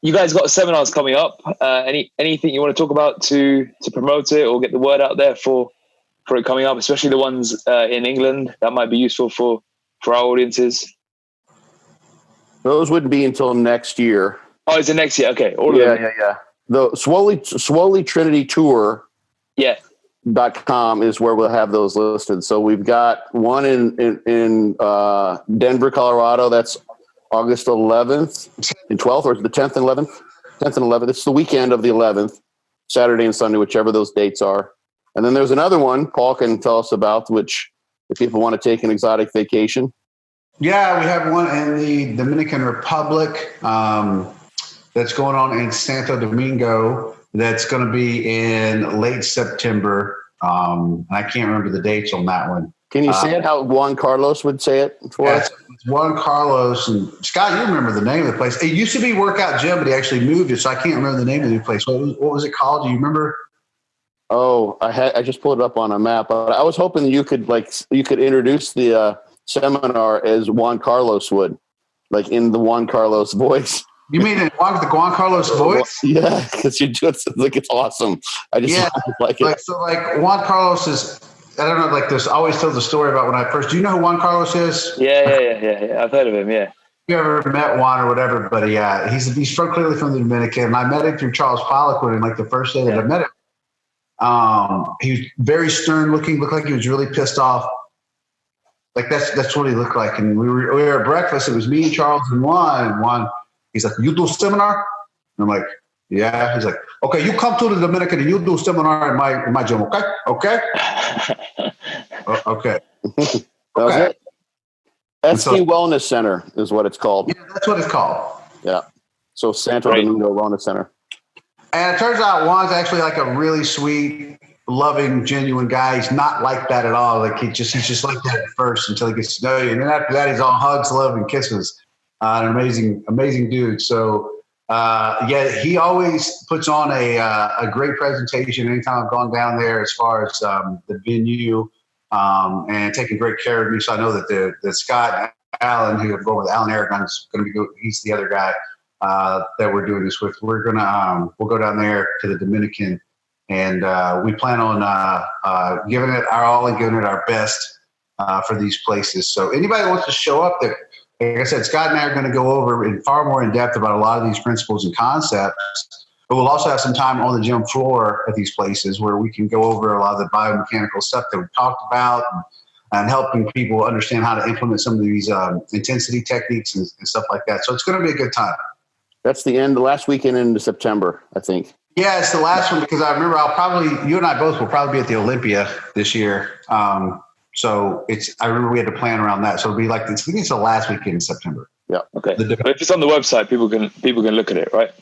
You guys got seminars coming up. Anything you want to talk about to promote it or get the word out there for it coming up, especially the ones in England that might be useful for our audiences? Those wouldn't be until next year. Oh, is it next year? Okay. Yeah. The Swoley Trinity Tour. Yeah. .com is where we'll have those listed. So we've got one in Denver, Colorado. That's August 11th and 12th, or the 10th and 11th? 10th and 11th. It's the weekend of the 11th, Saturday and Sunday, whichever those dates are. And then there's another one Paul can tell us about, which if people want to take an exotic vacation. Yeah, we have one in the Dominican Republic that's going on in Santo Domingo. That's going to be in late September. I can't remember the dates on that one. Can you say it how Juan Carlos would say it for us? It's Juan Carlos. And Scott, you remember the name of the place. It used to be Workout Gym, but he actually moved it, so I can't remember the name of the place. What was it called? Do you remember? Oh, I just pulled it up on a map. But I was hoping you could introduce the seminar as Juan Carlos would, like in the Juan Carlos voice. You mean the Juan Carlos voice? Yeah, because you just like it's awesome. I just like it. Like Juan Carlos is. I don't know. Like there's always tells the story about when I first. Do you know who Juan Carlos is? Yeah. I've heard of him. Yeah. you ever met Juan or whatever, but he's clearly from the Dominican. And I met him through Charles Poliquin, and like the first day that I met him, he was very stern looking, looked like he was really pissed off. Like that's what he looked like. And we were at breakfast. It was me and Charles and Juan. And Juan, he's like, "You do seminar?" And I'm like, "Yeah." He's like, "Okay, you come to the Dominican and you do seminar in my gym, okay? Okay." Okay. Okay. SD Wellness Center is what it's called. Yeah, that's what it's called. Yeah. So Santo Domingo Wellness Center. And it turns out Juan's actually like a really sweet, loving, genuine guy. He's not like that at all. Like he's just like that at first until he gets to know you. And then after that, he's all hugs, love, and kisses. An amazing dude. So he always puts on a great presentation anytime I've gone down there as far as the venue and taking great care of me. So I know that the Scott and Alan, who are going with Alan Aragon, is going to be he's the other guy that we're doing this with. We'll go down there to the Dominican, and we plan on giving it our all and giving it our best for these places. So anybody that wants to show up there, like I said, Scott and I are going to go over in far more in depth about a lot of these principles and concepts, but we'll also have some time on the gym floor at these places where we can go over a lot of the biomechanical stuff that we talked about and helping people understand how to implement some of these intensity techniques and stuff like that. So it's going to be a good time. That's the last weekend into September, I think. Yeah, it's the last one because I remember you and I both will probably be at the Olympia this year. So I remember we had to plan around that. So it'll be like, I think it's the last weekend in September. Yeah. Okay. But if it's on the website, people can look at it, right?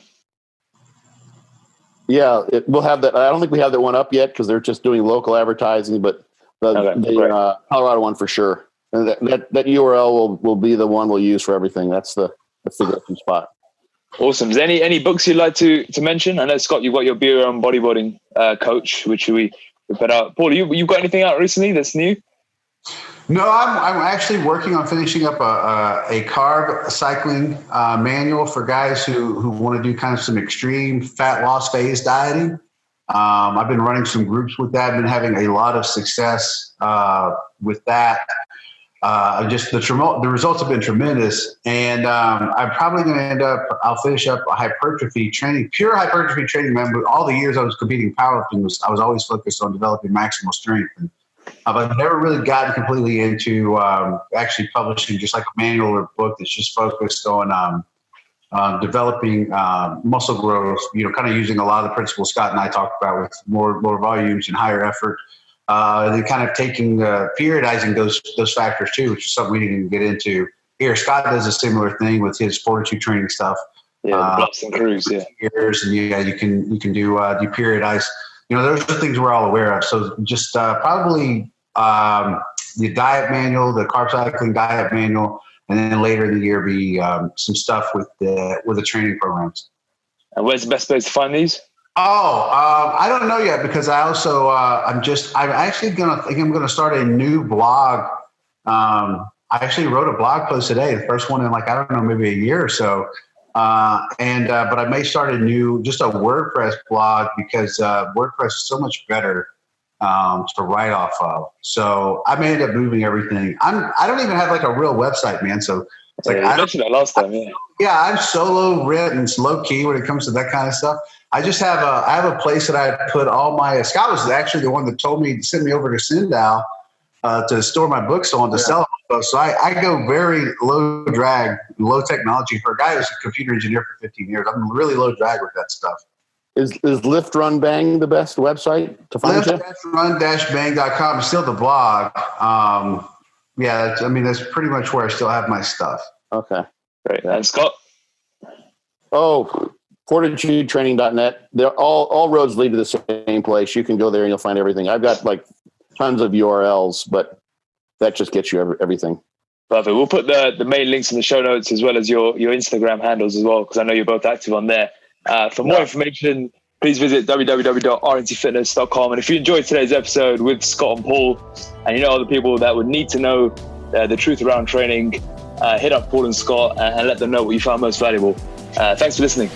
Yeah, we'll have that. I don't think we have that one up yet because they're just doing local advertising, but the Colorado one for sure. And that URL will be the one we'll use for everything. That's the go-to spot. Awesome. Is there any books you'd like to mention? I know, Scott, you've got your Be Your Own Bodybuilding coach, which we put out. Paul, you've got anything out recently that's new? No, I'm actually working on finishing up a carb cycling manual for guys who want to do kind of some extreme fat loss phase dieting. I've been running some groups with that. I've been having a lot of success with that. The results have been tremendous, and I'm probably going to end up. I'll finish up a hypertrophy training, pure hypertrophy training. But all the years I was competing in powerlifting, I was always focused on developing maximal strength. And I've never really gotten completely into actually publishing just like a manual or book that's just focused on developing muscle growth. Kind of using a lot of the principles Scott and I talked about with more volumes and higher effort. Then kind of taking periodizing those factors too, which is something we didn't even get into here. Scott does a similar thing with his fortitude training stuff. Yeah, blocks and crews. Yeah, years, and you can do periodize. Those are things we're all aware of. So just probably the diet manual, the carb cycling diet manual, and then later in the year be some stuff with the training programs. And where's the best place to find these? I don't know yet because I also I'm actually I'm gonna start a new blog. I actually wrote a blog post today, the first one in maybe a year or so. But I may start a WordPress blog because WordPress is so much better to write off of. So I may end up moving everything. I don't even have a real website, man. So it's you mentioned that last time. Yeah, I'm solo rent and it's low key when it comes to that kind of stuff. I just have a place that I put all my. Scott was actually the one that told me to send me over to Sindal to store my books on to sell them. So I go very low drag, low technology for a guy who's a computer engineer for 15 years. I'm really low drag with that stuff. Is Lift Run Bang the best website to find you? Lift-run-bang.com is still the blog. That's pretty much where I still have my stuff. Okay. Great. And Scott? FortitudeTraining.net. They're all roads lead to the same place. You can go there and you'll find everything. I've got tons of URLs, but that just gets you everything. Perfect. We'll put the main links in the show notes as well as your Instagram handles as well, because I know you're both active on there. For more information, please visit www.rntfitness.com. And if you enjoyed today's episode with Scott and Paul, and other people that would need to know the truth around training, hit up Paul and Scott and let them know what you found most valuable. Thanks for listening.